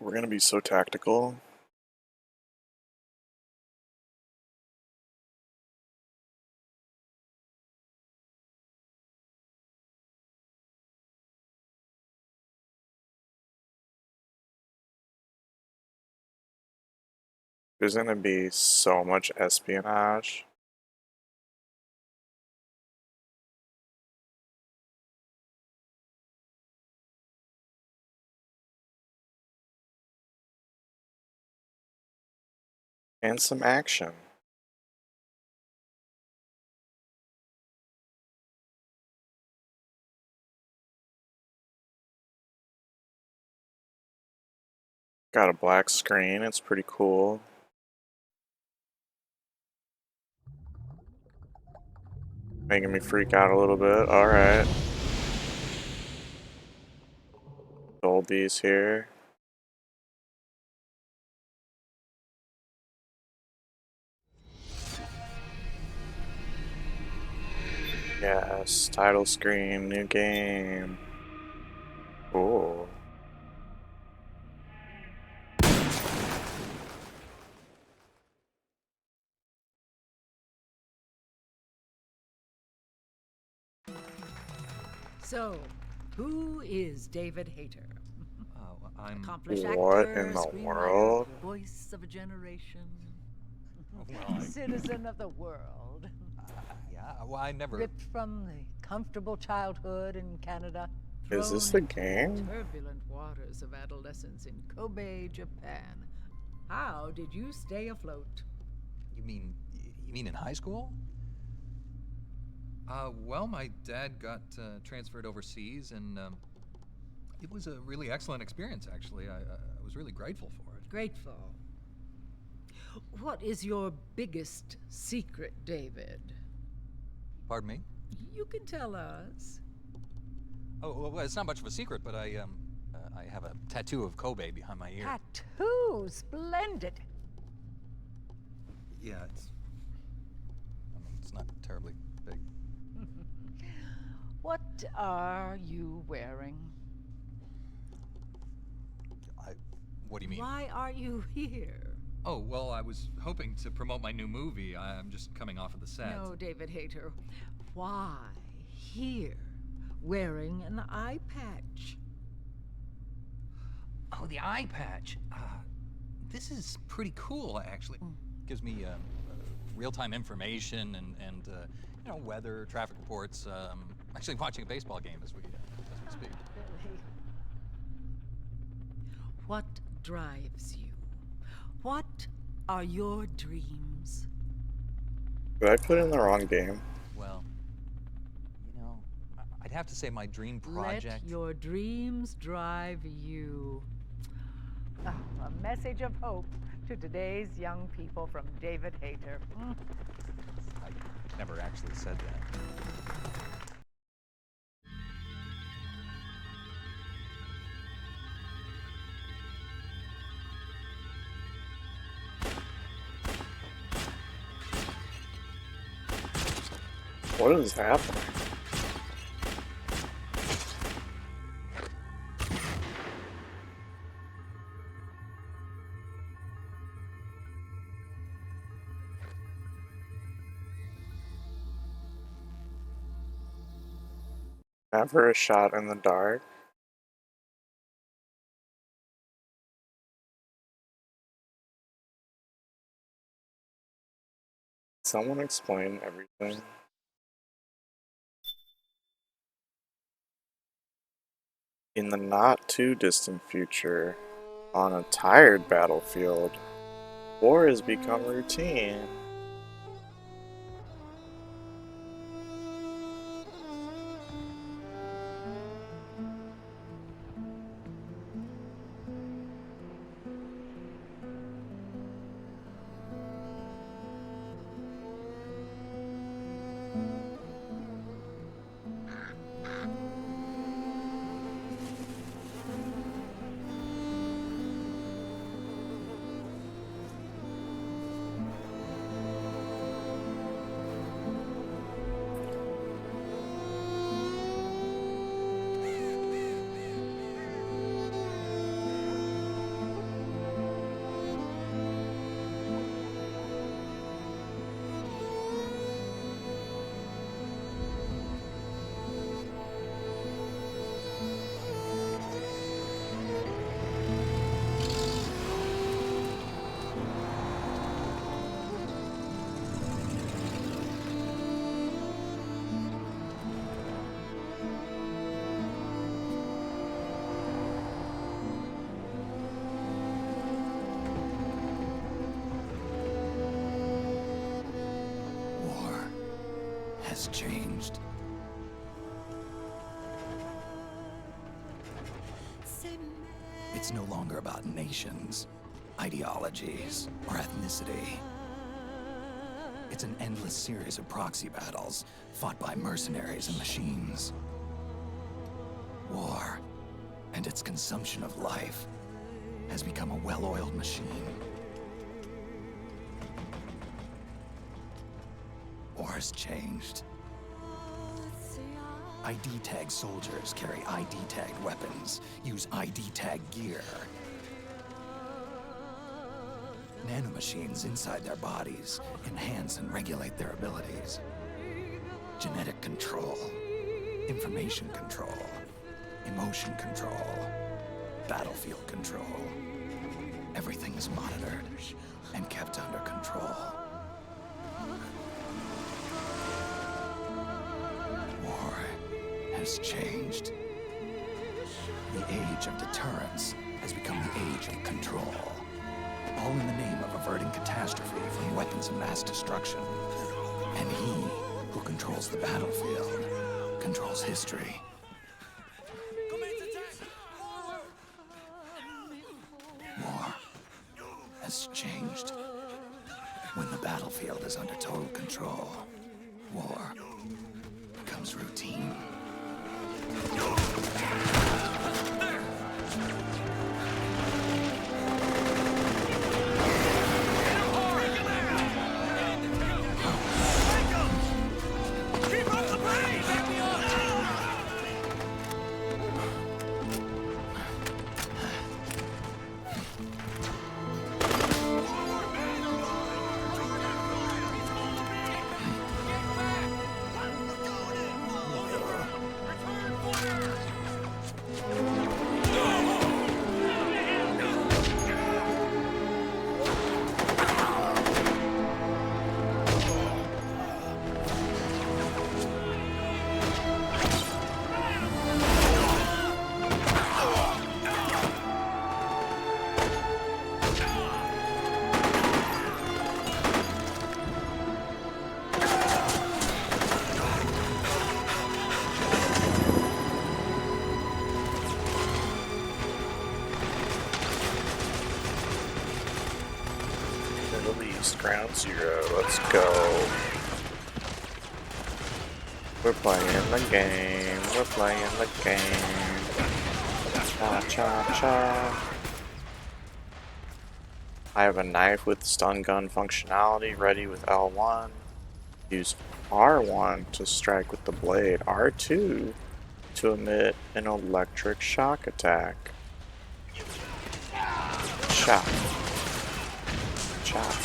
We're gonna be so tactical. There's gonna be so much espionage. And some action. Got a black screen, it's pretty cool. Making me freak out a little bit, alright. Dolby's here. Yes, title screen, new game. Cool. So, who is David Hayter? I'm... Accomplished What actor, in the screenwriter, world? voice of a generation. Well, Citizen of the world. yeah, well, I never... Ripped from the comfortable childhood in Canada. Is this thrown the into game? turbulent waters of adolescence in Kobe, Japan. How did you stay afloat? You mean in high school? Well, my dad got transferred overseas, and it was a really excellent experience, actually. I was really grateful for it. Grateful. What is your biggest secret, David? Pardon me? You can tell us. Oh, well, it's not much of a secret, but I have a tattoo of Kobe behind my ear. Tattoo, splendid. Yeah, it's not terribly big. What are you wearing? What do you mean? Why are you here? Oh, well, I was hoping to promote my new movie. I'm just coming off of the set. No, David Hayter. Why here, wearing an eye patch? Oh, the eye patch. This is pretty cool, actually. Gives me real-time information and weather, traffic reports. Actually watching a baseball game as we speak. Really? What drives you? What are your dreams? Did I put in the wrong game? Well, I'd have to say my dream project. Let your dreams drive you. Oh, a message of hope to today's young people from David Hayter. I never actually said that. What is happening? Never a shot in the dark. Someone explain everything. In the not too distant future, on a tired battlefield, war has become routine. It's no longer about nations, ideologies, or ethnicity. It's an endless series of proxy battles fought by mercenaries and machines. War and its consumption of life has become a well-oiled machine. War has changed. ID tag soldiers carry ID tagged weapons, use ID tag gear. Nanomachines inside their bodies enhance and regulate their abilities. Genetic control, information control, emotion control, battlefield control. Everything is monitored and kept under control. War has changed. The age of deterrence has become the age of control. All in the name of averting catastrophe from weapons of mass destruction. And he who controls the battlefield controls history. War has changed. When the battlefield is under total control, war becomes routine. Ground zero, let's go. We're playing the game, we're playing the game. Cha cha cha. I have a knife with stun gun functionality ready with L1. Use R1 to strike with the blade, R2 to emit an electric shock attack. Shock. Shock.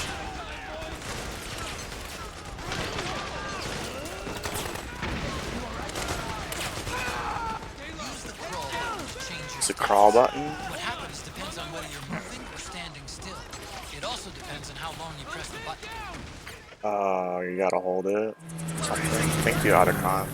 The crawl button. What happens depends on whether you're moving or standing still. It also depends on how long you press the button. You gotta hold it. Something. Thank you, Otacon.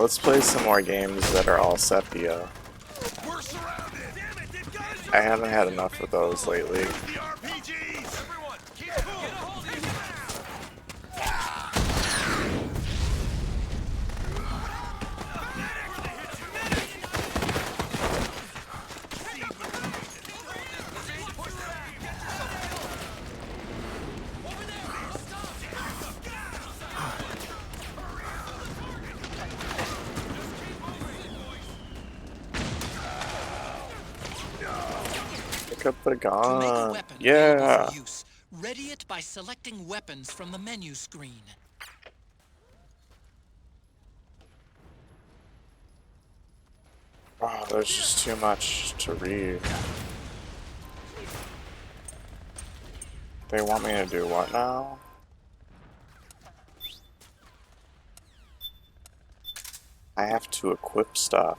Let's play some more games that are all sepia. I haven't had enough of those lately. Pick up the To make a gun. weapon Yeah. available for use, ready it by selecting weapons from the menu screen. Oh, there's just too much to read. They want me to do what now? I have to equip stuff.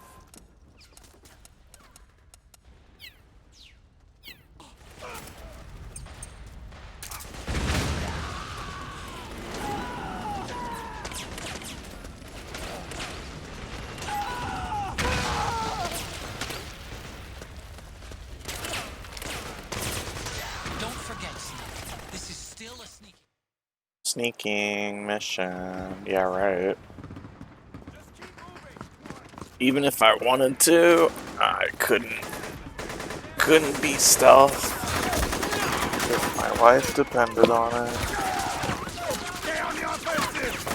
sneaking mission. Yeah, right. Even if I wanted to, I couldn't be stealth if my life depended on it. Stay on the offensive!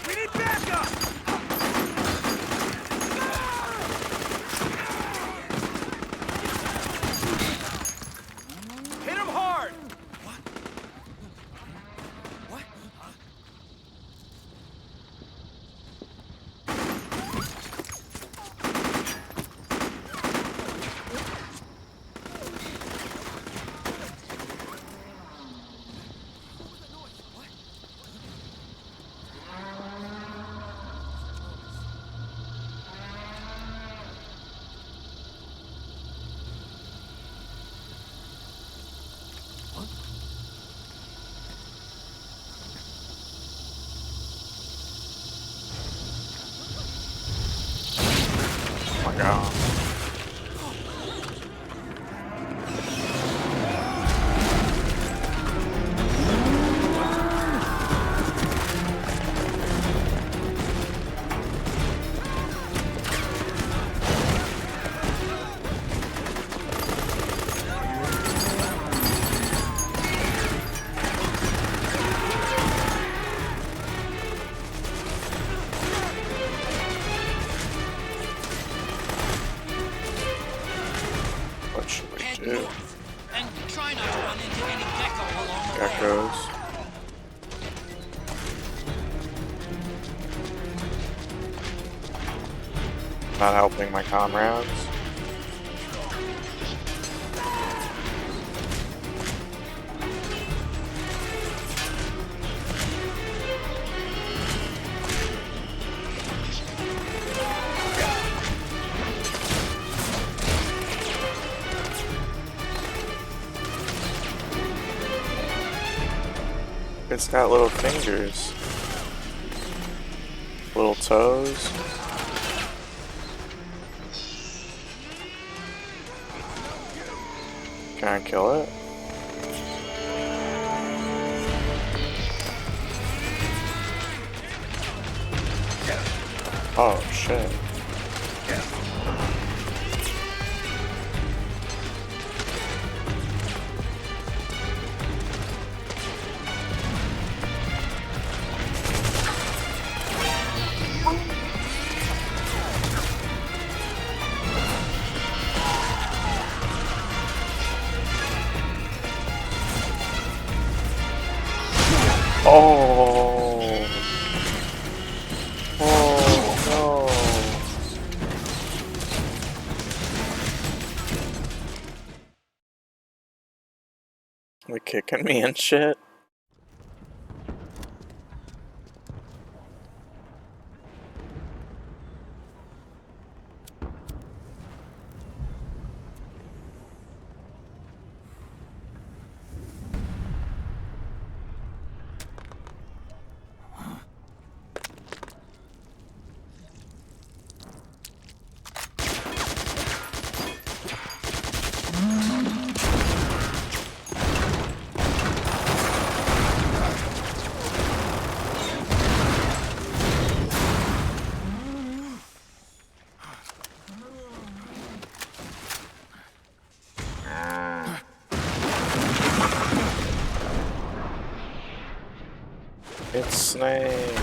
We need backup! Hit him hard! What? What? Oh my god. What should we Head do? north, and try not to run into any gecko along the way. Geckos. Not helping my comrades. It's got little fingers. Little toes. Can I kill it? Oh shit. Oh. Oh no. They're kicking me and shit. It's Snake.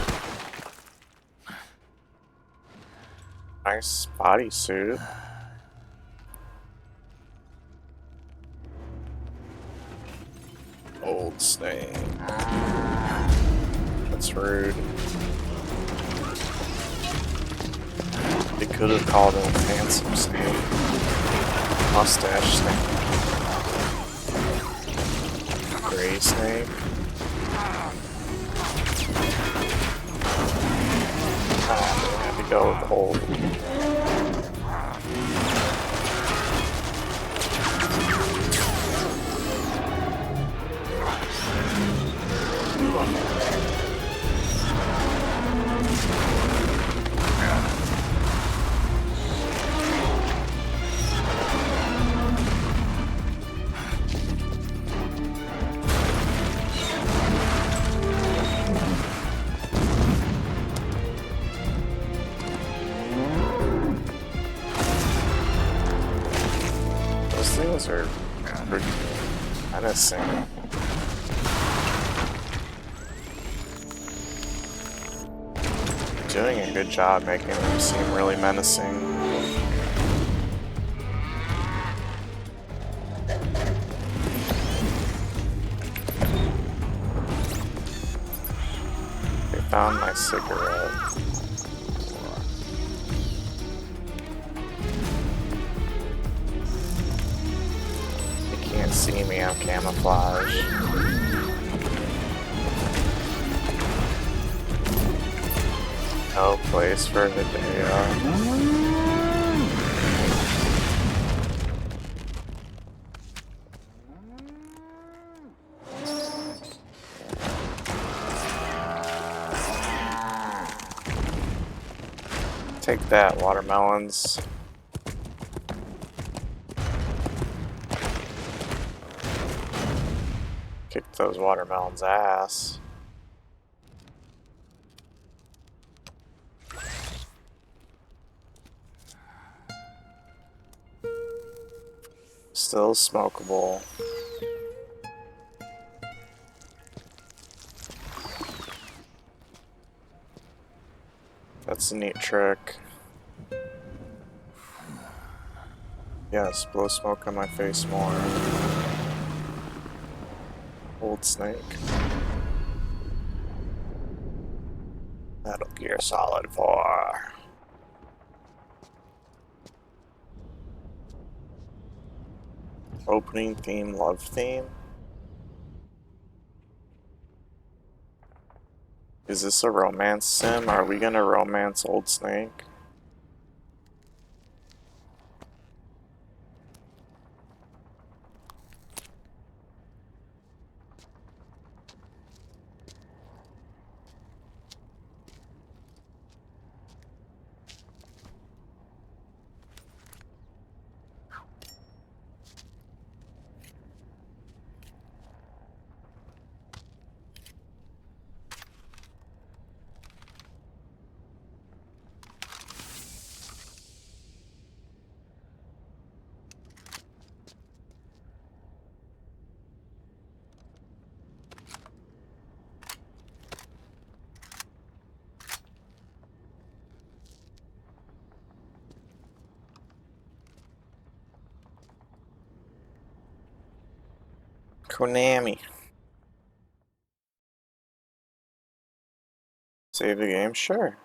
Nice bodysuit. Old Snake. That's rude. They could have called him Handsome Snake. Mustache Snake. Gray Snake. I had to go with old. menacing. Doing a good job making them seem really menacing. They found my cigarette. They can't see me, I'm camouflaged. No place for the day. Take that, watermelons. Kick those watermelons' ass. Still smokable. That's a neat trick. Yes, blow smoke on my face more. Old Snake. Metal Gear Solid 4. Opening theme, love theme. Is this a romance sim? Are we gonna romance Old Snake? Konami. Save the game? Sure.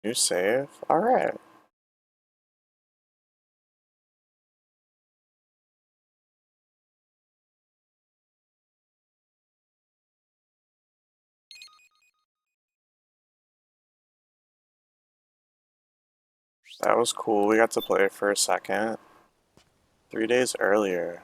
New save? Alright. That was cool. We got to play it for a second. 3 days earlier.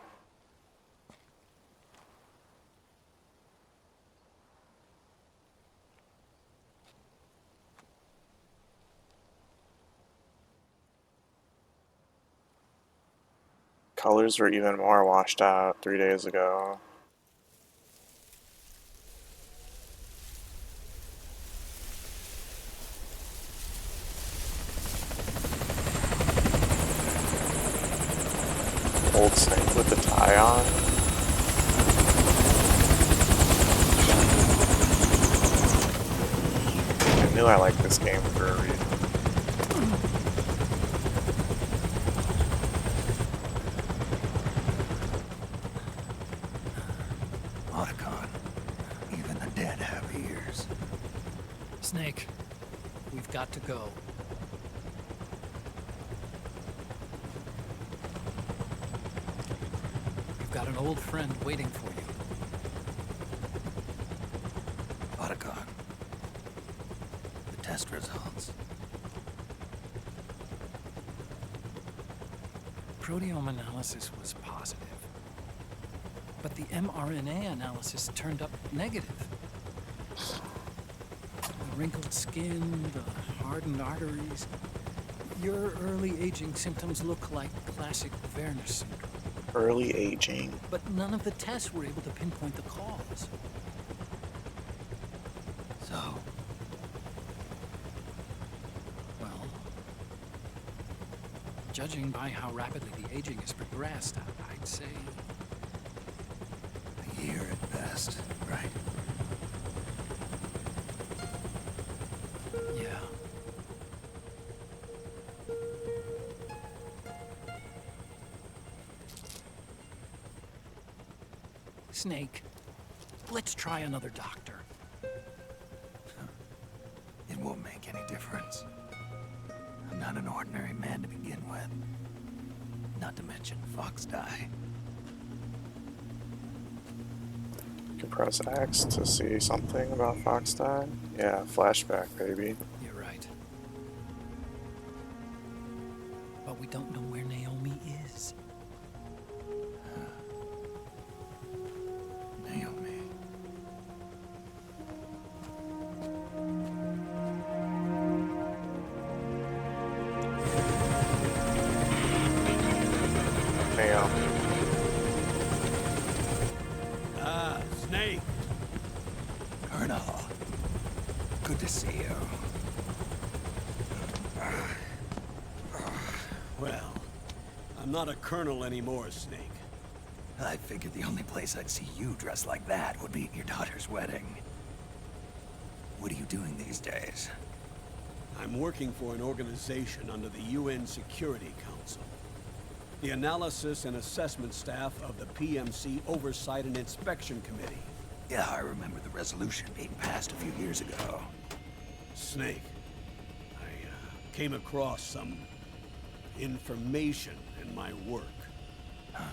Colors were even more washed out 3 days ago. Old Snake with the tie on. I knew I liked this game for a reason. Otacon, even the dead have ears. Snake, we've got to go. You've got an old friend waiting for you. Otacon, the test results. Proteome analysis was positive, but the mRNA analysis turned up negative. The wrinkled skin, the hardened arteries. Your early aging symptoms look like classic Werner syndrome. Early aging. But none of the tests were able to pinpoint the cause. So, Well, Judging by how rapidly the aging has progressed, I'd say... A year at best, right? Yeah. Snake, let's try another doctor. It won't make any difference. I'm not an ordinary man to begin with. Not to mention Fox die. You can press X to see something about Fox die. Yeah, flashback, baby. You're right. But we don't know where Naomi is. Naomi. Naomi. Snake. Colonel. Good to see you. Well, I'm not a colonel anymore, Snake. I figured the only place I'd see you dressed like that would be at your daughter's wedding. What are you doing these days? I'm working for an organization under the UN Security Council. The Analysis and Assessment Staff of the PMC Oversight and Inspection Committee. Yeah, I remember the resolution being passed a few years ago. Snake, I came across some information in my work. Huh?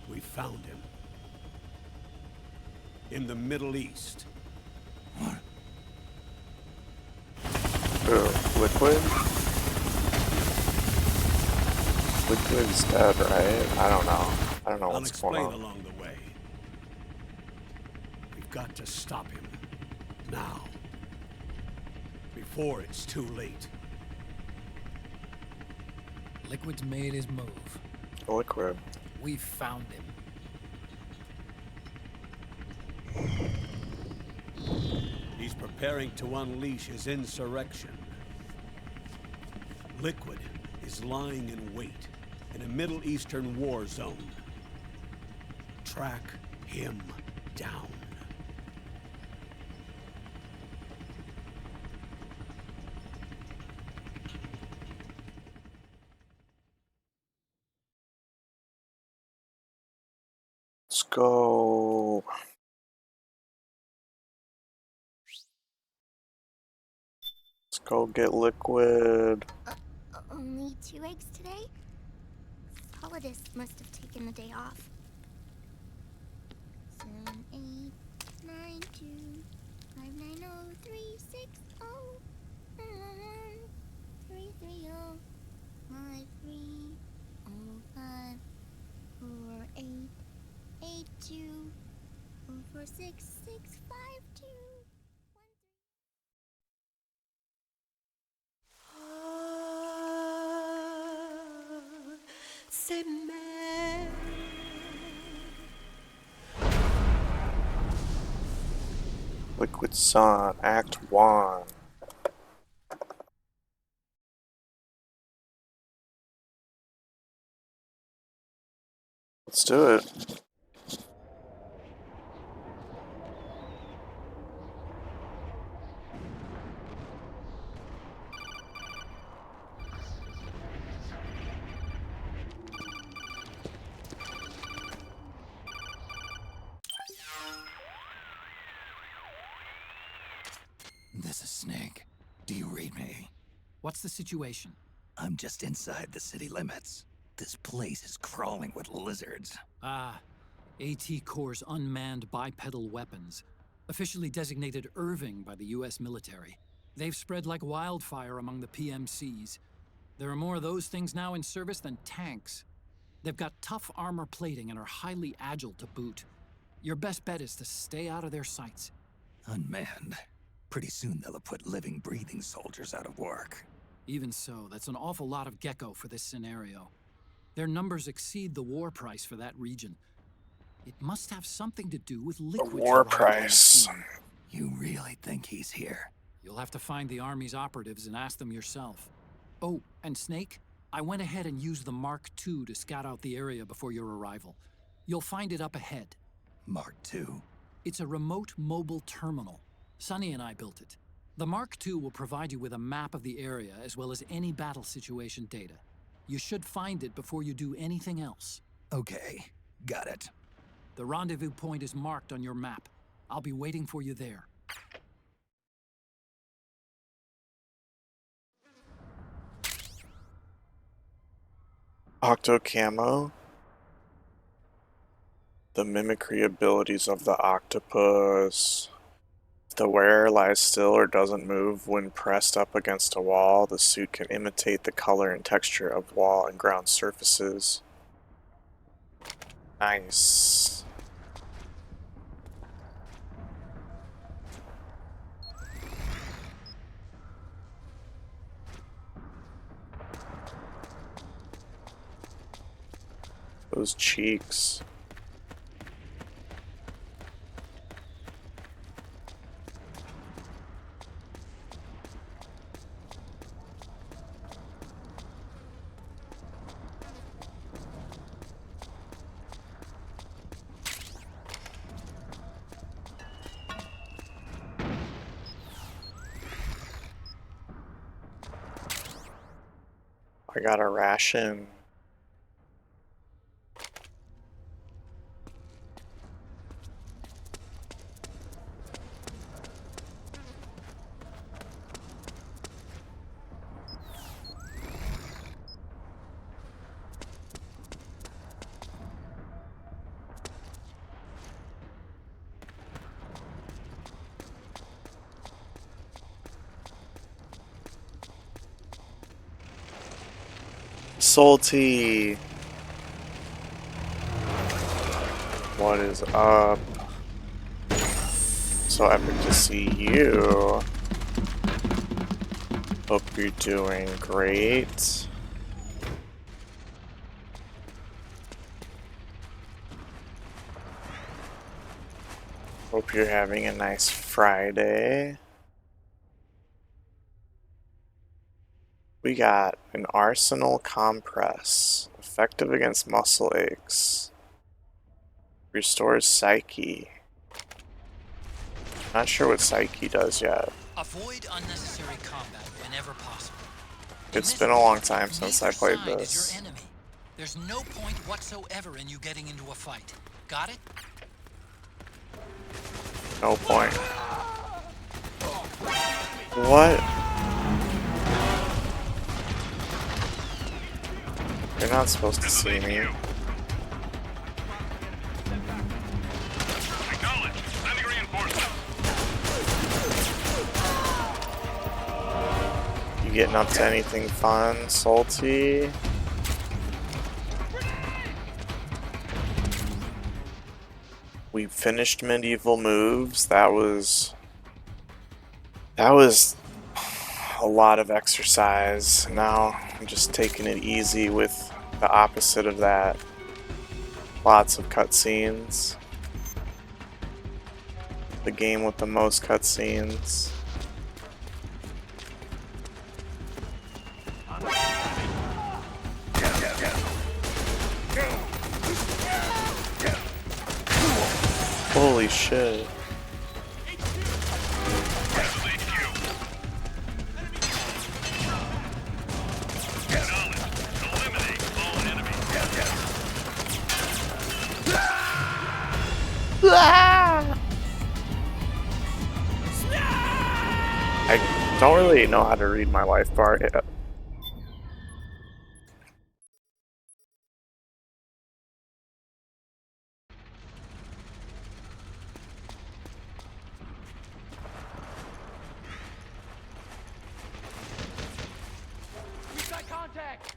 We found him. In the Middle East. What? Liquid? Liquid's dead, right? I don't know. I don't know I'll what's going explain on. along the way. We've got to stop him. Now. Before it's too late. Liquid's made his move. Liquid. We've found him. He's preparing to unleash his insurrection. Liquid is lying in wait in a Middle Eastern war zone. Track him down. Let's go. Let's go get Liquid. Only 2 eggs today? Solidus must have taken the day off. 7, 8, 9, 2, 5, 9, 0, 3, 6, 0, 3, 3, 0, 5, 3, 0, 5, 4, 8, 8, 2, 4, 4, 6, 6, 5, 2. Liquid Sun, Act 1. Let's do it. This is Snake. Do you read me? What's the situation? I'm just inside the city limits. This place is crawling with lizards. AT Corps' unmanned bipedal weapons, officially designated Irving by the US military. They've spread like wildfire among the PMCs. There are more of those things now in service than tanks. They've got tough armor plating and are highly agile to boot. Your best bet is to stay out of their sights. Unmanned. Pretty soon they'll have put living, breathing soldiers out of work. Even so, that's an awful lot of gecko for this scenario. Their numbers exceed the war price for that region. It must have something to do with The Liquid's war arrival on the price. scene. You really think he's here? You'll have to find the Army's operatives and ask them yourself. Oh, and Snake, I went ahead and used the Mark II to scout out the area before your arrival. You'll find it up ahead. Mark II. It's a remote mobile terminal. Sonny and I built it. The Mark II will provide you with a map of the area as well as any battle situation data. You should find it before you do anything else. Okay, got it. The rendezvous point is marked on your map. I'll be waiting for you there. Octo Camo. The mimicry abilities of the octopus. If the wearer lies still or doesn't move when pressed up against a wall, the suit can imitate the color and texture of wall and ground surfaces. Nice. Those cheeks. I got a ration. Salty. What is up? So epic to see you. Hope you're doing great. Hope you're having a nice Friday. We got an Arsenal Compress, effective against muscle aches. Restores Psyche. Not sure what Psyche does yet. Avoid unnecessary combat whenever possible. It's been a long time since I played Neither side is this. your enemy. There's no point whatsoever in you getting into a fight. Got it? No point. What? You're not supposed to see me. You getting up to anything fun, Salty? We finished medieval moves. That was a lot of exercise. Now I'm just taking it easy with the opposite of that. Lots of cutscenes. The game with the most cutscenes. Holy shit. I don't really know how to read my life bar yet. We've got contact!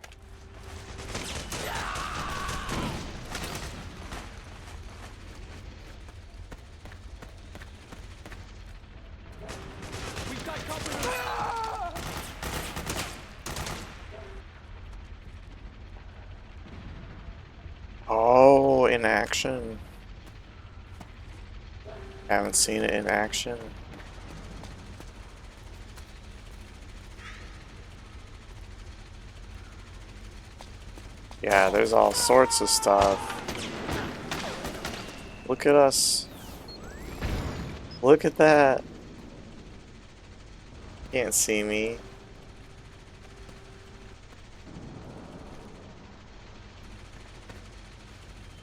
We've got company! Oh, in action. Haven't seen it in action. Yeah, there's all sorts of stuff. Look at us. Look at that. Can't see me.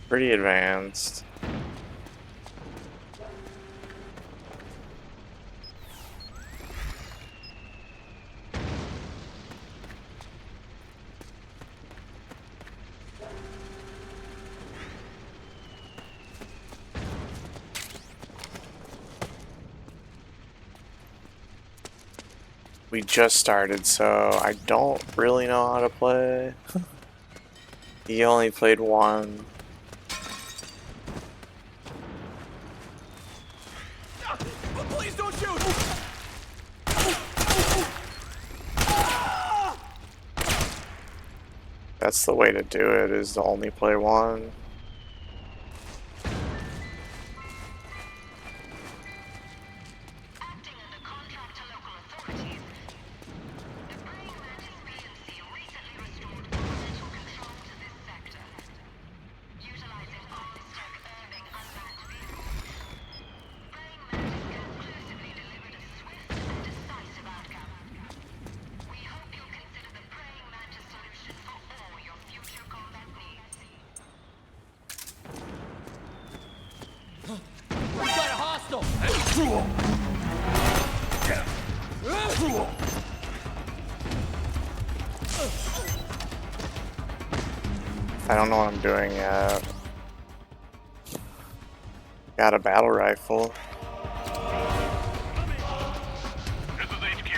Pretty advanced. We just started, so I don't really know how to play. He only played one. Please don't shoot! That's the way to do it, is to only play one. I don't know what I'm doing yet. Got a battle rifle. This is HQ.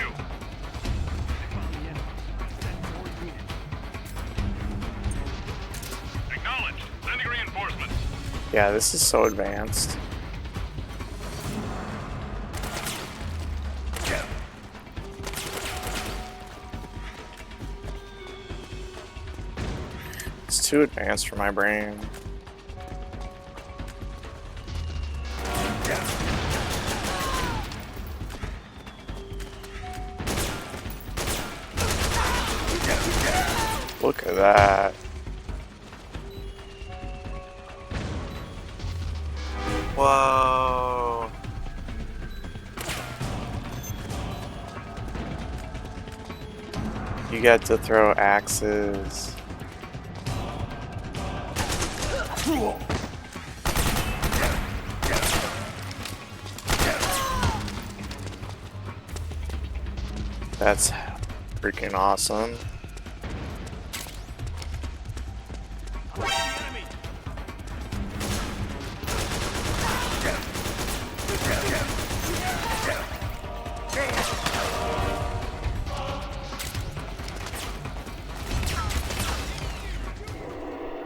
Acknowledged. Sending reinforcements. Yeah, this is so advanced. It's too advanced for my brain. Look at that. Whoa. You get to throw axes. That's freaking awesome.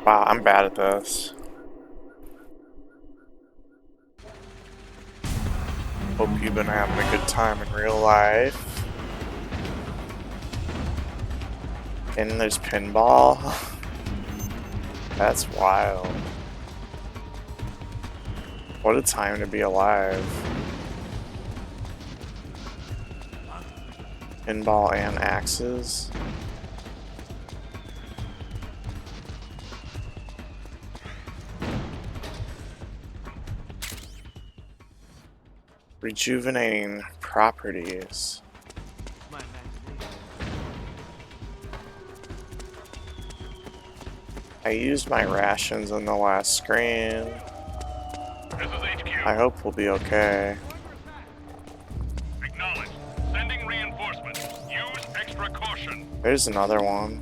Wow, I'm bad at this. Hope you've been having a good time in real life. And there's pinball. That's wild. What a time to be alive. Pinball and axes. Rejuvenating properties. I used my rations in the last screen. This is HQ. I hope we'll be okay. Acknowledged. Sending reinforcements. Use extra caution. There's another one.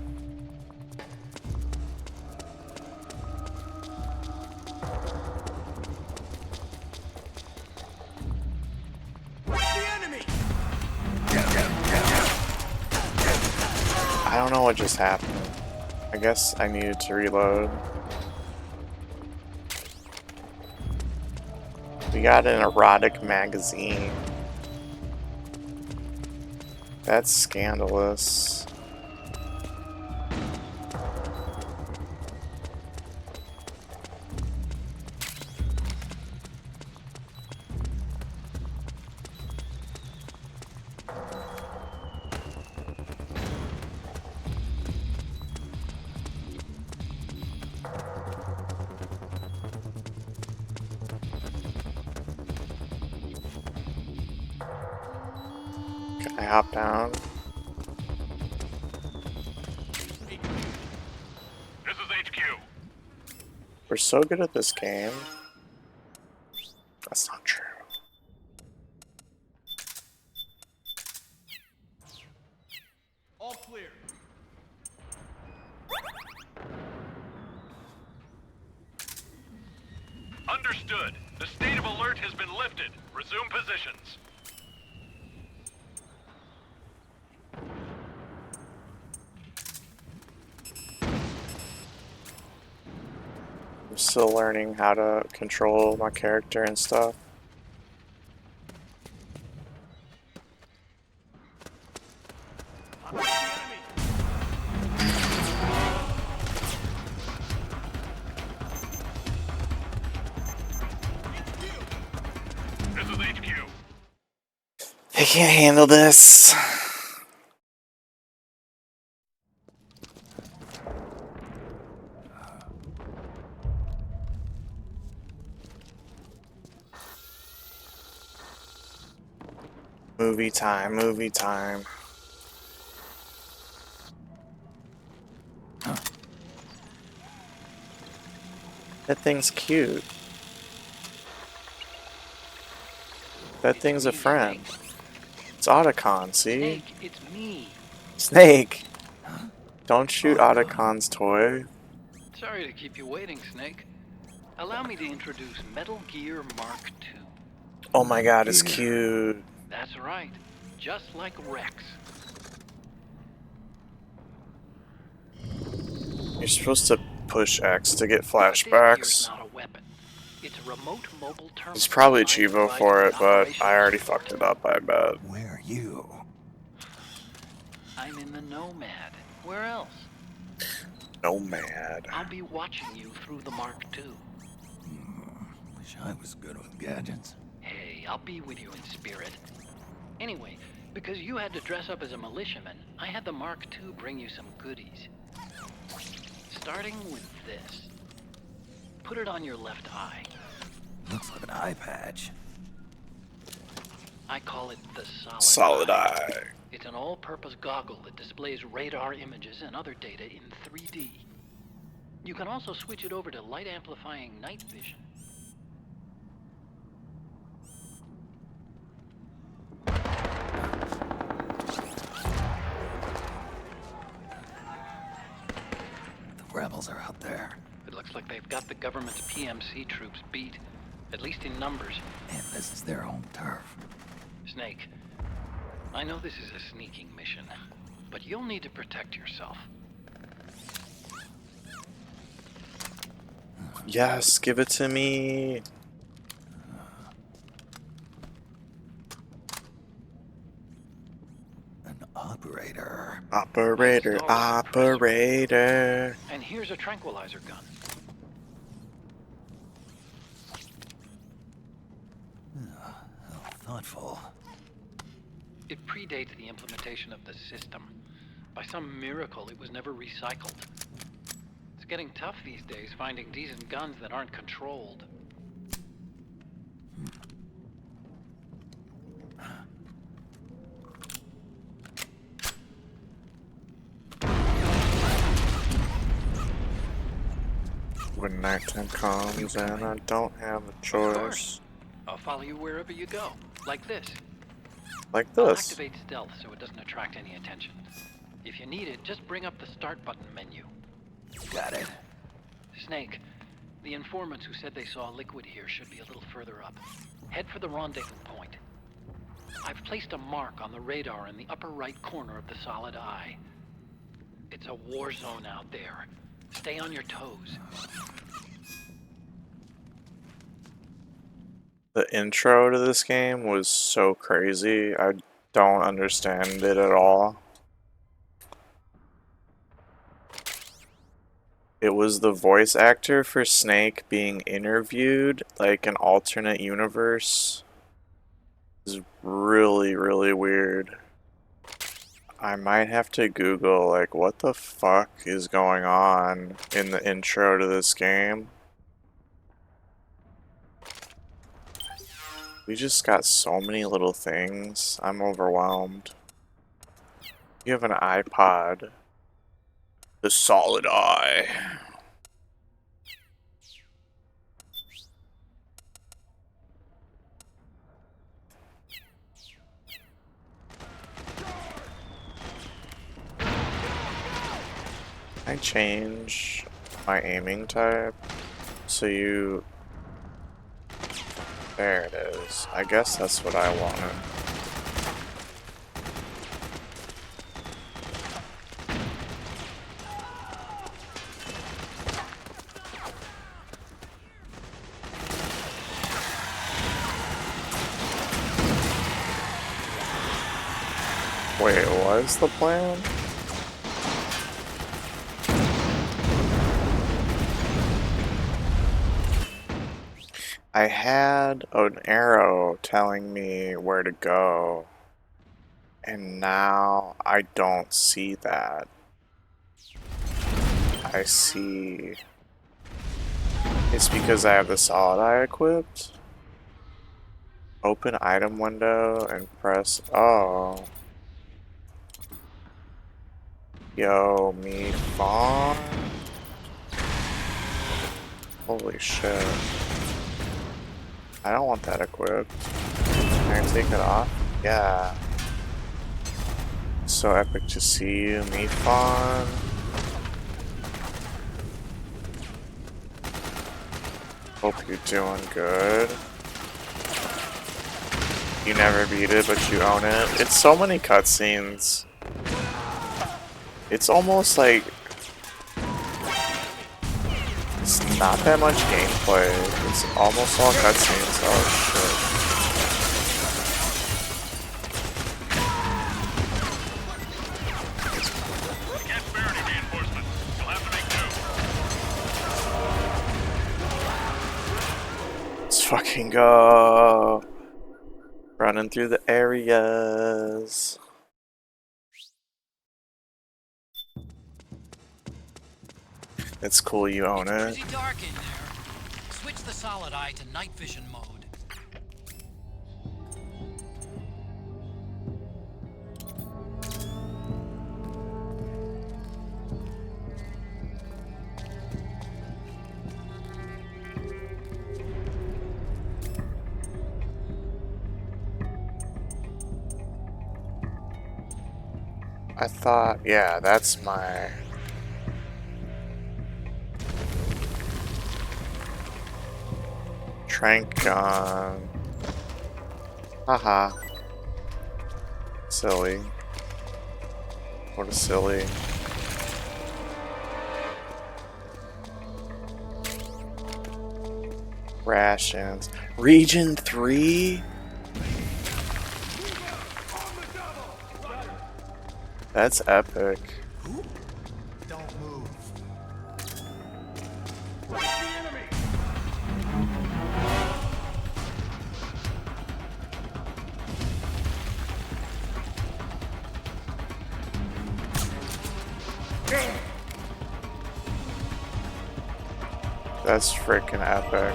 I don't know what just happened. I guess I needed to reload. We got an erotic magazine. That's scandalous. Can I hop down? This is HQ. We're so good at this game. That's not true. All clear. Understood. The state of alert has been lifted. Resume positions. I'm still learning how to control my character and stuff. This is HQ. They can't handle this. Movie time, movie time. That thing's cute. That thing's a friend. It's Otacon, see? Snake, it's me. Snake! Don't shoot Otacon's toy. Sorry to keep you waiting, Snake. Allow me to introduce Metal Gear Mark II. Oh my god, it's cute. That's right. Just like Rex. You're supposed to push X to get But this gear's flashbacks. not a weapon. It's a remote mobile terminal. It's probably designed to Chivo provide for it, but operational I already support. fucked it up, I bet. Where are you? I'm in the Nomad. Where else? No mad. I'll be watching you through the Mark II. Wish I was good with gadgets. Hey, I'll be with you in spirit. Anyway, because you had to dress up as a militiaman, I had the Mark II bring you some goodies. Starting with this. Put it on your left eye. Looks like an eye patch. I call it the Solid eye. It's an all-purpose goggle that displays radar images and other data in 3D. You can also switch it over to light-amplifying night vision. The rebels are out there. It looks like they've got the government's PMC troops beat, at least in numbers. And this is their home turf. Snake, I know this is a sneaking mission, but you'll need to protect yourself. Yes, give it to me. An operator. Operator, operator. And here's a tranquilizer gun. How thoughtful. It predates the implementation of the system. By some miracle, it was never recycled. It's getting tough these days finding decent guns that aren't controlled. When nighttime comes and I don't have a Of choice. course. I'll follow you wherever you go. Like this. Like I'll this. activate stealth so it doesn't attract any attention. If you need it, just bring up the start button menu. Got it. Snake, the informants who said they saw liquid here should be a little further up. Head for the rendezvous point. I've placed a mark on the radar in the upper right corner of the solid eye. It's a war zone out there. Stay on your toes. The intro to this game was so crazy. I don't understand it at all. It was the voice actor for Snake being interviewed, like an alternate universe. It was really, really weird. I might have to Google, like, what the fuck is going on in the intro to this game. We just got so many little things. I'm overwhelmed. You have an iPod. The solid eye. I change my aiming type so you... There it is. I guess that's what I wanted. Wait, what is the plan? I had an arrow telling me where to go, and now I don't see that. I see... It's because I have the solid eye equipped? Open item window and press... Oh. Yo, me fawn? Holy shit. I don't want that equipped. Can I take it off? Yeah. So epic to see you, me fawn. Hope you're doing good. You never beat it, but you own it. It's so many cutscenes. It's almost like it's not that much gameplay. It's almost all cutscenes. Oh shit. We can't spare any reinforcements. You'll have to make do. Let's fucking go. Running through the areas. It's cool you own it. Pretty dark in there. Switch the solid eye to night vision mode. I thought, yeah, that's my... Trank gun. Haha. Silly. What a silly. Rations. Region 3? That's epic. Don't move. That's freaking epic.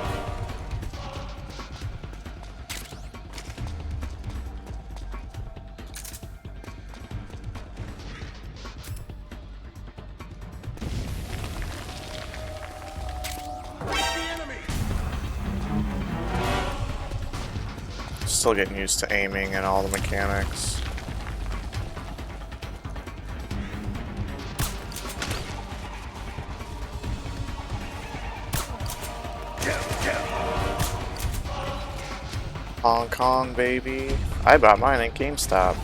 Still getting used to aiming and all the mechanics. Hong Kong, baby. I bought mine at GameStop.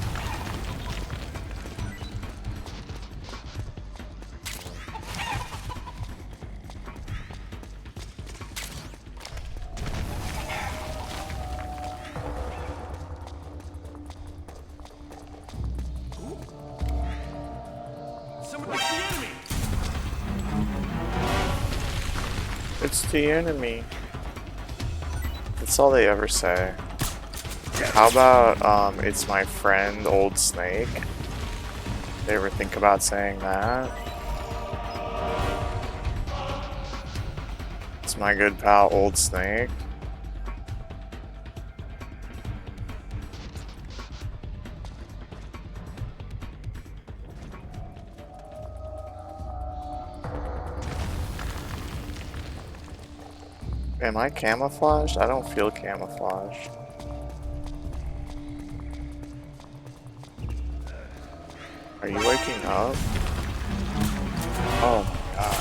It's the enemy. That's all they ever say. How about, it's my friend, Old Snake? They ever think about saying that? It's my good pal, Old Snake. Am I camouflaged? I don't feel camouflaged. Are you waking up? Oh my god.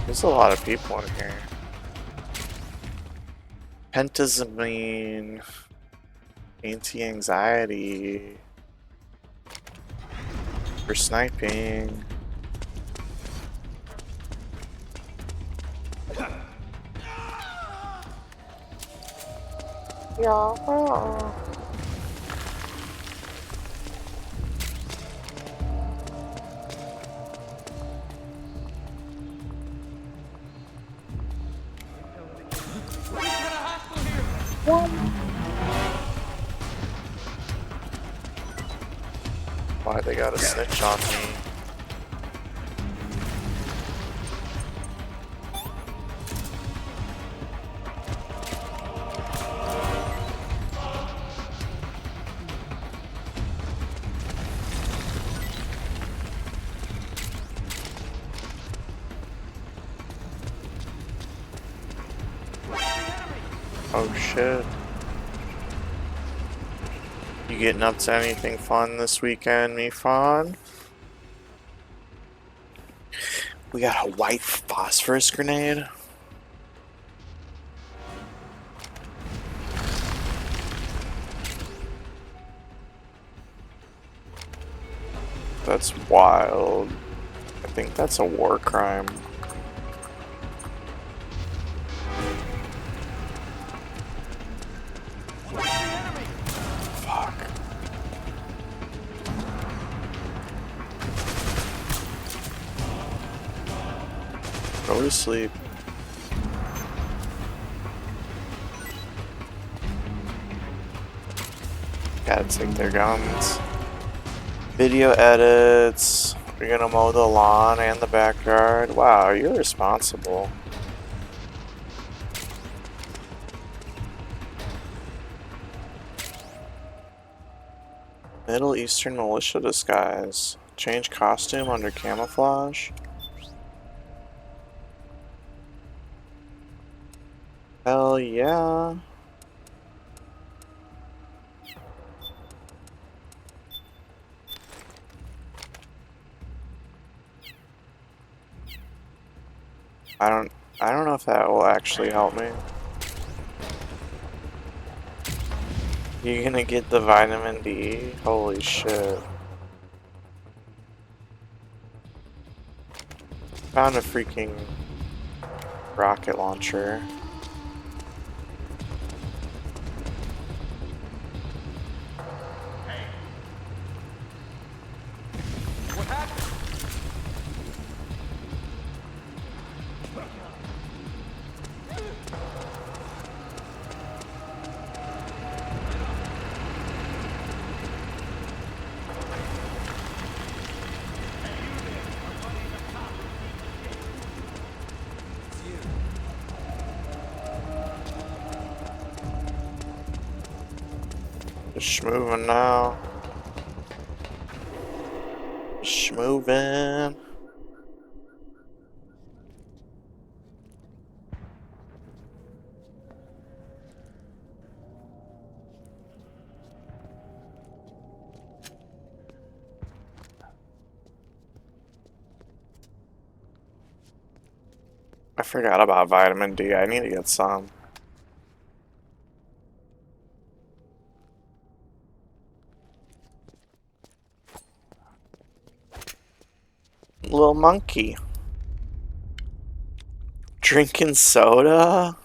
There's a lot of people in here. Pentazamine. Anti-anxiety. For sniping. Yeah. Why they gotta snitch on me? Oh shit. You getting up to anything fun this weekend, me fun? We got a white phosphorus grenade. That's wild. I think that's a war crime. Fuck. Go to sleep. Gotta take their guns. Video edits. You're gonna mow the lawn and the backyard. Wow, you're responsible. Middle Eastern militia disguise. Change costume under camouflage. Hell yeah. I don't know if that will actually help me. You gonna get the vitamin D? Holy shit. Found a freaking rocket launcher. Schmoving now. Schmoving. I forgot about vitamin D. I need to get some. Little monkey. Drinking soda?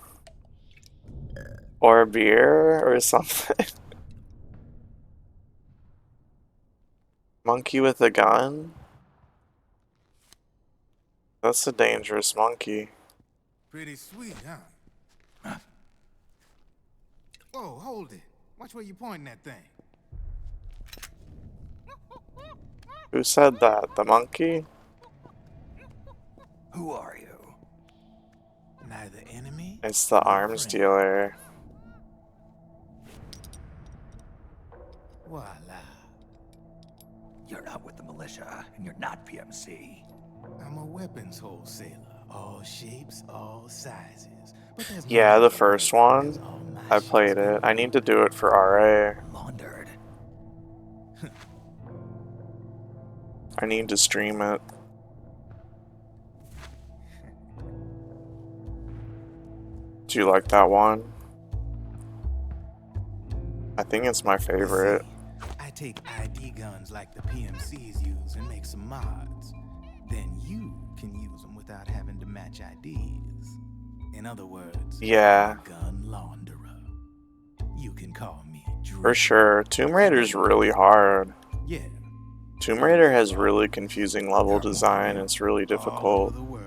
Or beer or something? Monkey with a gun? That's a dangerous monkey. Pretty sweet, huh? Whoa, hold it. Watch where you pointing that thing. Who said that? The monkey? Who are you? Neither enemy. It's the arms dealer. Voila. You're not with the militia, and you're not PMC. I'm a weapons wholesaler. All shapes, all sizes. But there's no Yeah, need the to worry, first 'cause one. all my I shit's played been it. I need to laundered. do it for RA. Laundered. I need to stream it. Do you like that one? I think it's my favorite. See, I take ID guns like the PMCs use and make some mods. Then you can use them without having to match IDs. In other words, Yeah. I'm a gun launderer. You can call me Drew. For sure. Tomb Raider's really hard. Yeah. Tomb Raider has really confusing level design. It's really All over difficult. the world.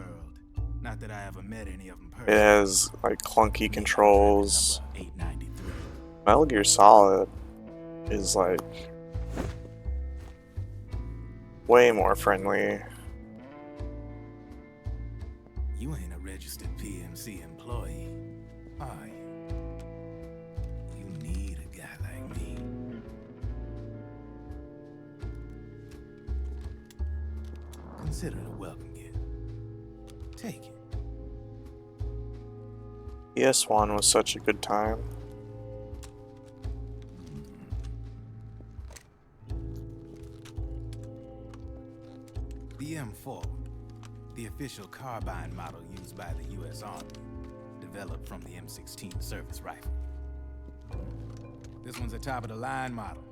Not that I ever met any of them It personally. has like clunky controls. Number 893. Metal Gear Solid is like way more friendly. You ain't a registered PMC employee, are you? You need a guy like me. Consider it a welcome gift. Take it. PS1 was such a good time. The M4, the official carbine model used by the U.S. Army, developed from the M16 service rifle. This one's a top-of-the-line model,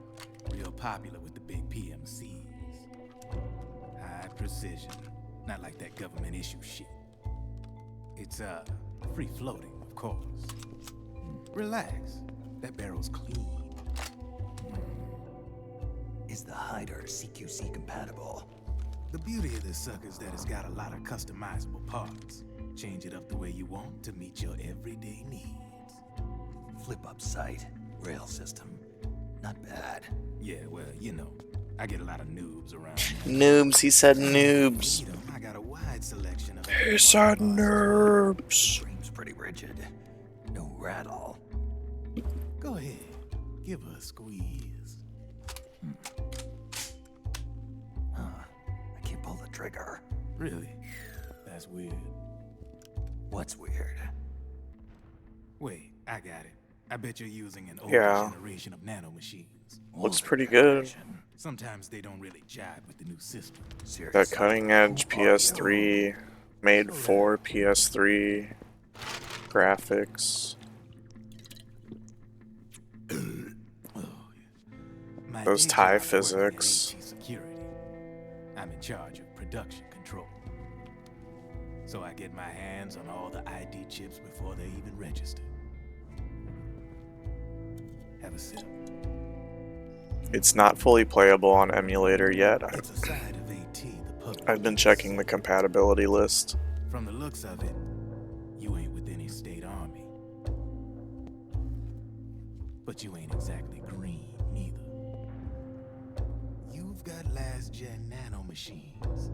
real popular with the big PMCs. High precision, not like that government issue shit. It's, free-floating, of course. Relax, that barrel's clean. Is the hider CQC compatible? The beauty of this sucker is that it's got a lot of customizable parts. Change it up the way you want to meet your everyday needs. Flip-up sight, rail system. Not bad. Yeah, well, you know, I get a lot of noobs around. Noobs, he said noobs. I got a wide selection of. He said noobs. Frame's pretty rigid. No rattle. Go ahead, give her a squeeze. I can't pull the trigger. Really? That's weird. What's weird? Wait, I got it. I bet you're using an older Yeah. generation of nanomachines. Looks pretty good. Sometimes they don't really jive with the new system. That cutting edge PS3 made for PS3 graphics. My Those day TIE job is working in physics. AT security. I'm in charge of production control. So I get my hands on all the ID chips before they even register. Have a sip. It's not fully playable on emulator yet. It's a side of AT the public I've been needs. checking the compatibility list. From the looks of it, you ain't with any state army. But you ain't exactly green, neither. You've got last-gen nanomachines.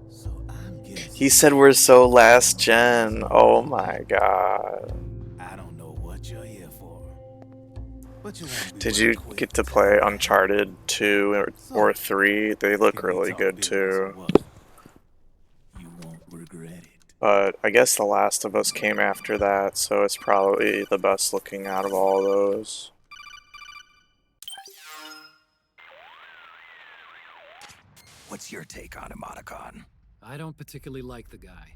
So I'm guessing... He said we're so last gen. Oh my god. I don't know what you're here for. But you won't be Did real you quick get to play Uncharted 2 or 3? They look Can we really talk good business too. or what? You won't regret it. But I guess The Last of Us came after that, so it's probably the best looking out of all those. What's your take on Emoticon? I don't particularly like the guy,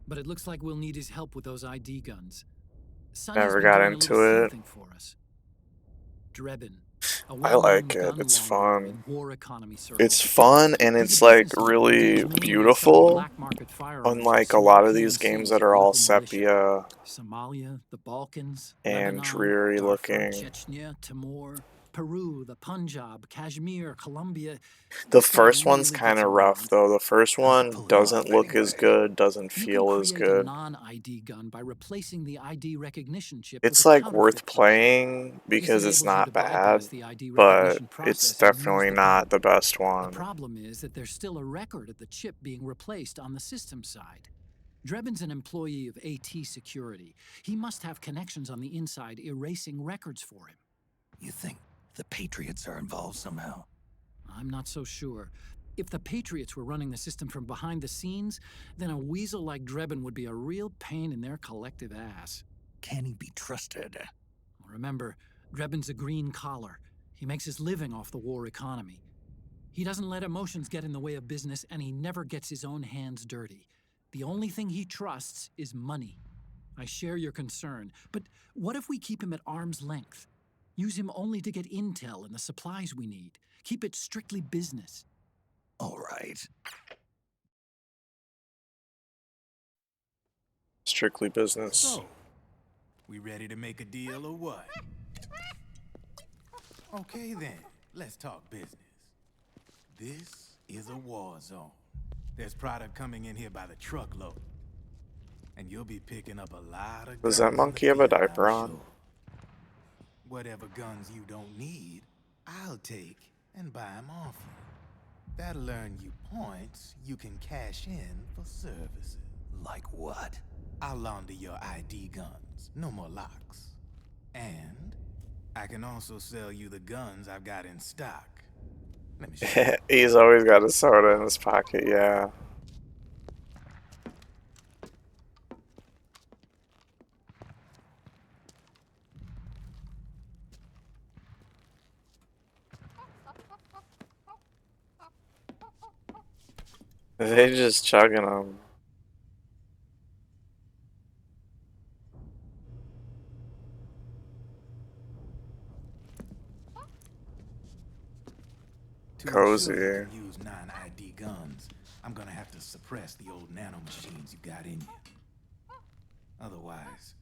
but it looks like we'll need his help with those ID guns. Sonny's Never been got doing a into little it. something for us. Drebin, a I well-known like it. gun It's launderer fun. in war economy circles. It's fun and He's it's a like businessman who really deals mainly in selling beautiful. black market firearms Unlike to a lot small of these PMCs games that and are all local militia. sepia Somalia, the Balkans, and Lebanon, dreary Darfur, looking. Chechnya, Timor, Peru, the Punjab, Kashmir, Colombia. The This guy first one's really kind gets of rough around. though. The first one pull it doesn't off look as anyway? good, doesn't You feel can as create a good. non-ID gun by replacing the ID recognition chip It's with a like counterfeit worth chip. playing This because it's enables you not to bad, bypass the ID but recognition it's process and use definitely the not gun. the best The one. problem is that there's still a record of the chip being replaced on the system side. Drebin's an employee of AT Security. He must have connections on the inside erasing records for him. You think the Patriots are involved somehow? I'm not so sure. If the Patriots were running the system from behind the scenes, then a weasel like Drebin would be a real pain in their collective ass. Can he be trusted? Remember, Drebin's a green collar. He makes his living off the war economy. He doesn't let emotions get in the way of business, and he never gets his own hands dirty. The only thing he trusts is money. I share your concern, but what if we keep him at arm's length? Use him only to get intel and the supplies we need. Keep it strictly business. All right. Strictly business. So, we ready to make a deal or what? Okay then, let's talk business. This is a war zone. There's product coming in here by the truckload. And you'll be picking up a lot of Does guns that in the monkey have a field, diaper I'm on? sure. Whatever guns you don't need, I'll take and buy them off you. That'll earn you points you can cash in for services. Like what? I'll launder your ID guns, no more locks. And I can also sell you the guns I've got in stock. Let me show you. He's always got a soda in his pocket, yeah. They just chugging them. To Cozy. ensure you can use non-ID guns, I'm gonna have to suppress the old nanomachines you got in you. Otherwise,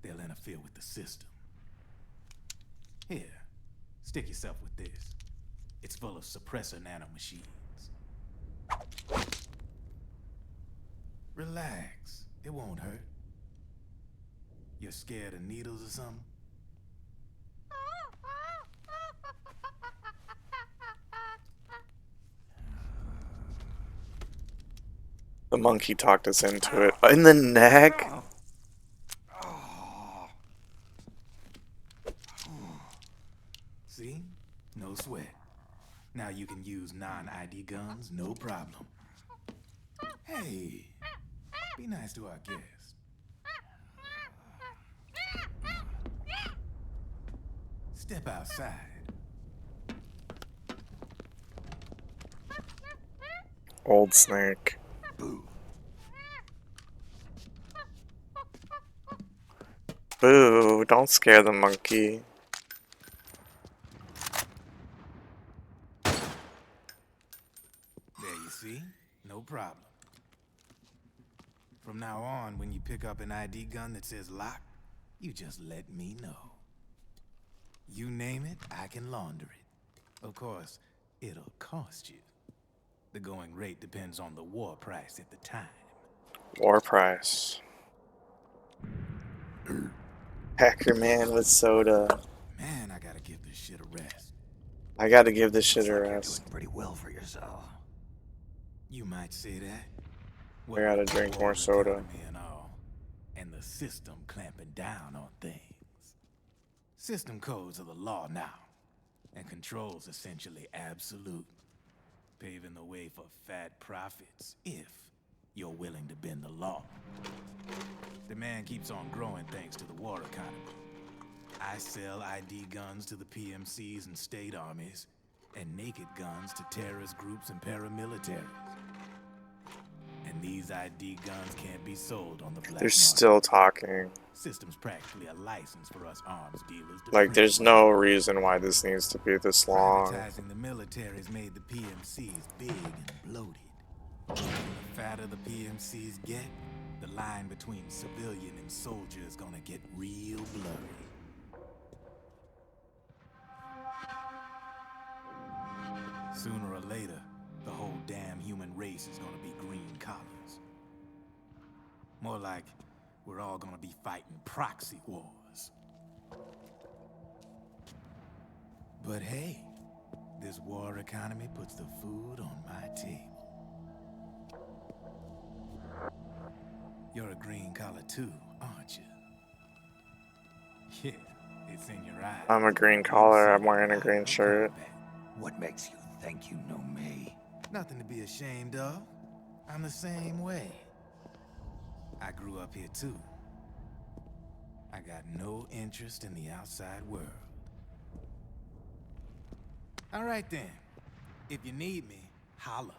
they'll interfere with the system. Here, stick yourself with this. It's full of suppressor nanomachines. Relax, it won't hurt. You're scared of needles or something? The monkey talked us into it. In the neck? See? No sweat. Now you can use non-ID guns, no problem. Hey, be nice to our guest. Step outside. Old snake. Boo. Boo, don't scare the monkey. There you see? No problem. From now on, when you pick up an ID gun that says lock, you just let me know. You name it, I can launder it. Of course, it'll cost you. The going rate depends on the war price at the time. War price. Hacker man with soda. Man, I gotta give this shit a rest. I gotta give this shit a You're rest. doing pretty well for yourself. You might say that. I gotta drink more soda. And all, and the system clamping down on things. System codes are the law now, and control's essentially absolute, paving the way for fat profits if you're willing to bend the law. Demand keeps on growing thanks to the war economy. I sell ID guns to the PMCs and state armies, and naked guns to terrorist groups and paramilitaries. And these ID guns can't be sold on the black They're market. still talking. System's practically a license for us arms dealers to Like, print there's money. no reason why this needs to be this long. Privatizing the military's made the PMCs big and bloated. The fatter the PMCs get, the line between civilian and soldier is gonna get real blurry. Sooner or later, the whole damn human race is gonna be green collars. More like we're all gonna be fighting proxy wars. But hey, this war economy puts the food on my table. You're a green collar too, aren't you? Yeah, It's in your eyes. I'm a green collar. I'm wearing a green shirt. What makes you think you know me? Nothing to be ashamed of. I'm the same way. I grew up here too. I got no interest in the outside world. All right then. If you need me, holla.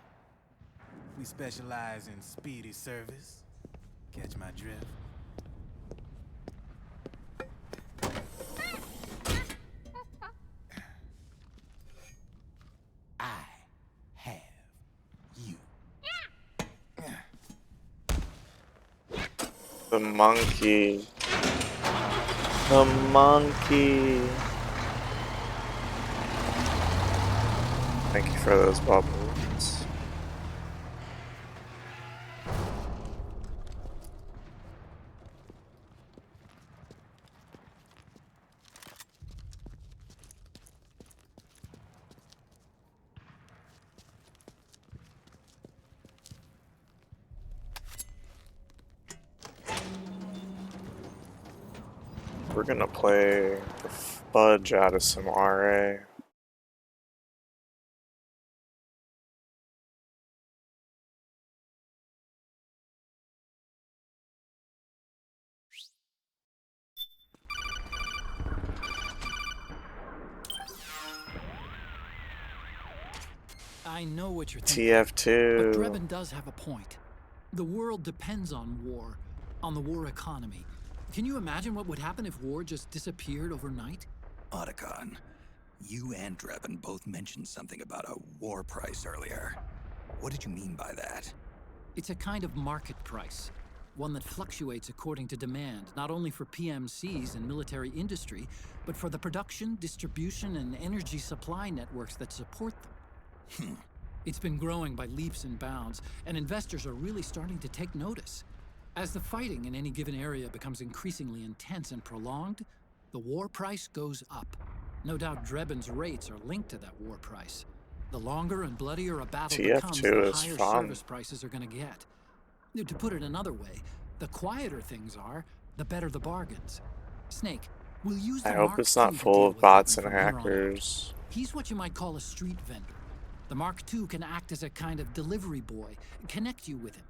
We specialize in speedy service. Catch my drift? I have you. The monkey. The monkey. Thank you for those bubbles. We're gonna play the fudge out of some RA. I know what you're thinking. TF2. But Drebin does have a point. The world depends on war, on the war economy. Can you imagine what would happen if war just disappeared overnight? Otacon, you and Drebin both mentioned something about a war price earlier. What did you mean by that? It's a kind of market price, one that fluctuates according to demand, not only for PMCs and military industry, but for the production, distribution, and energy supply networks that support them. It's been growing by leaps and bounds, and investors are really starting to take notice. As the fighting in any given area becomes increasingly intense and prolonged, the war price goes up. No doubt Drebin's rates are linked to that war price. The longer and bloodier a battle becomes, the TF2 is higher fun. service prices are going to get. To put it another way, the quieter things are, the better the bargains. Snake, we'll use the I hope Mark it's not II to full deal of with bots Drebin and from here on out. hackers. He's what you might call a street vendor. The Mark II can act as a kind of delivery boy, connect you with him.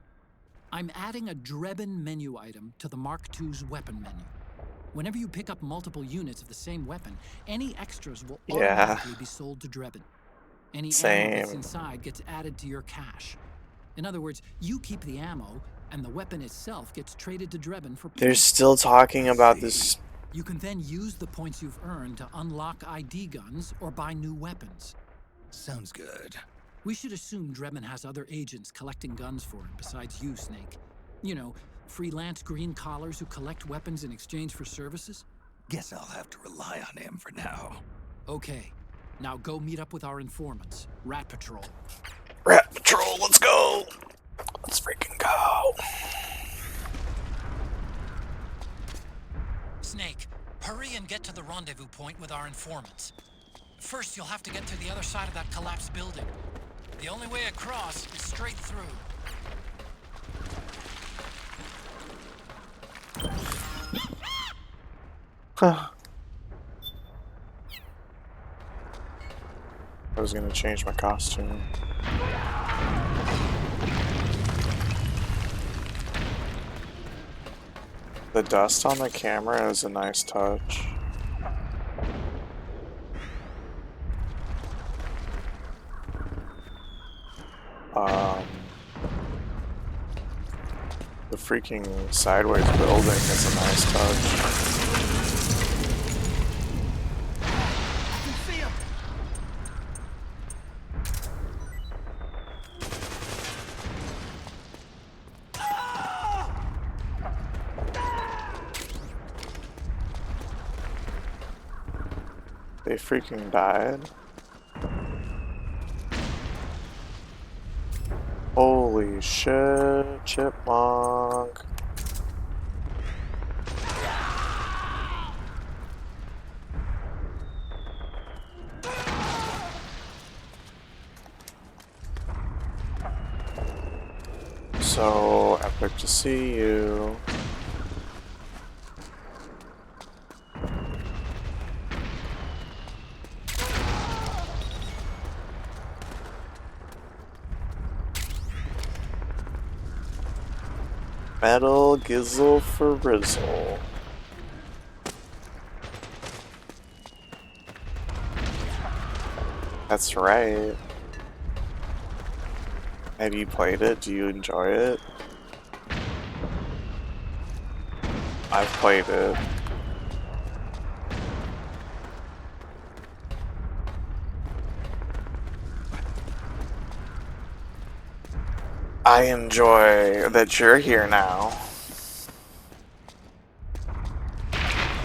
I'm adding a Drebin menu item to the Mark II's weapon menu. Whenever you pick up multiple units of the same weapon, any extras will automatically be sold to Drebin. Any ammo that's inside gets added to your cache. In other words, you keep the ammo, and the weapon itself gets traded to Drebin for points. They're still talking about this. You can then use the points you've earned to unlock ID guns or buy new weapons. Sounds good. We should assume Drebin has other agents collecting guns for him besides you, Snake. You know, freelance green collars who collect weapons in exchange for services? Guess I'll have to rely on him for now. Okay. Now go meet up with our informants, Rat Patrol. Rat Patrol, let's go! Let's freaking go! Snake, hurry and get to the rendezvous point with our informants. First, you'll have to get to the other side of that collapsed building. The only way across is straight through. I was gonna change my costume. The dust on the camera is a nice touch. The freaking sideways building is a nice touch. They freaking died. Holy shit, chipmunk. So epic to see you. Metal Gizzle for Rizzle. That's right. Have you played it? Do you enjoy it? I've played it. I enjoy that you're here now.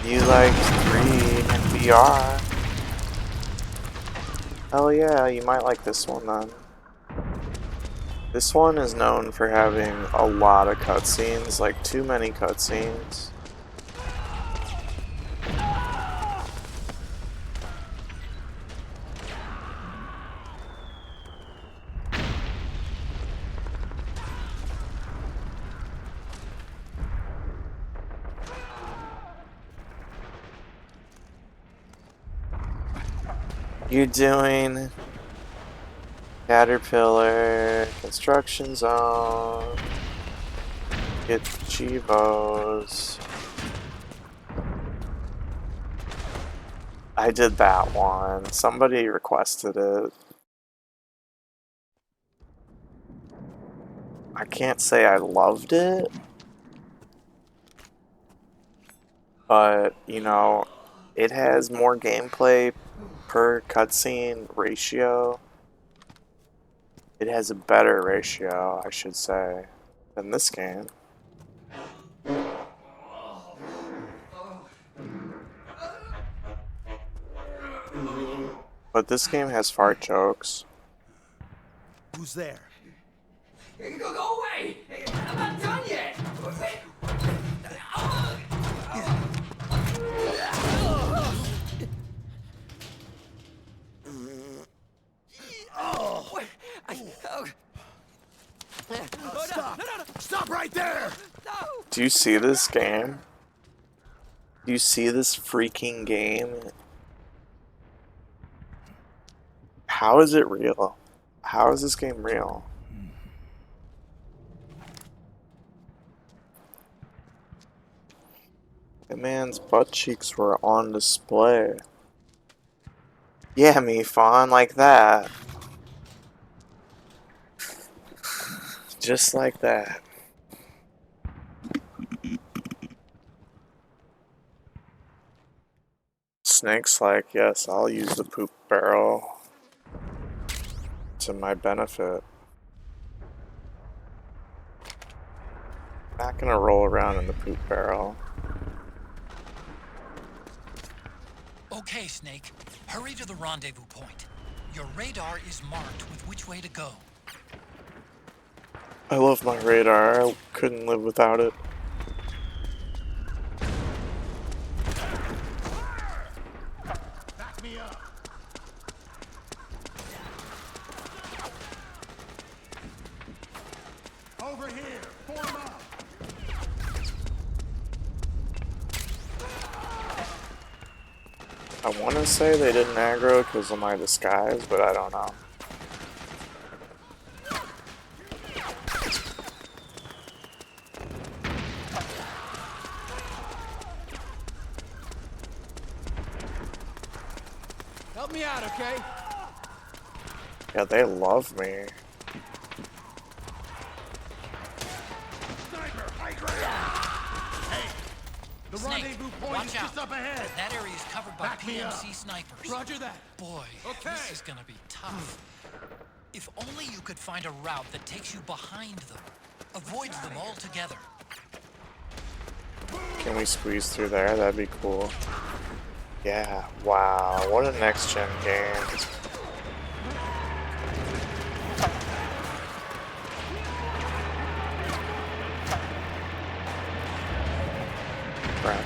You like 3 and VR. Hell yeah, you might like this one then. This one is known for having a lot of cutscenes, like too many cutscenes. You're doing Caterpillar, Construction Zone, get Chivos. I did that one. Somebody requested it. I can't say I loved it, but you know, it has more gameplay per cutscene ratio. It has a better ratio, I should say, than this game. But this game has fart jokes. Who's there? Go away! I'm not done yet! Stop! Stop right there! Do you see this game? Do you see this freaking game? How is it real? How is this game real? The man's butt cheeks were on display. Yeah, me fawn, like that. Just like that. Snake's like, yes, I'll use the poop barrel to my benefit. Not gonna roll around in the poop barrel. Okay, Snake. Hurry to the rendezvous point. Your radar is marked with which way to go. I love my radar. I couldn't live without it. Back me up. Over here. Form up. I want to say they didn't aggro because of my disguise, but I don't know. Help me out, okay? Yeah, they love me. Sniper, high ground. Hey, the Snake, rendezvous point watch is out. just up ahead. That area is covered by Back me up. PMC snipers. Roger that. Boy, Okay. this is gonna be tough. If only you could find a route that takes you behind them. Avoid them altogether. Can we squeeze through there? That'd be cool. Yeah, wow, what a next-gen game. Crap.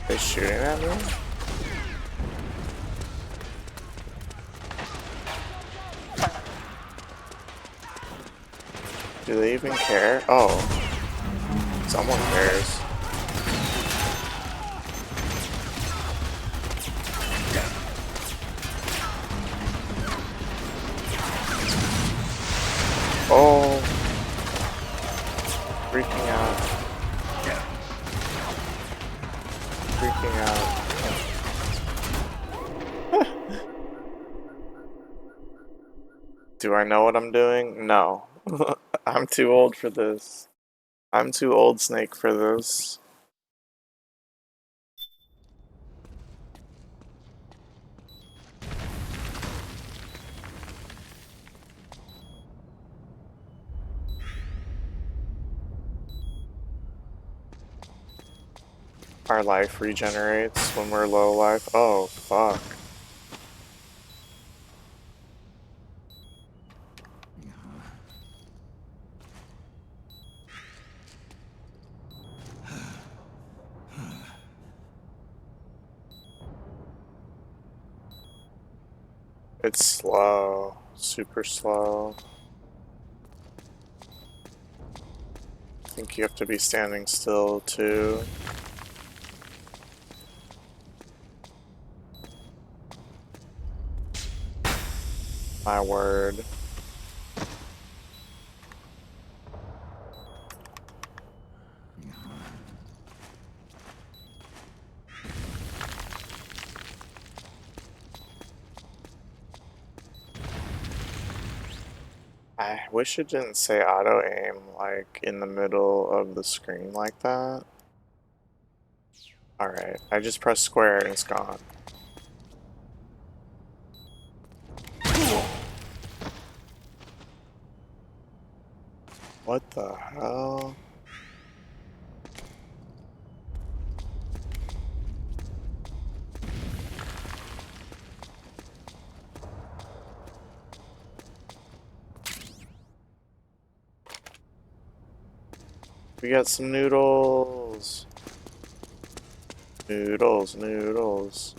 They shooting at me? Do they even care? Oh. Someone cares. Oh. Freaking out. Freaking out. Do I know what I'm doing? No. I'm too old for this. I'm too old, Snake, for this. Our life regenerates when we're low life. Oh, fuck. It's slow. Super slow. I think you have to be standing still, too. My word. I wish it didn't say auto aim like in the middle of the screen like that. Alright, I just pressed square and it's gone. What the hell? We got some noodles. Noodles, noodles.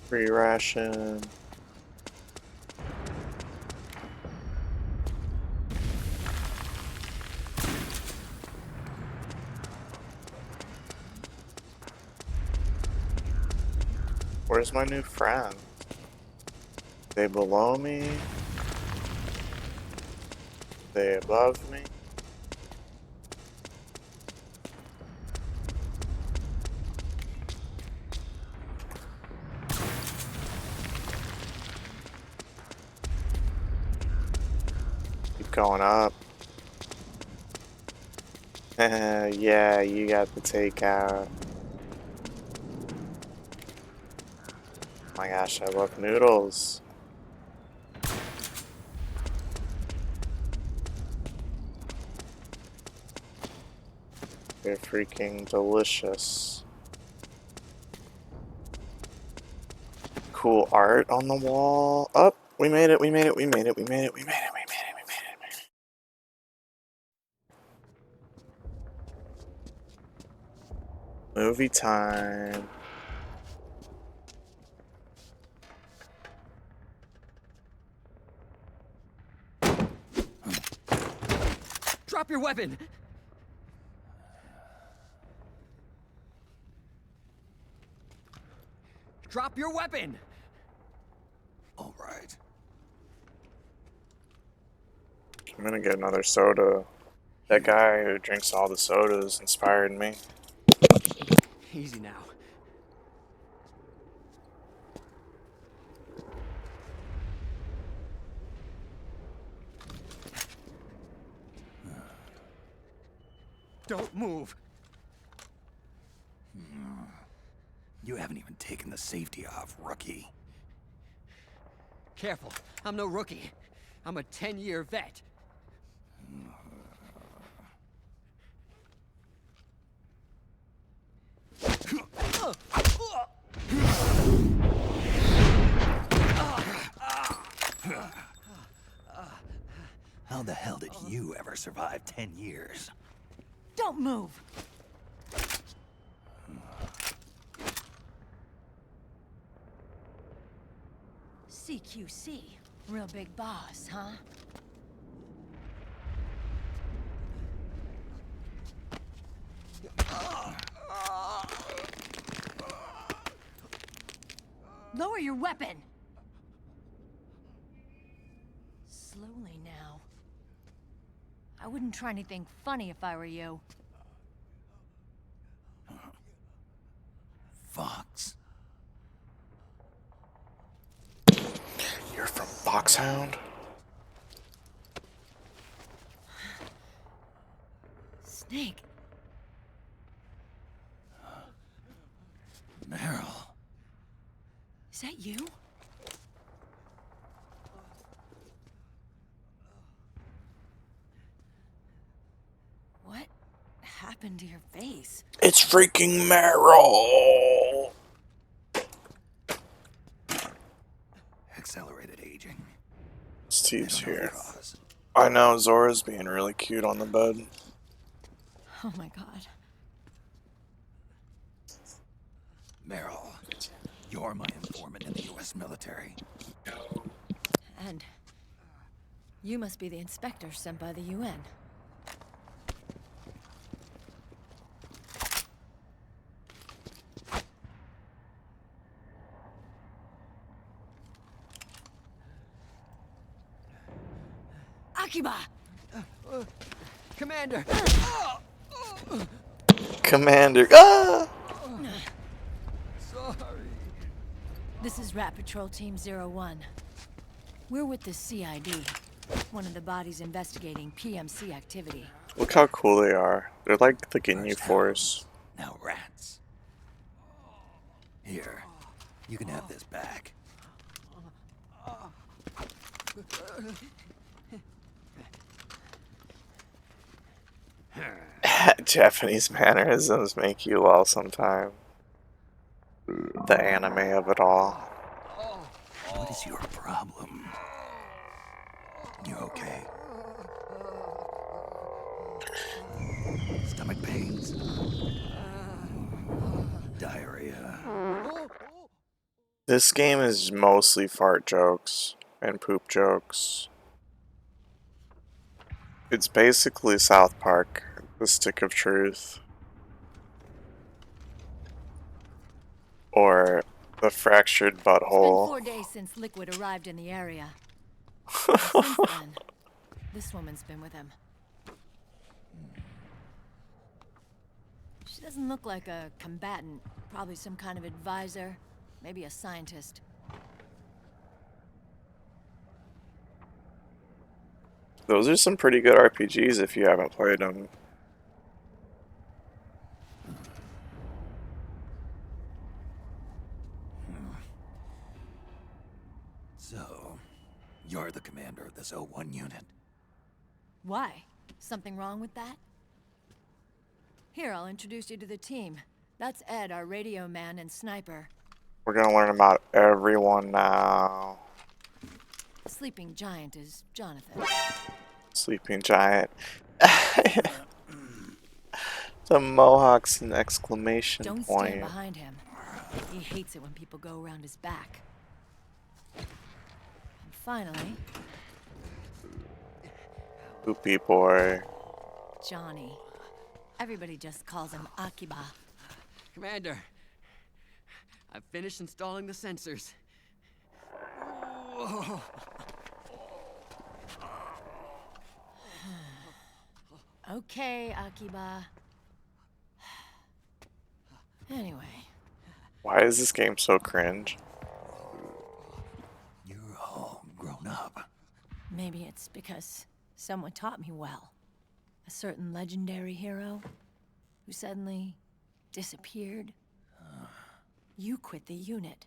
Free ration. Where's my new friend? They below me? They above me? Keep going up. Yeah, you got the takeout. Oh my gosh, I love noodles. They're freaking delicious. Cool art on the wall. Up, we made it, we made it, we made it, we made it, we made it, we made it, we made it, we made it. Movie time. Drop your weapon! Drop your weapon! All right. I'm gonna get another soda. That guy who drinks all the sodas inspired me. Easy now. Don't move. You haven't even taken the safety off, rookie. Careful, I'm no rookie. I'm a 10-year vet. How the hell did you ever survive 10 years? Don't move. CQC, real big boss, huh? Lower your weapon! Slowly now. I wouldn't try anything funny if I were you. Fox. You're from Foxhound? Snake. Meryl. Is that you? What happened to your face? It's freaking Meryl! Accelerated aging. Steve's I don't know the here. cause. I know, Zora's being really cute on the bed. Oh my god. Meryl, you're my informant in the U.S. military. And you must be the inspector sent by the UN. Akiba! Commander! Commander. Ah! Sorry. This is Rat Patrol Team 01. We're with the CID, one of the bodies investigating PMC activity. Look how cool they are. They're like the Ginyu First Force. Now rats. Here, you can have this back. Japanese mannerisms make you well sometimes. The anime of it all. What is your problem? You okay? Stomach pains? Diarrhea? This game is mostly fart jokes and poop jokes. It's basically South Park, the stick of truth. Or the fractured It's been butthole. 4 days since Liquid arrived in the area. And since then, this woman's been with him. She doesn't look like a combatant. Probably some kind of advisor. Maybe a scientist. Those are some pretty good RPGs if you haven't played them. So, you're the commander of this O1 unit. Why? Something wrong with that? Here, I'll introduce you to the team. That's Ed, our radio man and sniper. We're gonna learn about everyone now. Sleeping Giant is Jonathan. Sleeping Giant. The Mohawk's an exclamation Don't point. stand behind him. He hates it when people go around his back. And finally, Poopy boy. Johnny. Everybody just calls him Akiba. Commander, I've finished installing the sensors. Whoa. Okay, Akiba. Anyway, Why is this game so cringe? You're all grown up. maybe it's because someone taught me well. A certain legendary hero who suddenly disappeared. You quit the unit.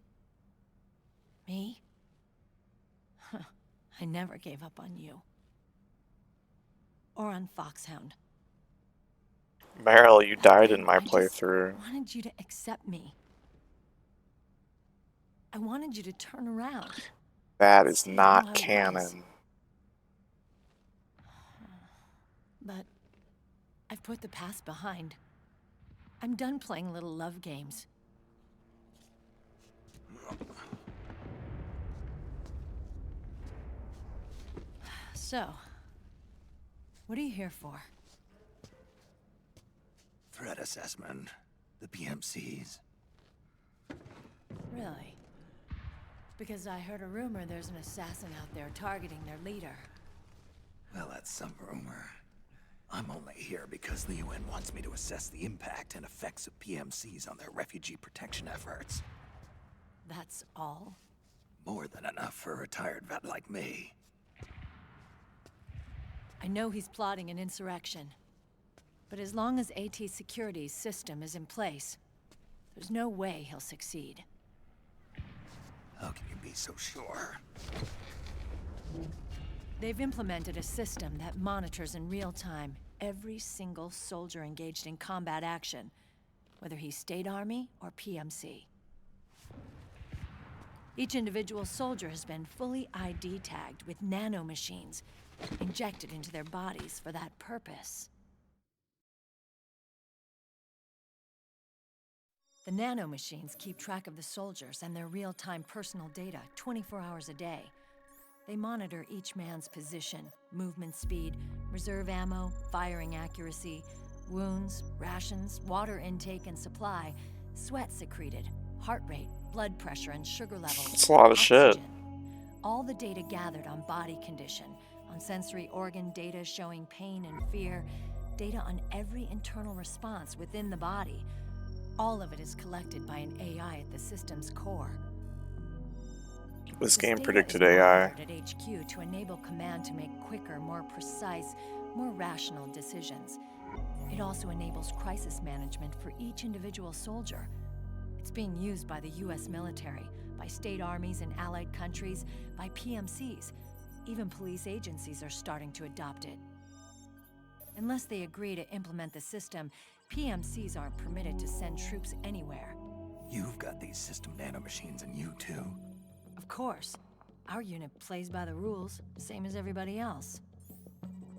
Me? I never gave up on you. Or on Foxhound. Meryl, you died in my I just playthrough. wanted you to accept me. I wanted you to turn around. That is See who not I was. canon. But I've put the past behind. I'm done playing little love games. So, what are you here for? Threat assessment. The PMCs. Really? Because I heard a rumor there's an assassin out there targeting their leader. Well, that's some rumor. I'm only here because the UN wants me to assess the impact and effects of PMCs on their refugee protection efforts. That's all? More than enough for a retired vet like me. I know he's plotting an insurrection. But as long as AT Security's system is in place, there's no way he'll succeed. How can you be so sure? They've implemented a system that monitors in real time every single soldier engaged in combat action, whether he's State Army or PMC. Each individual soldier has been fully ID tagged with nanomachines injected into their bodies for that purpose. The nanomachines keep track of the soldiers and their real-time personal data 24 hours a day. They monitor each man's position, movement speed, reserve ammo, firing accuracy, wounds, rations, water intake and supply, sweat secreted, heart rate, blood pressure and sugar levels. It's a lot of shit. All the data gathered on body condition, on sensory organ data showing pain and fear, data on every internal response within the body. All of it is collected by an AI at the system's core. This game predicted AI. At HQ to enable command to make quicker, more precise, more rational decisions. It also enables crisis management for each individual soldier. It's being used by the US military, by state armies in allied countries, by PMCs. Even police agencies are starting to adopt it. Unless they agree to implement the system, PMCs aren't permitted to send troops anywhere. You've got these system nanomachines in you too. Of course. Our unit plays by the rules, same as everybody else.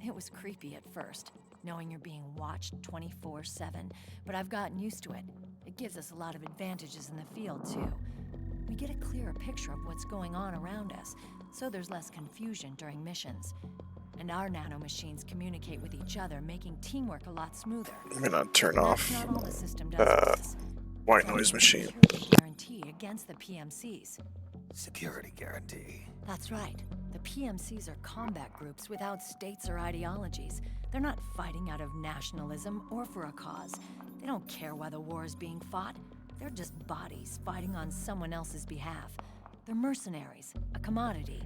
It was creepy at first, knowing you're being watched 24/7, but I've gotten used to it. It gives us a lot of advantages in the field, too. We get a clearer picture of what's going on around us, so there's less confusion during missions. And our nanomachines communicate with each other, making teamwork a lot smoother. I'm gonna turn off Not all the system does for us. white noise machine. Security guarantee against the PMCs. Security guarantee. That's right. The PMCs are combat groups without states or ideologies. They're not fighting out of nationalism or for a cause. They don't care why the war is being fought. They're just bodies fighting on someone else's behalf. They're mercenaries, a commodity.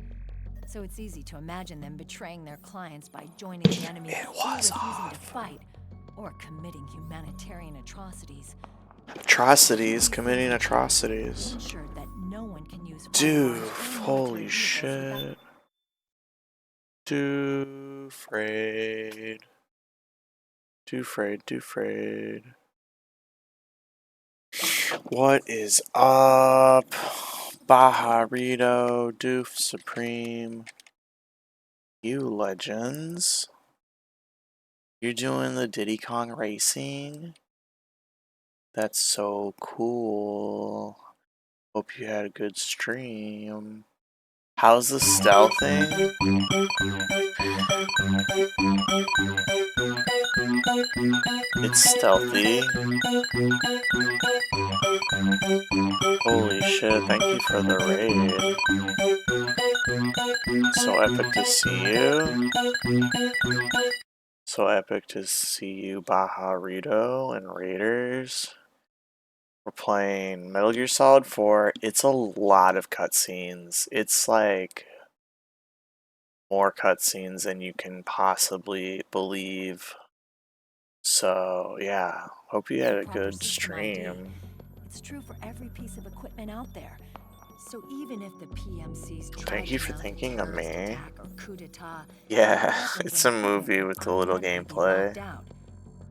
So it's easy to imagine them betraying their clients by joining the enemy or refusing to fight, or committing humanitarian atrocities. Atrocities, committing atrocities. Ensured that no one can use Dude, firearms or holy military shit. Dufraid. Dufraid. What is up? Bajarito, Doof Supreme. You legends. You're doing the Diddy Kong racing? That's so cool. Hope you had a good stream. How's the stealthing? It's stealthy. Holy shit, thank you for the raid. So epic to see you. So epic to see you, Bajarito and Raiders. We're playing Metal Gear Solid 4. It's a lot of cutscenes. It's like more cutscenes than you can possibly believe. So yeah, hope you had a good stream. It's true for every piece of equipment out there. So even if the PMCs Thank you for thinking of me. attack or coup d'etat, Yeah, weapons it's and a movie equipment with a little automatically be gameplay. locked out.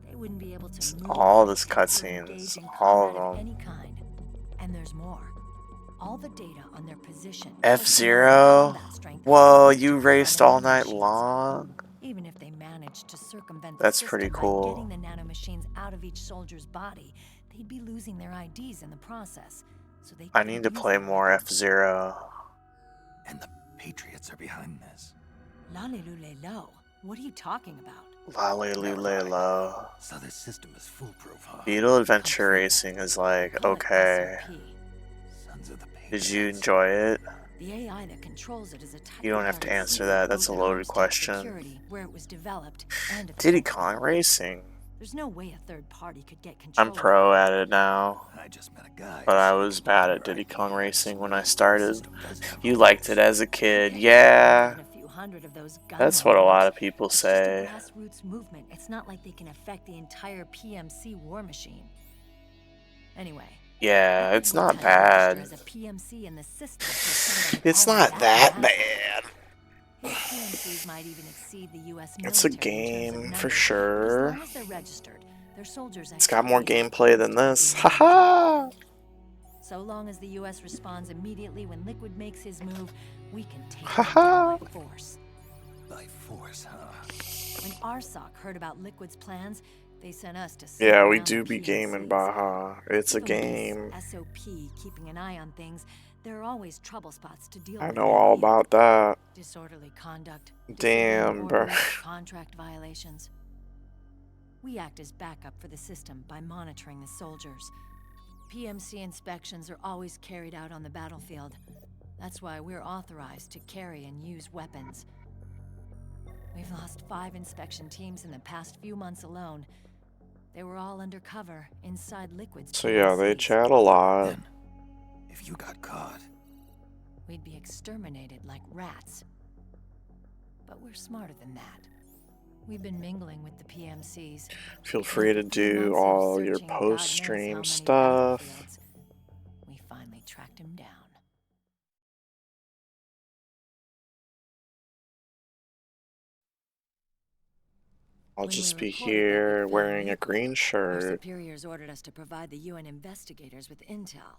They wouldn't be able to move All or this test or cutscenes, engage in all combat of them. any kind. And there's more. All the data on their position, F-Zero? combat strength, Whoa, is you stored raced on the all night nanomachines. long? Even if they managed to circumvent the That's system pretty by cool. getting the nanomachines out of each soldier's body, they'd be losing their IDs in the process. So they I couldn't need to use play their more weapons. F-Zero. And the Patriots are behind this. Lalilulelo, what are you talking about? Lalilulelo. So this system is foolproof, huh? Beetle Adventure Completely. Racing is like, Call it okay. SOP. Sons of the Did you Patriots. enjoy it? The AI that controls it is a tightly You don't have to guarded answer secret that. That's a both at loaded top question. security, where it was developed, and at the Diddy federal Kong level. Racing. There's no way a third party could get control. I'm pro at it now. I just met a guy. But who I said he was could bad get at your Diddy Kong IDs. Racing when I The started. system does have You rules. liked it as a kid. More Yeah. than a few hundred of those gun That's what a owners. lot of people It's say. just a grassroots movement. It's not like they can affect the entire PMC war machine. Anyway. Yeah, Liquid it's will not try to register bad. as a PMC in the system, so some of them It's call it not that massive. bad. His PMCs might even exceed the U.S. It's a military in terms of game for numbers, but as sure. long as they're registered, their soldiers It's got more activities are gameplay close than to this. being monitored. Haha! So long as the U.S. responds immediately when Liquid makes his move, we can take them Haha. down by force. By force, huh? When RSOC heard about Liquid's plans, they sent us to Yeah, slow we down do the be gaming, PMCs. Baja. It's a Even with game. this SOP keeping an eye on things, there are always trouble spots to deal I with. know in the all field. about that. Disorderly conduct, Damn, disobeying bro. orders, contract violations. We act as backup for the system by monitoring the soldiers. PMC inspections are always carried out on the battlefield. That's why we're authorized to carry and use weapons. We've lost 5 inspection teams in the past few months alone. They were all undercover inside Liquid's So yeah, they PMCs. chat a lot. Then, if you got caught, We'd be exterminated like rats. But we're smarter than that. We've been mingling with the PMCs. Feel free to After 3 do months of all your searching God knows how post-stream many stuff. battlefields, we finally tracked him down. I'll When just we be reported that we'd here found wearing a Liquid, green our shirt. superiors ordered us to provide the UN investigators with intel.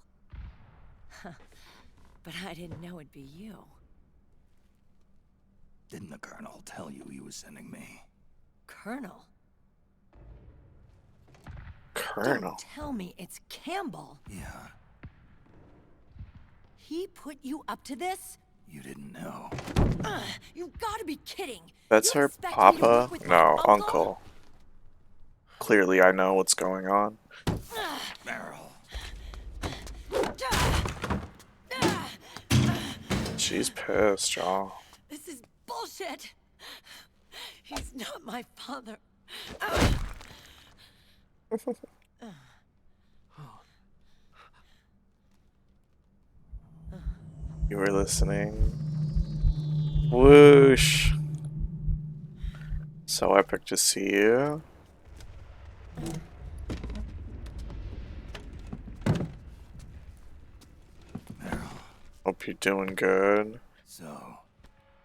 But I didn't know it'd be you. didn't the Colonel tell you he was sending me? Colonel? Colonel. Don't tell me it's Campbell. Yeah, He put you up to this? you didn't know. You've got to be kidding. That's You her expect me to work papa? with No, my uncle. Clearly I know what's going on. Meryl. She's pissed, y'all. This is bullshit. He's not my father. You were listening. Whoosh. So epic to see you. Meryl. Hope you're doing good. So,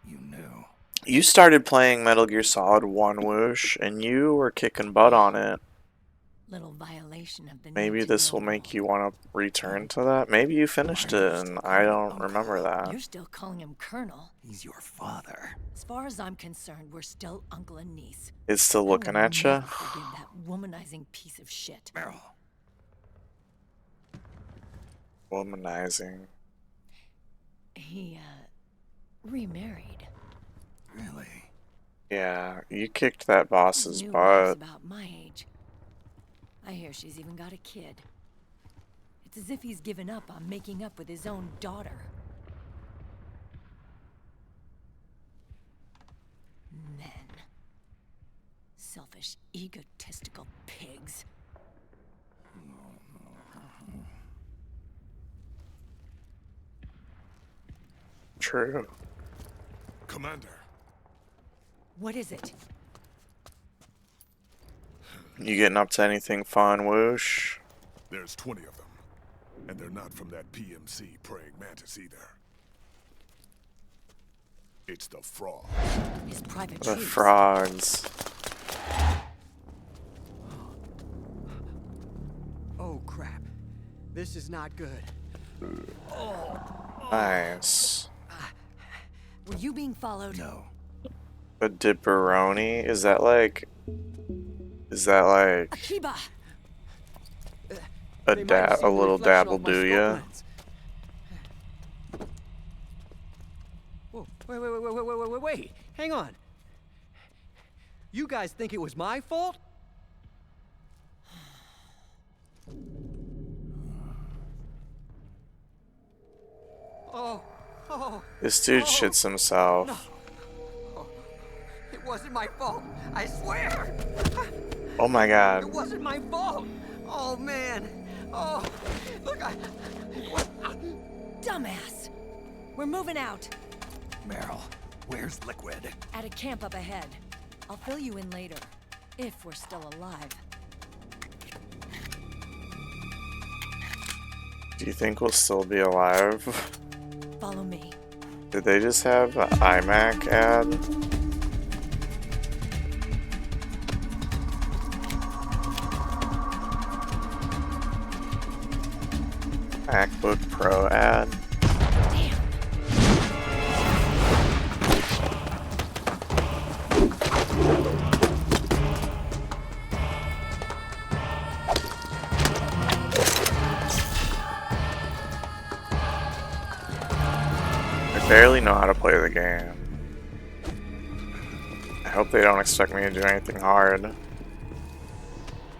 you knew. You started playing Metal Gear Solid 1, Whoosh, and you were kicking butt on it. Little violation of the Maybe need to this know will make rule. you want to return to that. Maybe you finished Why are it you and still I calling him don't uncle? remember that. You're still calling him Colonel. He's your father. As far as I'm concerned, we're still uncle and niece. It's still looking I will at you. never forgive that womanizing piece of shit. Meryl. Womanizing. He, remarried. Really? Yeah, you kicked that boss's His new wife's butt. about my age. I hear she's even got a kid. It's as if he's given up on making up with his own daughter. Men. Selfish, egotistical pigs. True. Commander. What is it? You getting up to anything fun, Whoosh? There's 20 of them. And they're not from that PMC praying mantis either. It's the frog. His private The troops. frogs. Oh crap. This is not good. Nice. Were you being followed? No. A dipperoni? Is that like Akiba! a They might have seen the little reflection dabble off my do scope ya? lens. Whoa, wait. Hang on. You guys think it was my fault? This dude shits himself. No. It wasn't my fault. I swear. Oh my god. It wasn't my fault. Oh man. Oh, look, Dumbass! We're moving out. Meryl, where's Liquid? At a camp up ahead. I'll fill you in later. If we're still alive. Do you think we'll still be alive? Follow me. Did they just have an iMac ad? MacBook Pro ad? I barely know how to play the game. I hope they don't expect me to do anything hard.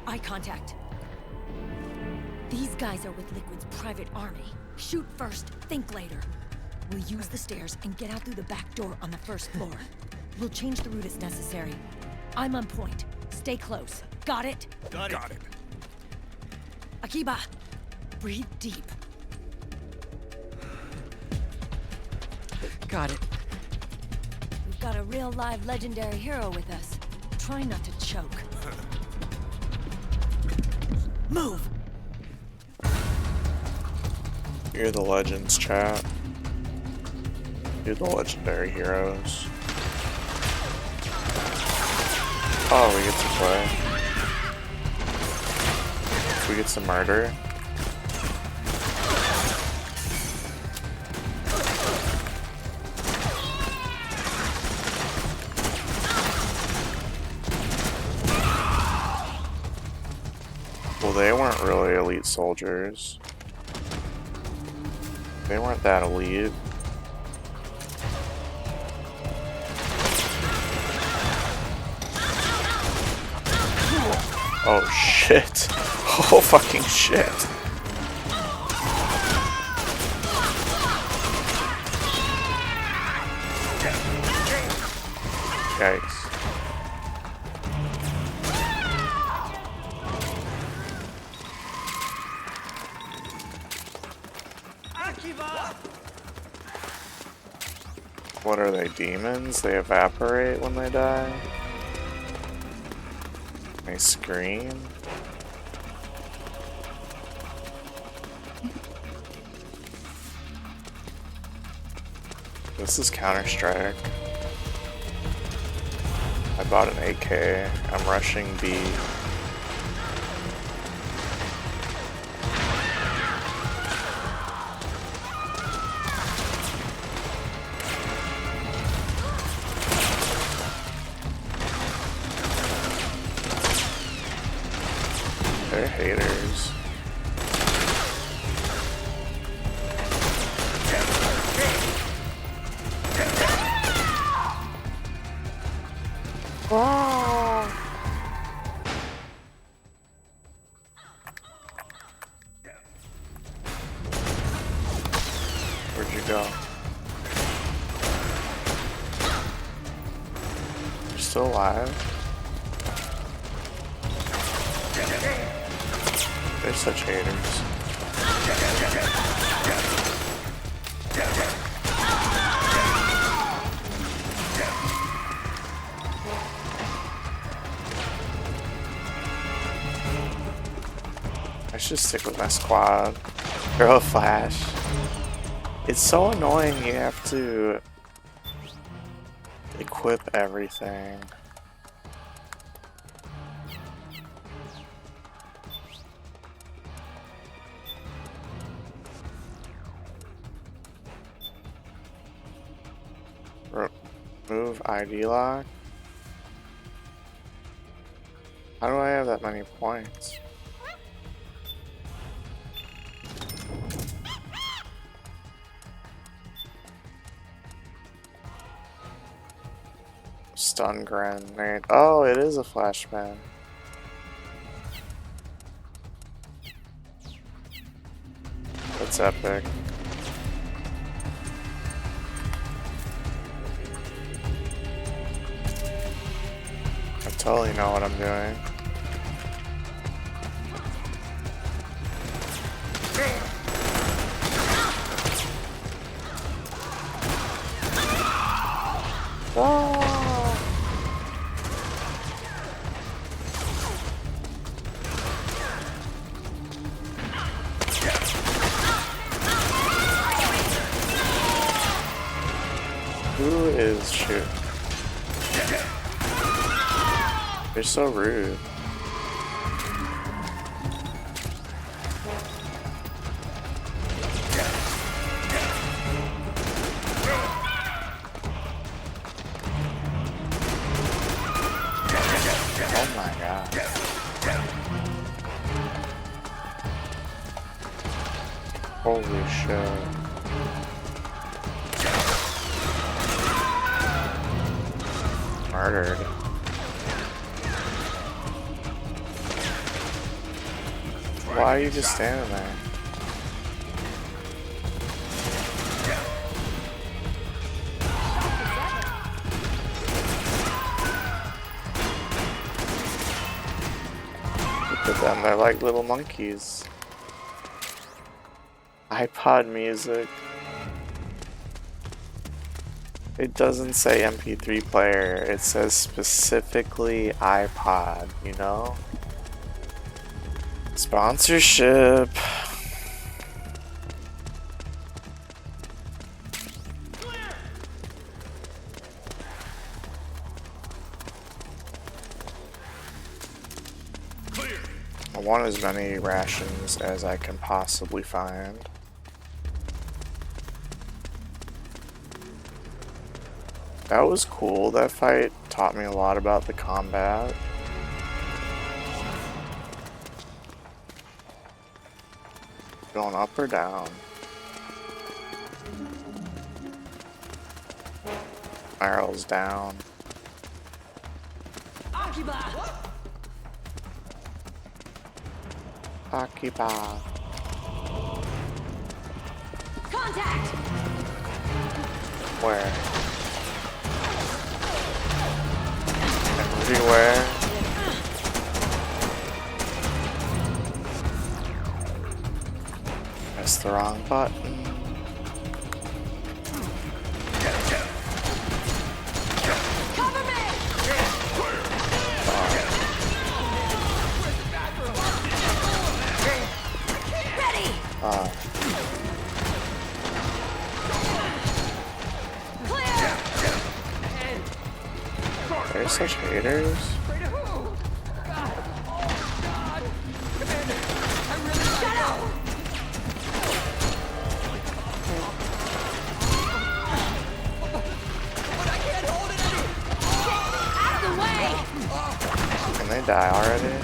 Eye contact. These guys are with Liquid's private army. Shoot first, think later. We'll use the stairs and get out through the back door on the first floor. We'll change the route as necessary. I'm on point. Stay close. Got it? Got it. Akiba, breathe deep. got it. We've got a real live legendary hero with us. Try not to choke. Move! You're the legends, chat. You're the legendary heroes. Oh, we get to play. We get some murder. Well, they weren't really elite soldiers. They weren't that elite. Oh shit. Oh fucking shit. Yikes. What are they, demons? They evaporate when they die? They scream? This is Counter-Strike. I bought an AK. I'm rushing B. They're haters. Oh. Where'd you go? You're still alive? They're such haters. I should stick with my squad. Throw a flash. It's so annoying you have to equip everything. Remove ID lock? How do I have that many points? Stun grenade. Oh, it is a flashbang. That's epic. I totally know what I'm doing. Whoa. Who is shooting? They're so rude. Oh my god. Holy shit. Murdered. Why are you just standing there? Look at them, they're like little monkeys. iPod music. It doesn't say MP3 player, it says specifically iPod, you know? Sponsorship. I want as many rations as I can possibly find. That was cool. That fight taught me a lot about the combat. Going up or down? Arrows down. Akiba. Contact! Where? Everywhere. Press the wrong button. They're such haters. Can they die already?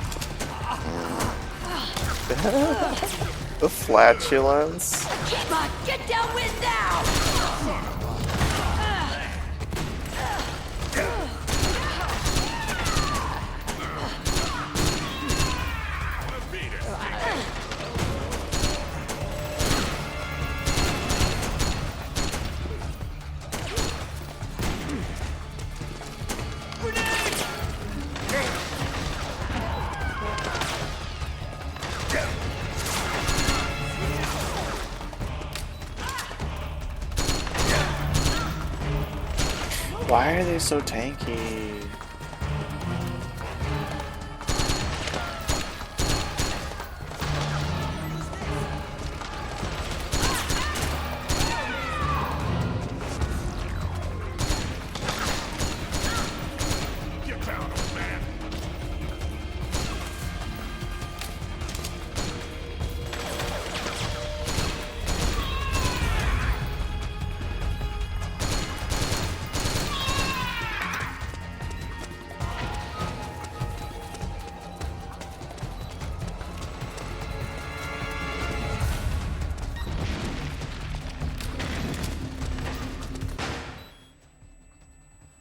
The flatulence. Get downwind now! Why are they so tanky?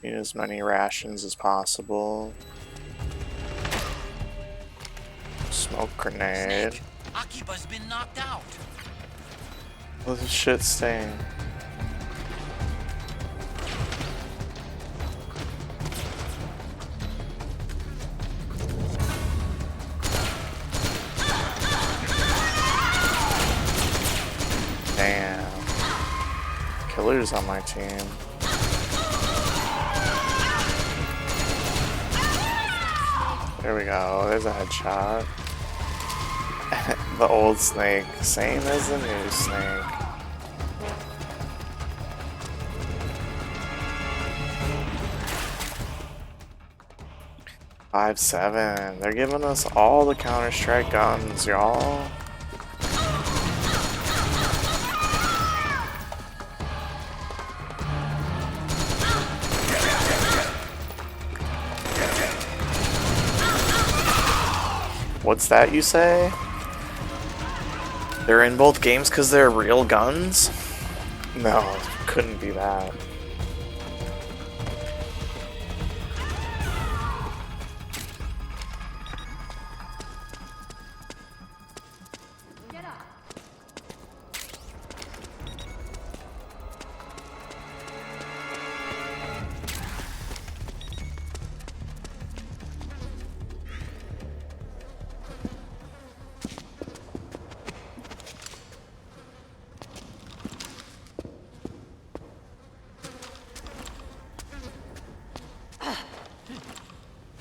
Need as many rations as possible. Smoke grenade. Snake, Akiba's been knocked out. What's the shit stain? Damn. Killer's on my team. There we go, there's a headshot. The old snake, same as the new snake. Five, 7. They're giving us all the Counter-Strike guns, y'all. What's that you say? They're in both games because they're real guns? No, couldn't be that.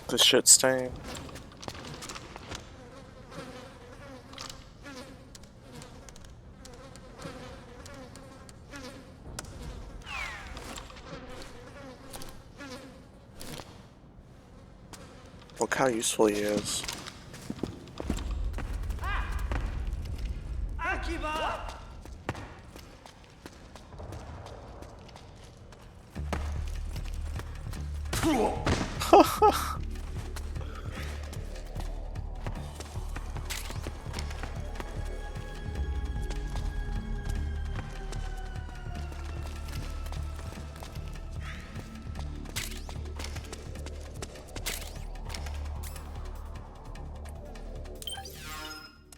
The shit stain. Look how useful he is. Akiba!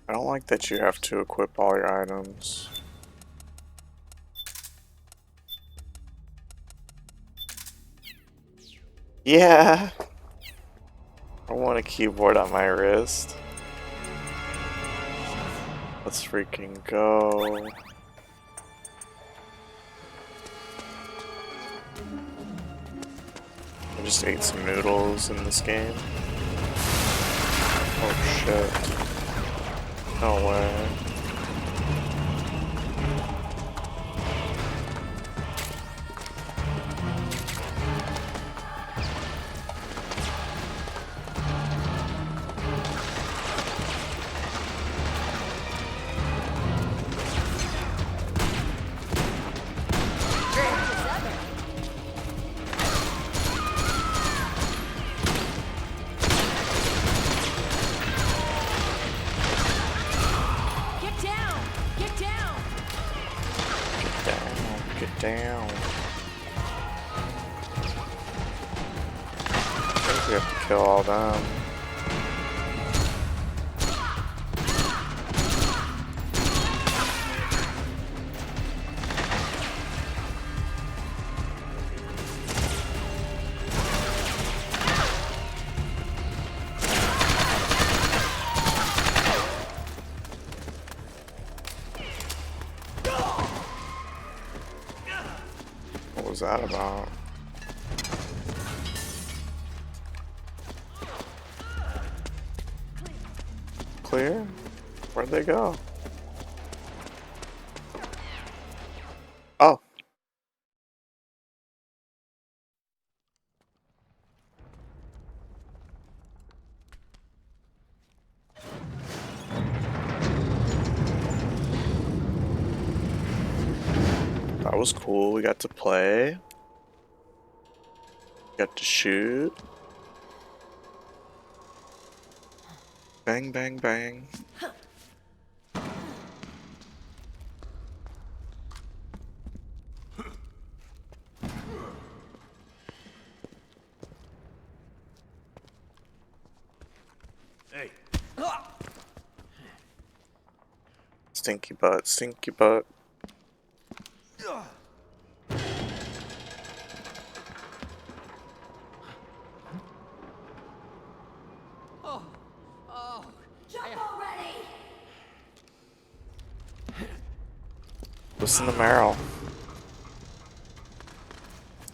I don't like that you have to equip all your items. Yeah! I want a keyboard on my wrist. Let's freaking go. I just ate some noodles in this game. Oh shit. No way. Down. I think we have to kill all them. What was that about? Clear? Where'd they go? Oh. That was cool. We got to play. Got to shoot. Bang, bang, bang. Hey. Stinky butt, stinky butt. Oh, oh. Jump already! Listen to Meryl.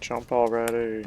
Jump already.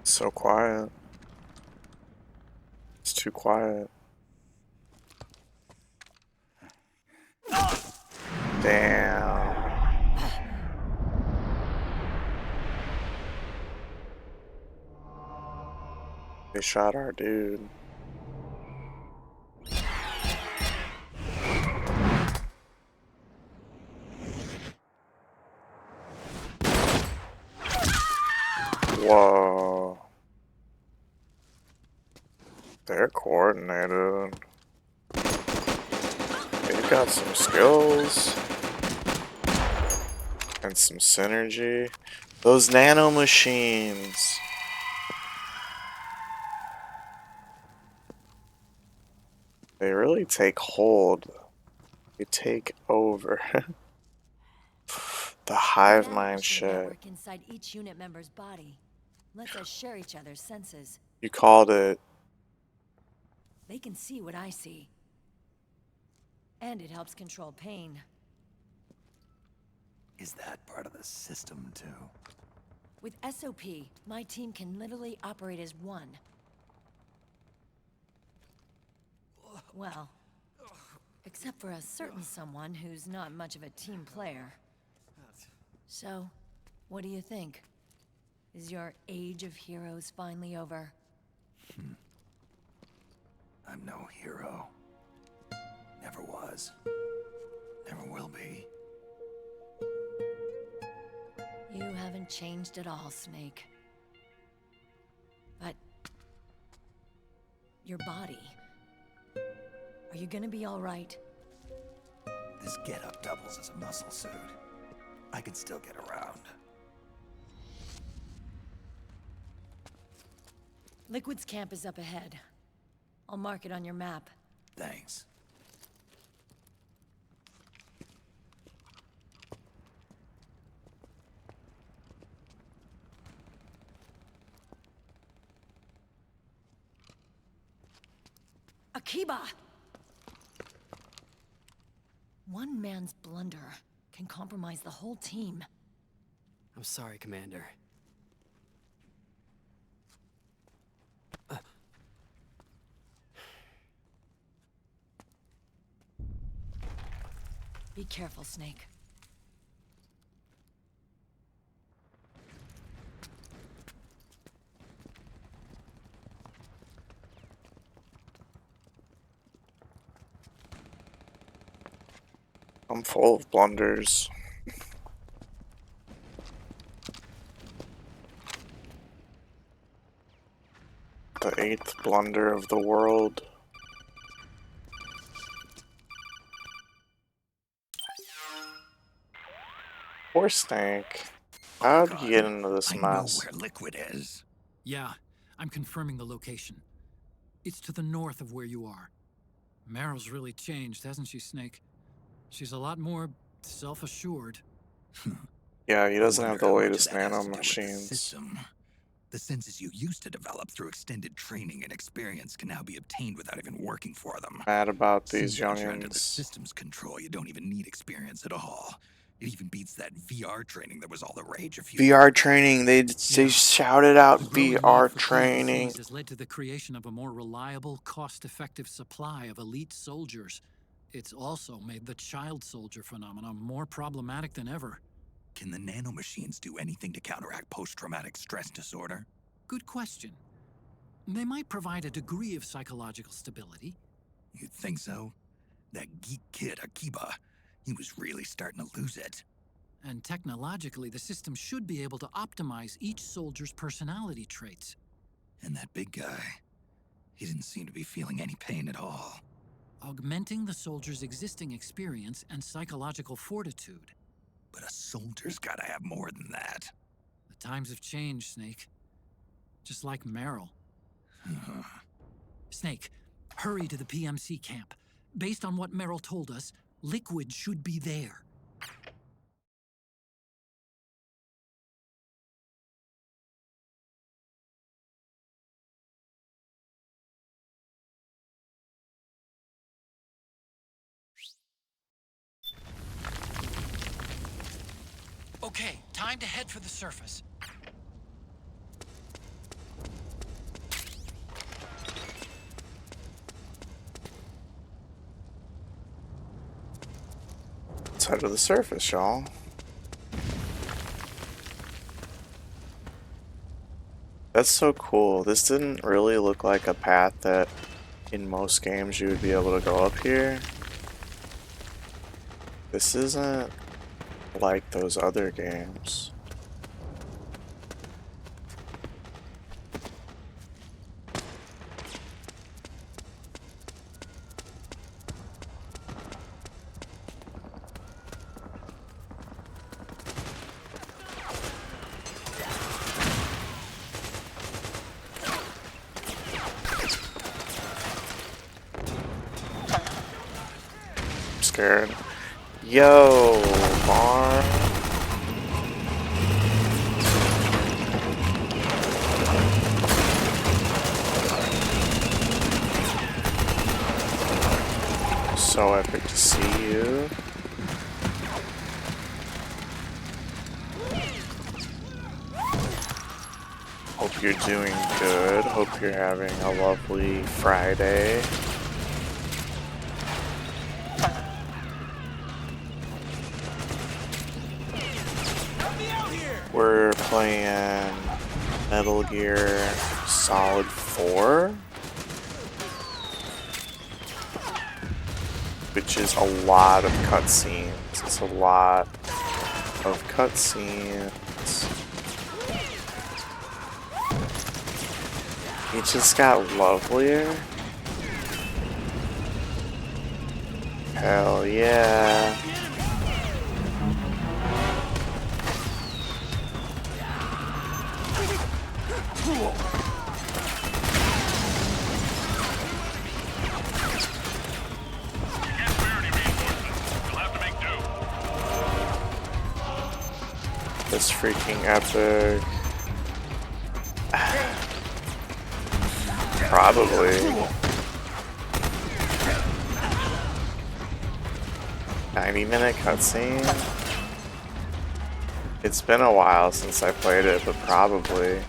So quiet. It's too quiet. Damn. They shot our dude. Whoa. They're coordinated. They've got some skills. And some synergy. Those nano machines. They really take hold. They take over. The hive mind shit. Network inside each unit member's body lets us share each other's senses. You called it. They can see what I see. And it helps control pain. Is that part of the system, too? With SOP, my team can literally operate as one. Well, except for a certain someone who's not much of a team player. So, what do you think? Is your age of heroes finally over? I'm no hero. Never was. Never will be. You haven't changed at all, Snake. But... your body... are you gonna be all right? This getup doubles as a muscle suit. I can still get around. Liquid's camp is up ahead. I'll mark it on your map. Thanks. Akiba! One man's blunder can compromise the whole team. I'm sorry, Commander. Be careful, Snake. I'm full of blunders. The 8th blunder of the world. Poor Snake. How'd he get into this mess? I know where Liquid is. Yeah, I'm confirming the location. It's to the north of where you are. Meryl's really changed, hasn't she, Snake? She's a lot more self-assured. Yeah, he doesn't have the How much of latest that has nano to do with the machines. system. The senses you used to develop through extended training and experience can now be obtained without even working for them. Mad about these Since you're under the youngins. system's control, you don't even need experience at all. It even beats that VR training that was all the rage a few VR years training, they shouted out The growing need VR for training. PMCs has led to the creation of a more reliable, cost-effective supply of elite soldiers. It's also made the child soldier phenomenon more problematic than ever. Can the nanomachines do anything to counteract post-traumatic stress disorder? Good question. They might provide a degree of psychological stability. You'd think so? That geek kid, Akiba, he was really starting to lose it. And technologically, the system should be able to optimize each soldier's personality traits. And that big guy, he didn't seem to be feeling any pain at all. Augmenting the soldier's existing experience and psychological fortitude. But a soldier's gotta have more than that. The times have changed, Snake. Just like Meryl. Snake, hurry to the PMC camp. Based on what Meryl told us, Liquid should be there. Okay, time to head for the surface. Let's head to the surface, y'all. That's so cool. This didn't really look like a path that in most games you would be able to go up here. This isn't like those other games. I'm scared. Yo, Mar. So epic to see you. Hope you're doing good. Hope you're having a lovely Friday. We're playing Metal Gear Solid 4, which is a lot of cutscenes. It's a lot of cutscenes. It just got lovelier. Hell yeah. That's freaking epic. Probably. 90-minute cutscene? It's been a while since I played it, but probably.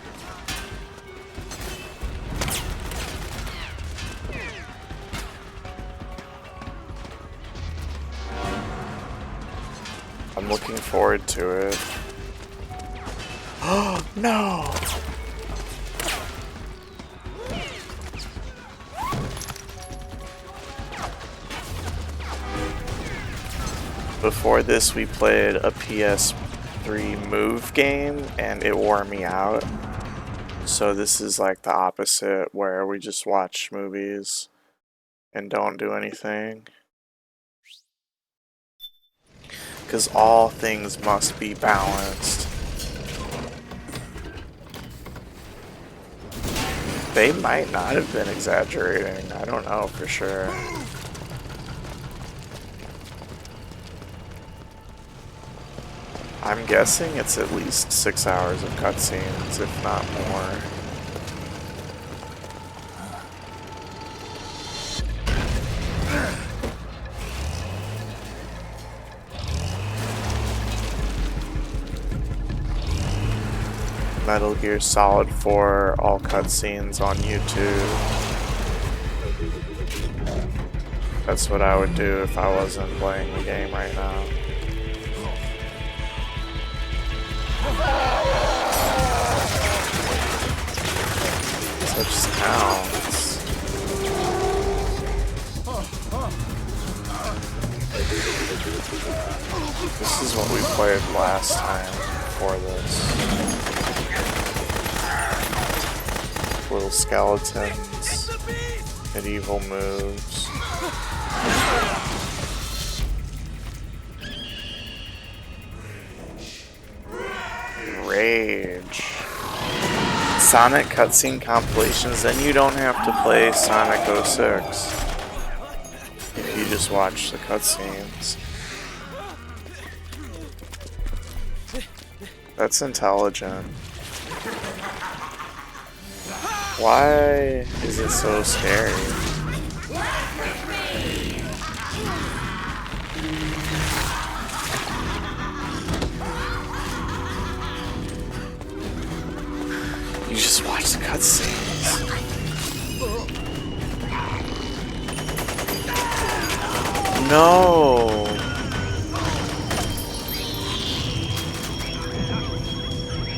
I'm looking forward to it. Oh no! Before this, we played a PS3 Move game, and it wore me out. So this is like the opposite, where we just watch movies and don't do anything. Because all things must be balanced. They might not have been exaggerating. I don't know for sure. I'm guessing it's at least 6 hours of cutscenes, if not more. Metal Gear Solid 4, all cutscenes on YouTube. That's what I would do if I wasn't playing the game right now. Such sounds. This is what we played last time before this. Little skeletons, medieval moves. Rage. Sonic cutscene compilations, then you don't have to play Sonic 06 if you just watch the cutscenes. That's intelligent. Why is it so scary? You just watch the cutscenes. No.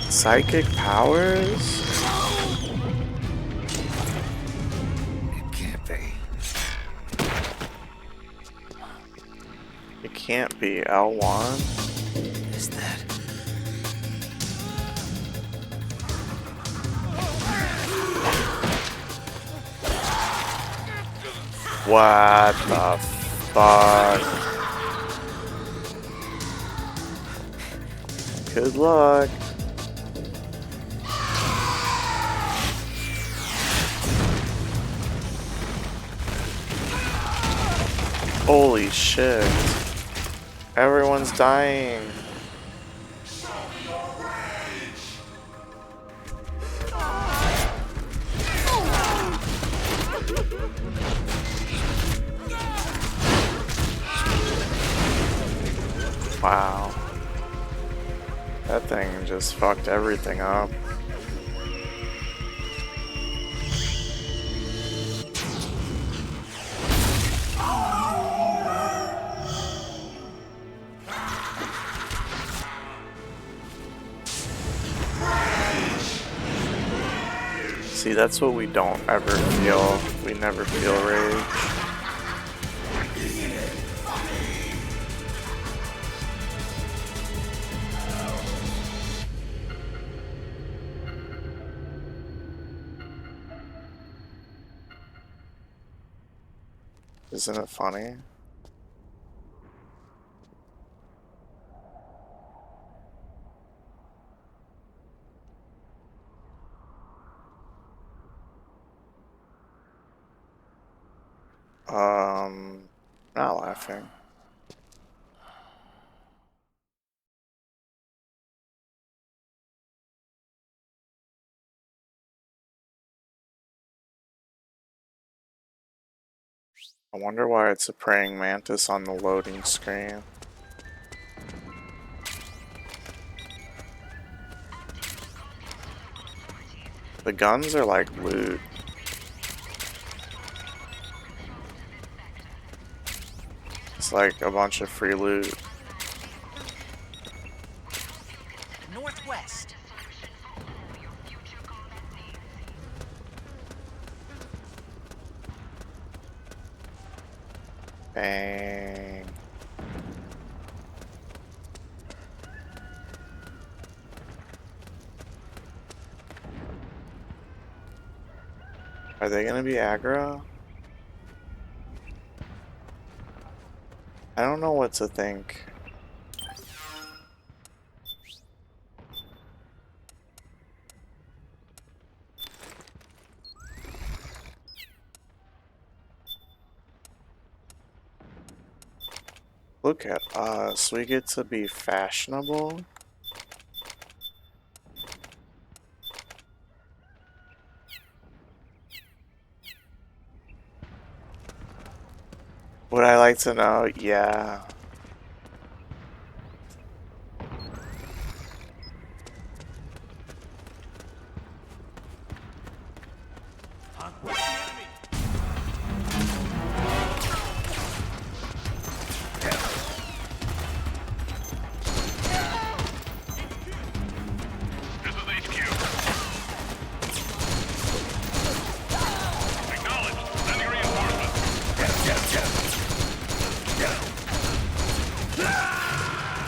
Psychic powers? It can't be. It can't be L1. Is that? What the fuck? Good luck. Holy shit. Everyone's dying. Wow. That thing just fucked everything up. See, that's what we don't ever feel. We never feel rage. Isn't it funny? Not laughing. I wonder why it's a praying mantis on the loading screen. The guns are like loot. It's like a bunch of free loot. Northwest. Bang. Are they gonna be aggro? I don't know what to think. Look at us, we get to be fashionable. Would I like to know? Yeah.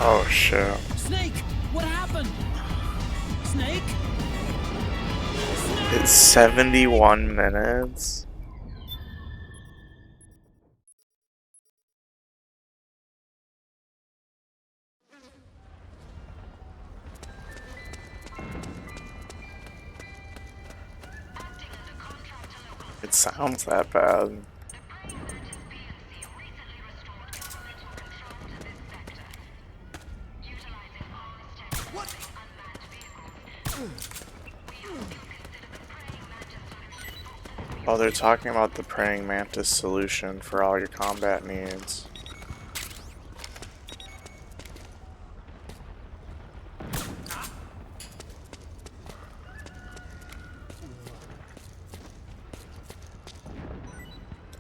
Oh shit. Snake! What happened? Snake? It's 71 minutes. It sounds that bad. Oh, they're talking about the praying mantis solution for all your combat needs.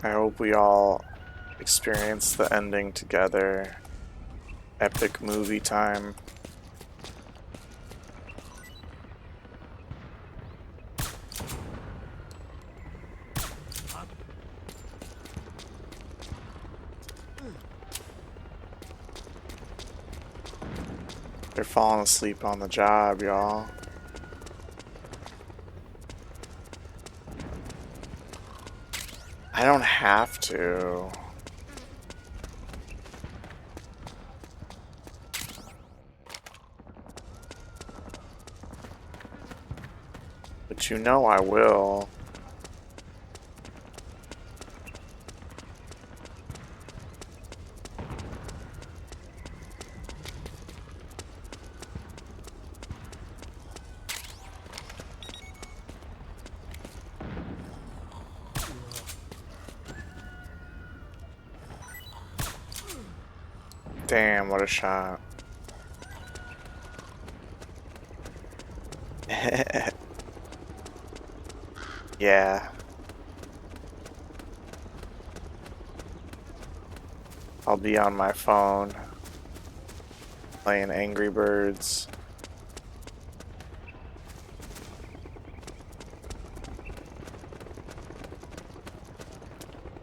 I hope we all experience the ending together. Epic movie time. They're falling asleep on the job, y'all. I don't have to. But you know I will. Damn, what a shot. Yeah. I'll be on my phone playing Angry Birds.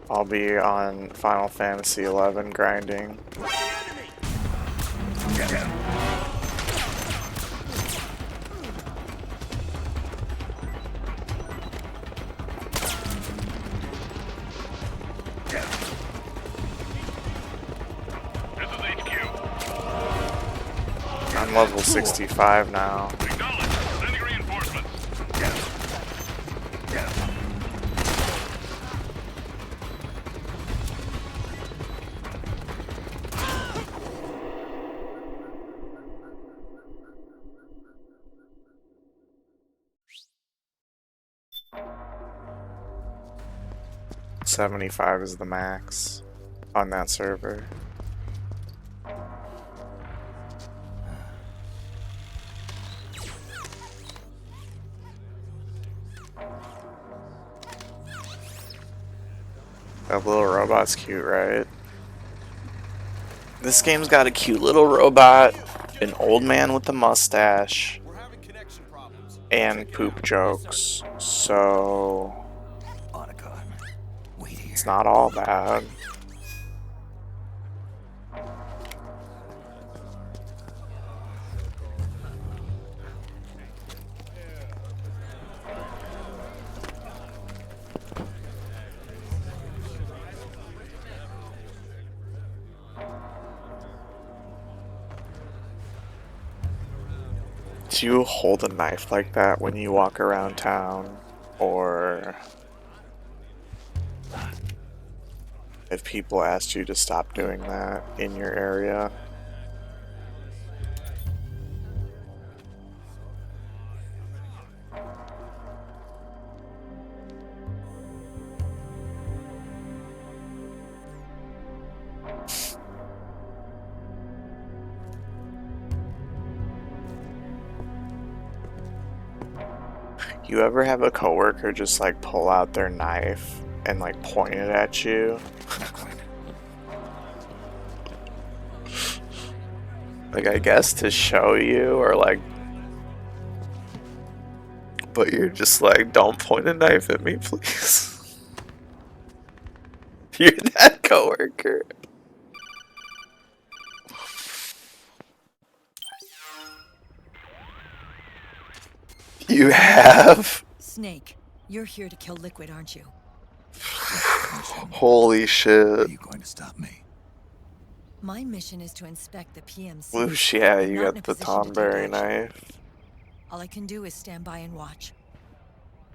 I'll be on Final Fantasy 11 grinding. I'm level 65 now. Sending reinforcements. 75 is the max on that server. That little robot's cute, right? This game's got a cute little robot, an old man with a mustache, and poop jokes. So it's not all bad. Do you hold a knife like that when you walk around town? Or if people asked you to stop doing that in your area? You ever have a coworker just like pull out their knife and like point it at you? Like, I guess to show you, or like, but you're just like, don't point a knife at me, please. You're that coworker. You have? Snake, you're here to kill Liquid, aren't you? Holy shit. Are you going to stop me? My mission is to inspect the PMC. Whoosh, yeah, I'm you not in a got the position to take Tomberry action. knife. All I can do is stand by and watch.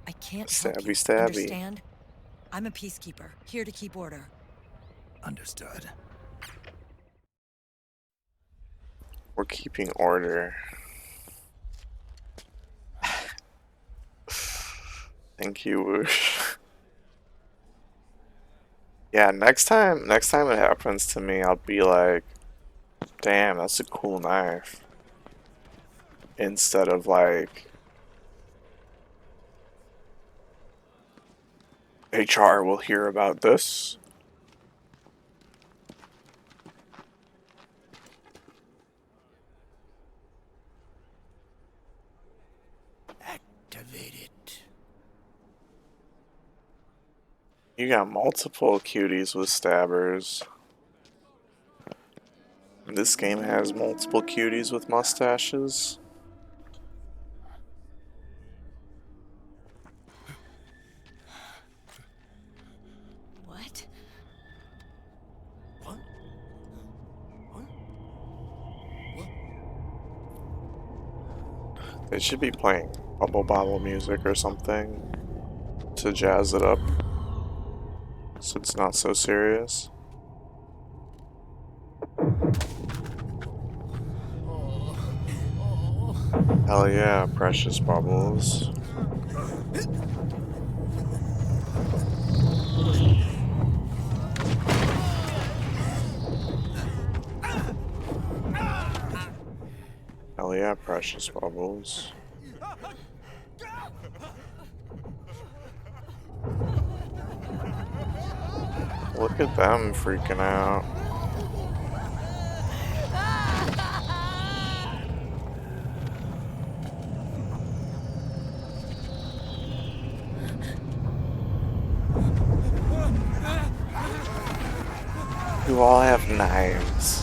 I can't help Stabby, you, stabby. understand? I'm a peacekeeper, here to keep order. Understood. We're keeping order. Thank you, Whoosh. Yeah, next time it happens to me, I'll be like, damn, that's a cool knife. Instead of like, HR will hear about this. Activated. You got multiple cuties with stabbers. This game has multiple cuties with mustaches. What? They should be playing Bubble Bobble music or something to jazz it up so it's not so serious. Hell yeah, precious bubbles. Hell yeah, precious bubbles. Look at them freaking out. You all have knives.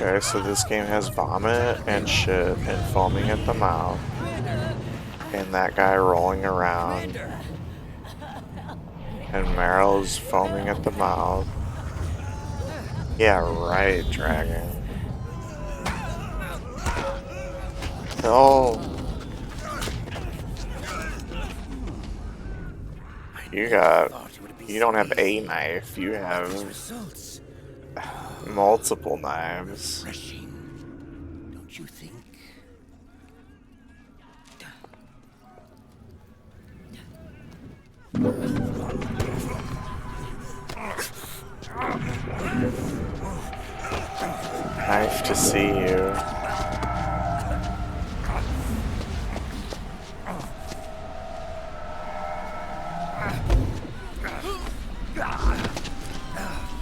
Okay, so this game has vomit and shit and foaming at the mouth. And that guy rolling around. And Meryl's foaming at the mouth. Yeah, right, dragon. Oh. You don't have a knife, you have multiple knives. Don't you think? Nice to see you.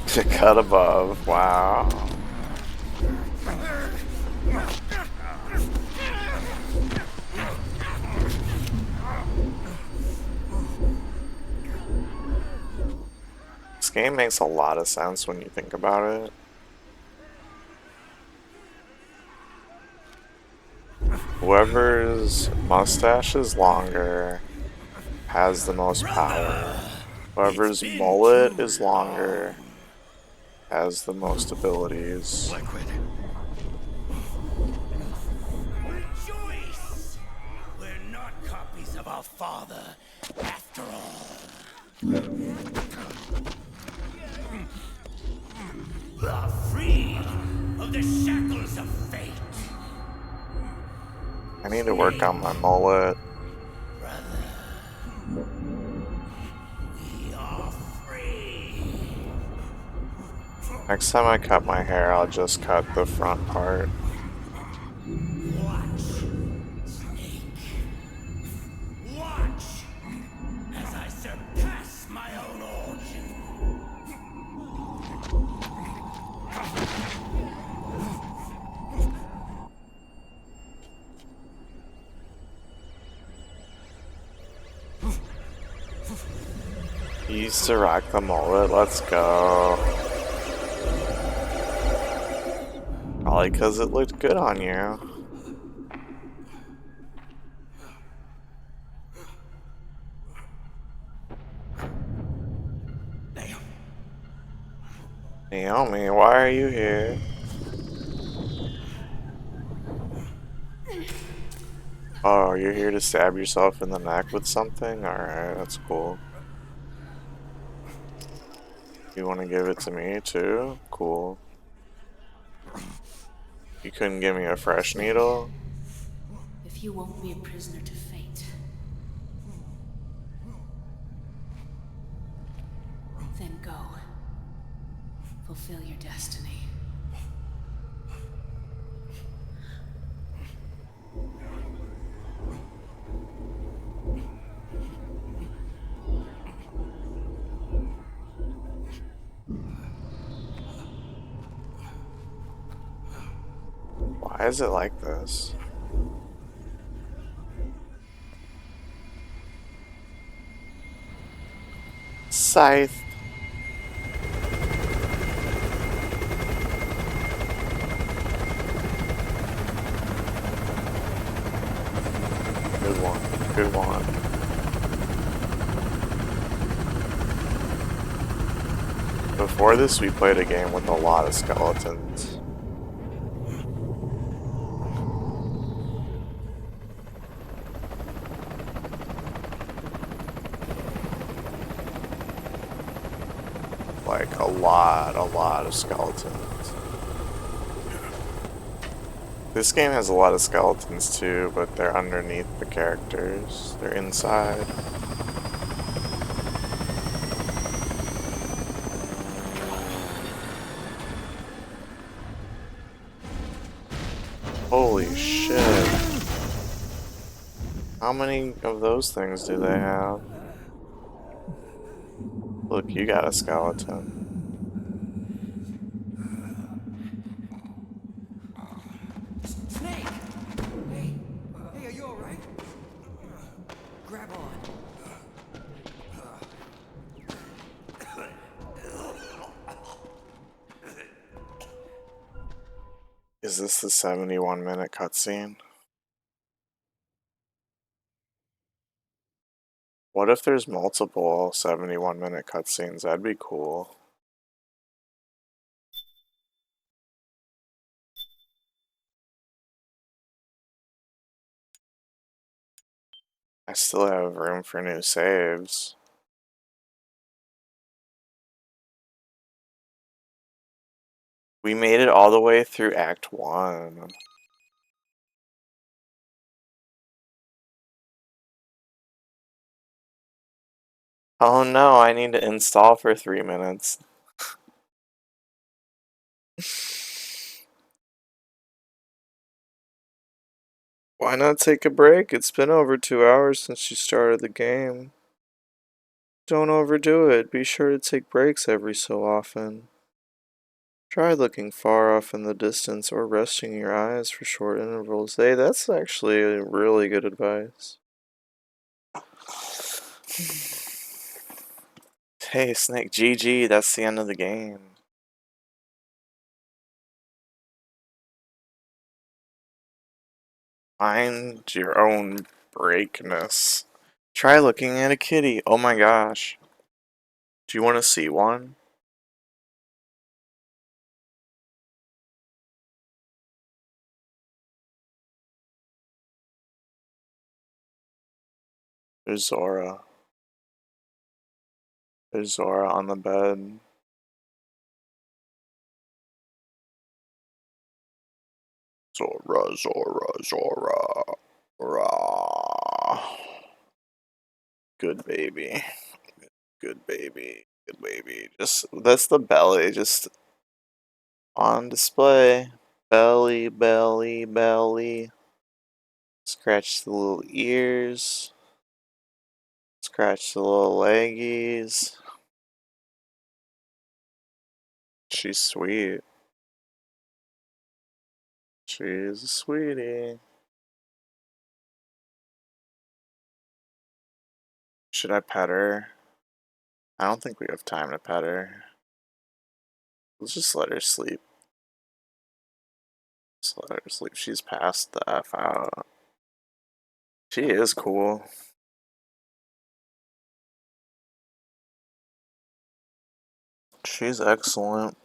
To cut above, wow. This game makes a lot of sense when you think about it. Whoever's mustache is longer has the most power. Whoever's mullet is longer has the most abilities. Rejoice! We're not copies of our father, after all. We are free of the shackles of fate. I need to work on my mullet. Next time I cut my hair, I'll just cut the front part. Watch, Snake. Watch as I surpass my own origin. He used to rock the mullet, let's go. Probably because it looked good on you. Naomi, why are you here? Oh, you're here to stab yourself in the neck with something? Alright, that's cool. You want to give it to me too? Cool. You couldn't give me a fresh needle? If you won't be a prisoner to fate, then go. Fulfill your destiny. Why is it like this? Scythe. Good one. Good one. Before this, we played a game with a lot of skeletons. Like a lot of skeletons. This game has a lot of skeletons too, but they're underneath the characters. They're inside. Holy shit. How many of those things do they have? Look, you got a skeleton. Snake! Hey, hey, are you alright? Grab on. Is this the 71-minute cutscene? What if there's multiple 71-minute cutscenes? That'd be cool. I still have room for new saves. We made it all the way through Act 1. Oh no, I need to install for 3 minutes. Why not take a break? It's been over 2 hours since you started the game. Don't overdo it. Be sure to take breaks every so often. Try looking far off in the distance or resting your eyes for short intervals. Hey, that's actually really good advice. Hey, Snake, GG, that's the end of the game. Find your own breakness. Try looking at a kitty. Oh my gosh. Do you want to see one? There's Zora. There's Zora on the bed. Zora, Zora, Zora. Rah. Good baby. Good baby. Good baby. Just, that's the belly. Just on display. Belly, belly, belly. Scratch the little ears. Scratch the little leggies. She's sweet. She's a sweetie. Should I pet her? I don't think we have time to pet her. Let's just let her sleep. Just let her sleep. She's passed the F out. She is cool. She's excellent.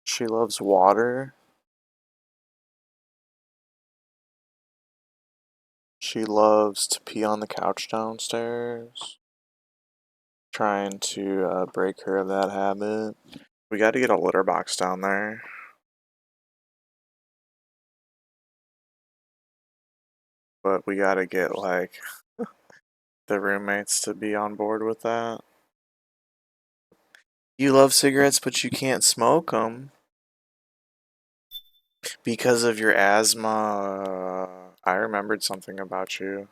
She loves water. She loves to pee on the couch downstairs. Trying to break her of that habit. We got to get a litter box down there. But we got to get, like, the roommates to be on board with that. You love cigarettes, but you can't smoke them. Because of your asthma. I remembered something about you.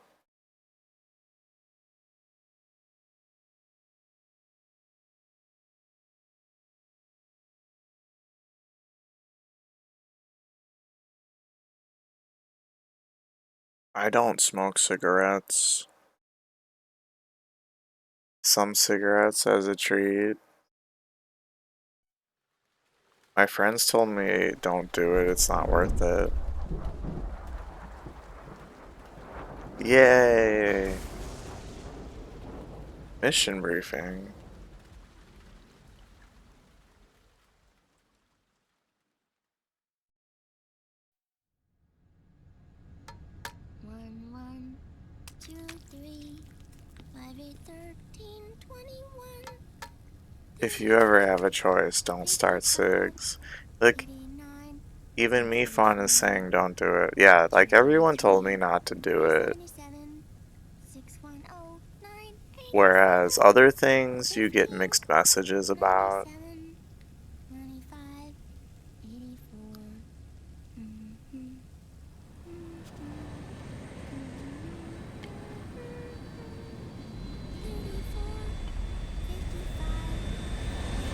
I don't smoke cigarettes. Some cigarettes as a treat. My friends told me don't do it, it's not worth it. Yay! Mission briefing. One, 2, 3, 5, 8, 13, 21. If you ever have a choice, don't start SIGs. Like, even me fun is saying don't do it. Yeah, like everyone told me not to do it. Whereas other things you get mixed messages about.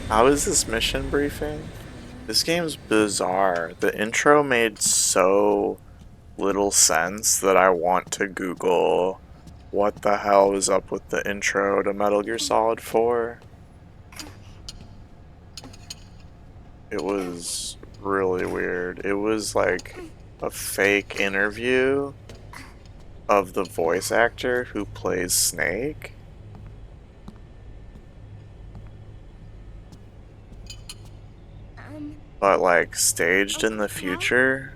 How is this mission briefing? This game's bizarre. The intro made so little sense that I want to Google what the hell is up with the intro to Metal Gear Solid 4. It was really weird. It was like a fake interview of the voice actor who plays Snake. But like staged in the future.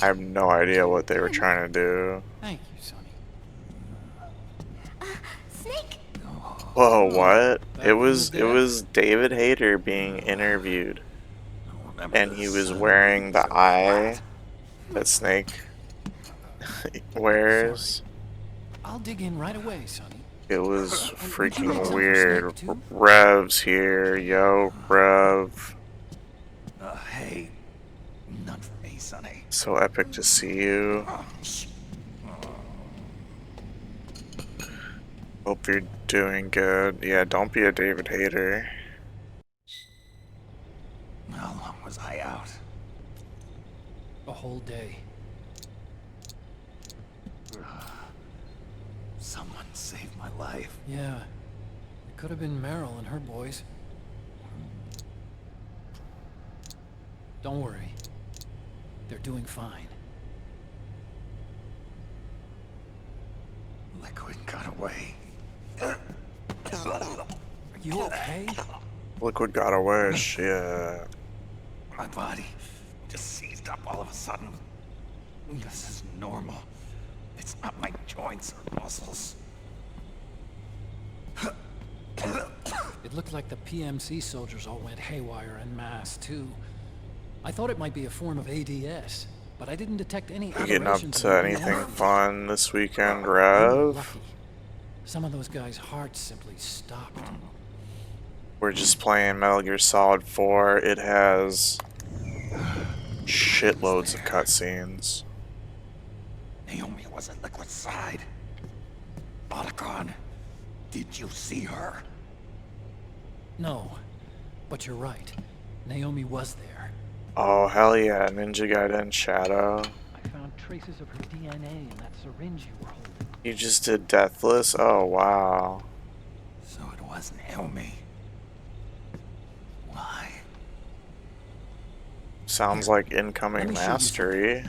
I have no idea what they were trying to do. Thank you, Sonny. Snake! Whoa, what? It was David Hayter being interviewed. And he was wearing the eye that Snake wears. I'll dig in right away, Sonny. It was freaking weird. Rev's here. Yo, Rev. Hey. None for me, Sonny. So epic to see you. Hope you're doing good. Yeah, don't be a David Hayter. How long was I out? A whole day. Someone saved my life. Yeah. It could have been Meryl and her boys. Don't worry. They're doing fine. Liquid got away. Are you okay? Liquid got away, shit. My body just seized up all of a sudden. This is normal. It's not my joints or muscles. It looked like the PMC soldiers all went haywire en masse, too. I thought it might be a form of ADS, but I didn't detect any You getting up aberrations to in anything health. fun this weekend, I'm Rev? lucky. Some of those guys' hearts simply stopped. We're just playing Metal Gear Solid 4. It has shitloads of cutscenes. Naomi was at Liquid's side. Otacon, did you see her? No, but you're right. Naomi was there. Oh, hell yeah, Ninja Gaiden Shadow. I found traces of her DNA in that syringe you were holding. You just did Deathless? Oh, wow. So it was Naomi. Why? Sounds like incoming Let me show you mastery.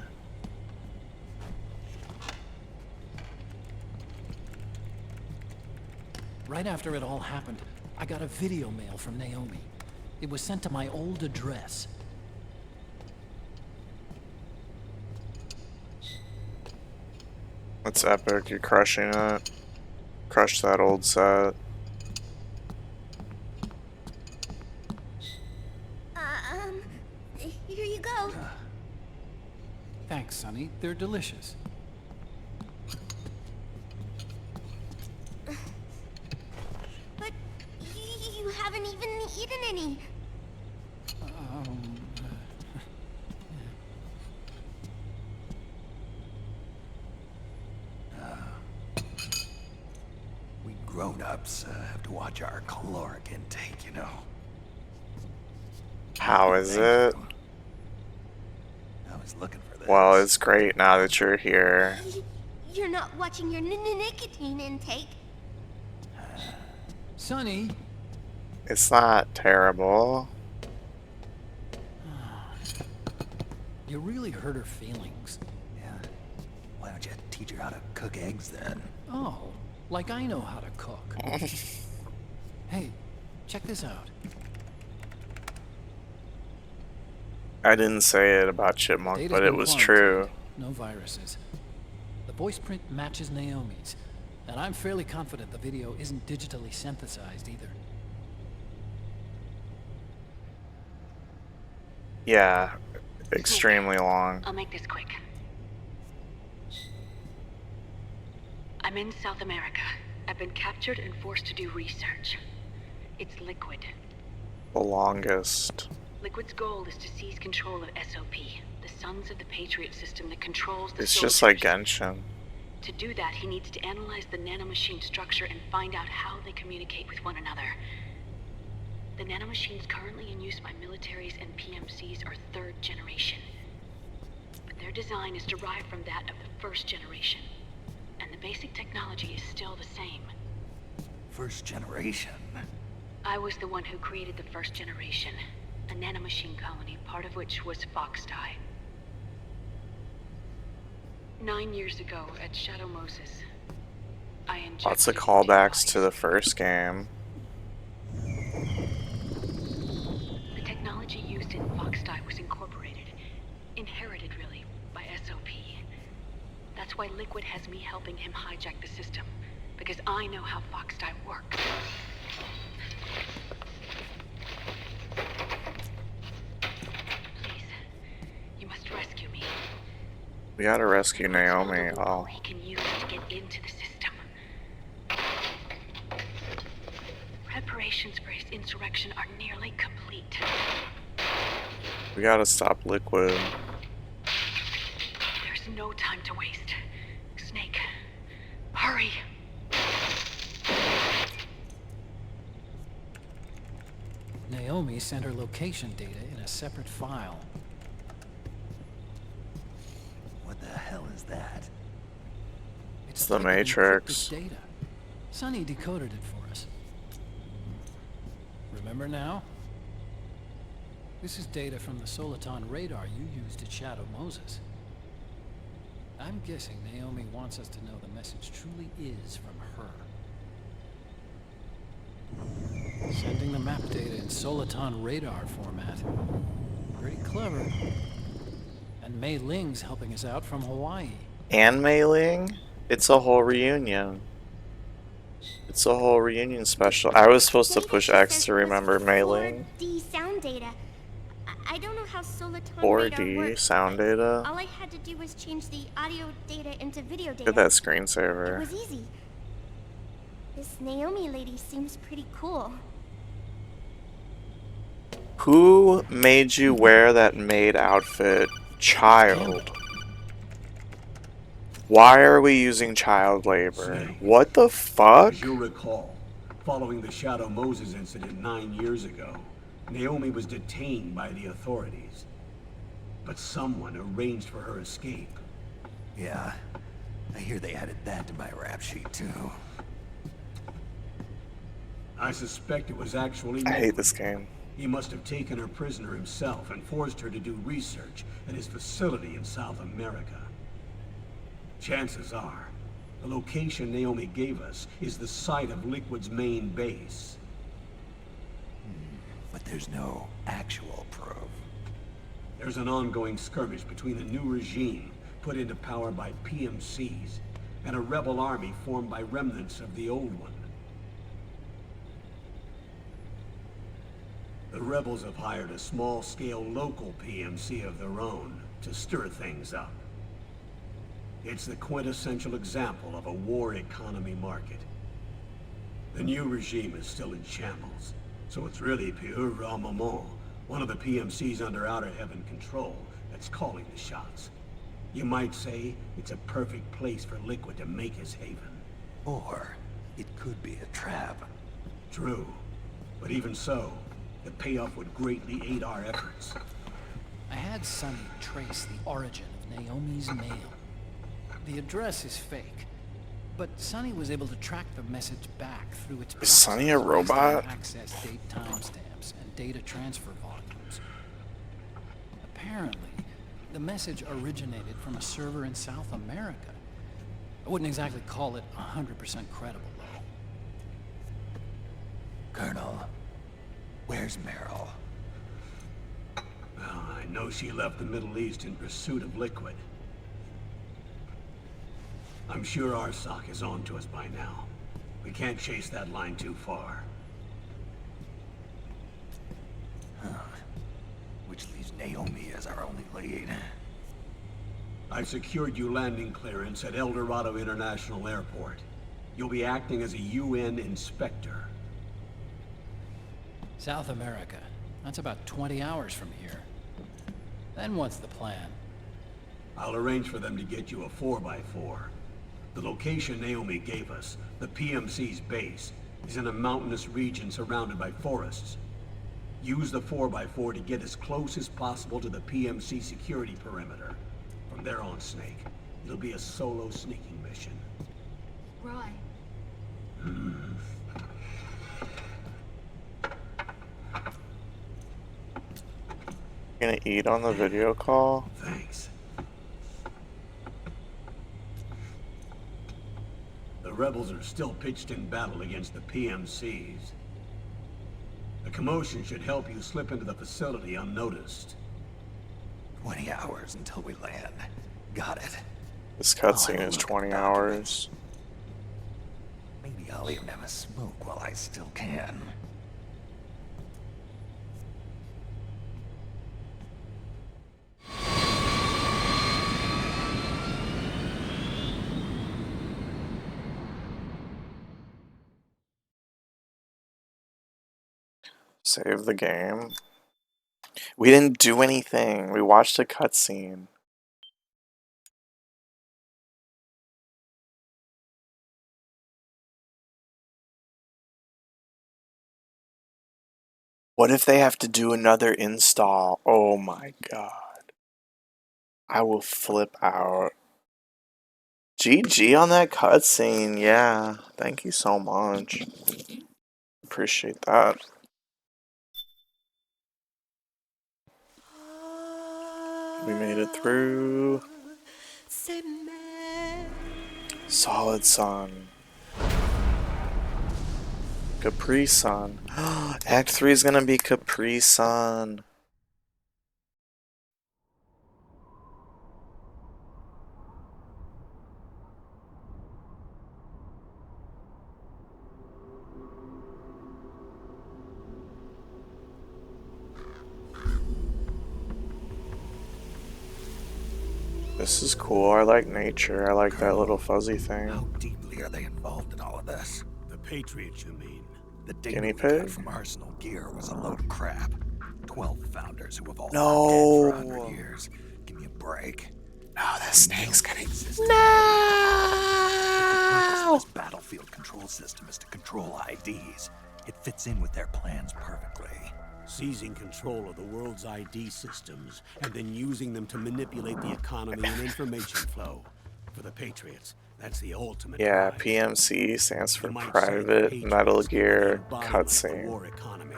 Right after it all happened, I got a video mail from Naomi. It was sent to my old address. That's epic. You're crushing it. Crush that old set. Here you go. Thanks, Sonny. They're delicious. But you haven't even eaten any. We grown-ups have to watch our caloric intake, you know. How is it? I was looking for this. Well, it's great now that you're here. You're not watching your nicotine intake. Sonny! It's not terrible. You really hurt her feelings. Yeah. Why don't you teach her how to cook eggs then? Oh, like I know how to cook. Hey, check this out. I didn't say it about Chipmunk, Data's but it been was quarantined. true. No viruses. The voice print matches Naomi's, and I'm fairly confident the video isn't digitally synthesized either. Yeah, extremely long. I'll make this quick. I'm in South America. I've been captured and forced to do research. It's Liquid. The longest. Liquid's goal is to seize control of SOP, the Sons of the Patriot system that controls the It's soldiers. just like Genshin. To do that, he needs to analyze the nanomachine structure and find out how they communicate with one another. The nanomachines currently in use by militaries and PMCs are third generation. But their design is derived from that of the first generation. And the basic technology is still the same. First generation? I was the one who created the first generation. A nanomachine colony, part of which was Foxdie. 9 years ago at Shadow Moses, I injected Lots of callbacks to the first game. The technology used in Foxdie was incorporated, inherited really, by SOP. That's why Liquid has me helping him hijack the system, because I know how Foxdie works. Please, you must rescue me. We gotta rescue Naomi. Oh. He can use it to get into the system. Preparations for his insurrection are nearly complete. We gotta stop Liquid. There's no time to waste. Snake, hurry! Naomi sent her location data in a separate file. What the hell is that? It's the like an Matrix. encrypted data. Sonny decoded it for us. Remember now? This is data from the Soliton radar you used at Shadow Moses. I'm guessing Naomi wants us to know the message truly is from her. Sending the map data in Soliton radar format. Pretty clever. And Mei Ling's helping us out from Hawaii. And Mei Ling? It's a whole reunion. It's a whole reunion special. I was supposed to push X to remember Mei Ling. 4D sound data. I don't know how Soliton radar 4D works, sound but data. all I had to do was change the audio data into video data. Look at that It screensaver. was easy. This Naomi lady seems pretty cool. Who made you wear that maid outfit? Child. Why are we using child labor? What the fuck? As you'll recall, following the Shadow Moses incident 9 years ago, Naomi was detained by the authorities. But someone arranged for her escape. Yeah, I hear they added that to my rap sheet too. I suspect it was actually I hate this game. He must have taken her prisoner himself and forced her to do research at his facility in South America. Chances are, the location Naomi gave us is the site of Liquid's main base. But there's no actual proof. There's an ongoing skirmish between a new regime put into power by PMCs and a rebel army formed by remnants of the old one. The rebels have hired a small-scale local PMC of their own to stir things up. It's the quintessential example of a war economy market. The new regime is still in shambles, so it's really pure Ramamon, one of the PMCs under Outer Heaven control, that's calling the shots. You might say it's a perfect place for Liquid to make his haven. Or it could be a trap. True, but even so, the payoff would greatly aid our efforts. I had Sonny trace the origin of Naomi's mail. The address is fake, but Sonny was able to track the message back through its Is Sonny a robot? access date timestamps and data transfer volumes. Apparently, the message originated from a server in South America. I wouldn't exactly call it 100% credible, though. Colonel, where's Meryl? Well, I know she left the Middle East in pursuit of Liquid. I'm sure Arsak is on to us by now. We can't chase that line too far. Which leaves Naomi as our only lead. I've secured you landing clearance at El Dorado International Airport. You'll be acting as a UN inspector. South America. That's about 20 hours from here. Then what's the plan? I'll arrange for them to get you a 4x4. The location Naomi gave us, the PMC's base, is in a mountainous region surrounded by forests. Use the 4x4 to get as close as possible to the PMC security perimeter. From there on, Snake, it'll be a solo sneaking mission. Roy. Gonna eat on the video call? Thanks. The rebels are still pitched in battle against the PMCs. The commotion should help you slip into the facility unnoticed. 20 hours until we land. Got it. This cutscene is 20 hours. Maybe I'll even have a smoke while I still can. Save the game. We didn't do anything. We watched a cutscene. What if they have to do another install? Oh my god. I will flip out. GG on that cutscene. Yeah. Thank you so much. Appreciate that. We made it through. Solid Sun. Capri Sun. Act 3 is gonna be Capri Sun. This is cool. I like nature. I like that little fuzzy thing. How deeply are they involved in all of this? The Patriots, you mean? The data Guinea we got pig? from Arsenal Gear was a load of crap. 12 founders who have all No. been dead for 100 years. Give me a break. No, that snake's gonna. No! This battlefield control system is to control IDs. It fits in with their plans perfectly. Seizing control of the world's ID systems and then using them to manipulate the economy and information flow. For the Patriots, that's the ultimate. Yeah, prize. PMC stands for You might say the Private Patriots Metal are the Gear embodiment of the Cutscene. war economy.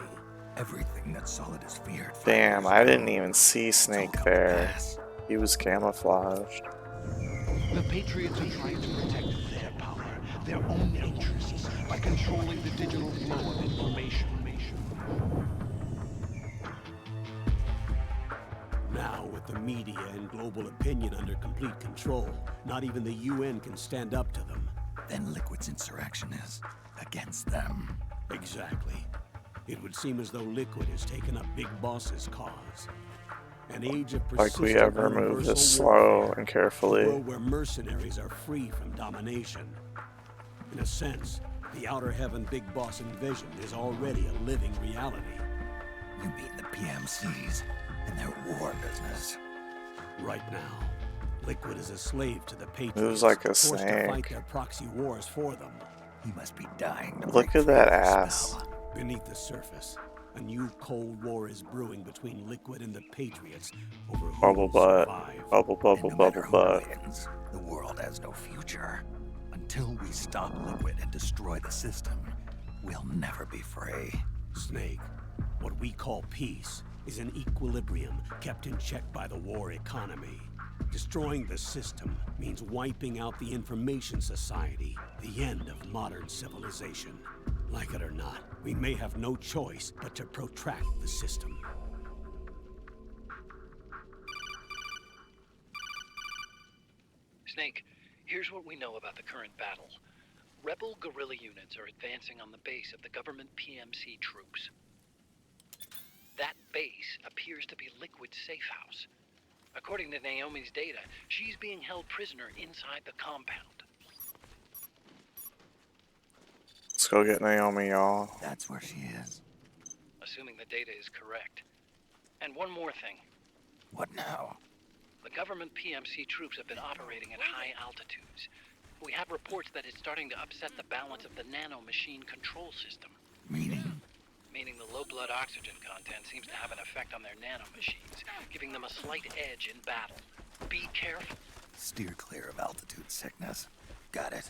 Everything that's solid is feared. Damn, I didn't even see Snake there. He was camouflaged. The Patriots are trying to protect their power, their own interests, by controlling the digital flow of information. Now, with the media and global opinion under complete control, not even the UN can stand up to them. Then Liquid's insurrection is against them. Exactly. It would seem as though Liquid has taken up Big Boss's cause. An age of Like we persistent ever move this universal slow warfare. and A carefully. world where mercenaries are free from domination. In a sense, the Outer Heaven Big Boss invasion is already a living reality. You mean the PMCs and their war business? Right now, Liquid is a slave to the Patriots, Moves like a forced to fight snake. their proxy wars for them. He must be dying to Look break at free that of their ass. spell. Beneath the surface, a new Cold War is brewing between Liquid and the Patriots over who Bubble will butt. survive. Bubble, bubble, And no bubble matter who butt. wins, the world has no future. Until we stop Liquid and destroy the system, we'll never be free. Snake, what we call peace is an equilibrium kept in check by the war economy. Destroying the system means wiping out the information society, the end of modern civilization. Like it or not, we may have no choice but to protract the system. Snake, here's what we know about the current battle. Rebel guerrilla units are advancing on the base of the government PMC troops. That base appears to be Liquid's safe house. According to Naomi's data, she's being held prisoner inside the compound. Let's go get Naomi, y'all. That's where she is. Assuming the data is correct. And one more thing. What now? The government PMC troops have been operating at high altitudes. We have reports that it's starting to upset the balance of the nano-machine control system. Meaning? Meaning the low blood oxygen content seems to have an effect on their nano-machines, giving them a slight edge in battle. Be careful. Steer clear of altitude sickness. Got it.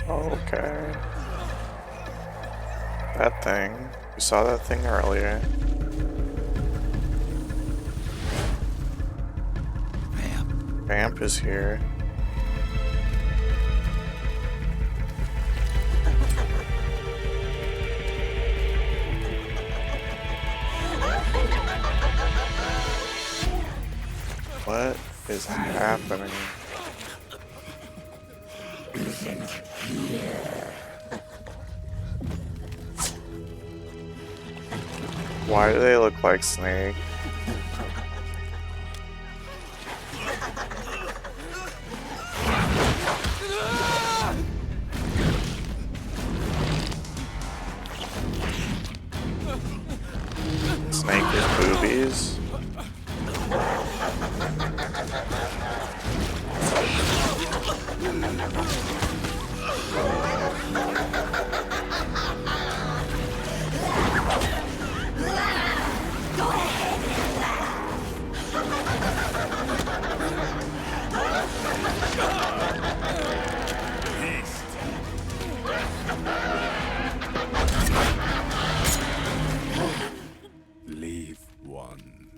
Okay. That thing. We saw that thing earlier. Vamp is here. What is happening? Why do they look like Snake? Snake with boobies? Leave one.